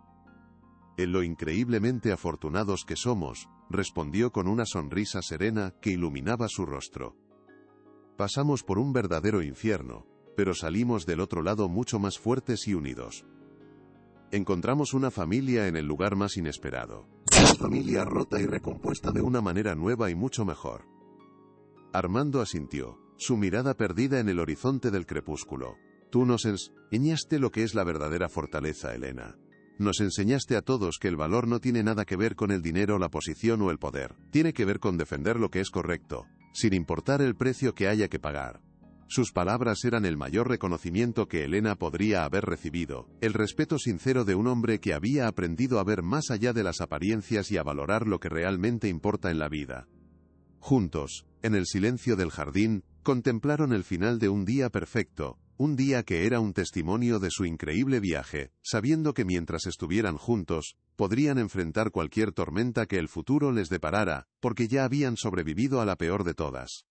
En lo increíblemente afortunados que somos, respondió con una sonrisa serena que iluminaba su rostro. Pasamos por un verdadero infierno, pero salimos del otro lado mucho más fuertes y unidos. Encontramos una familia en el lugar más inesperado. Una familia rota y recompuesta de una manera nueva y mucho mejor. Armando asintió, su mirada perdida en el horizonte del crepúsculo. Tú nos enseñaste lo que es la verdadera fortaleza, Elena. Nos enseñaste a todos que el valor no tiene nada que ver con el dinero, la posición o el poder. Tiene que ver con defender lo que es correcto, sin importar el precio que haya que pagar. Sus palabras eran el mayor reconocimiento que Elena podría haber recibido, el respeto sincero de un hombre que había aprendido a ver más allá de las apariencias y a valorar lo que realmente importa en la vida. Juntos, en el silencio del jardín, contemplaron el final de un día perfecto, un día que era un testimonio de su increíble viaje, sabiendo que mientras estuvieran juntos, podrían enfrentar cualquier tormenta que el futuro les deparara, porque ya habían sobrevivido a la peor de todas.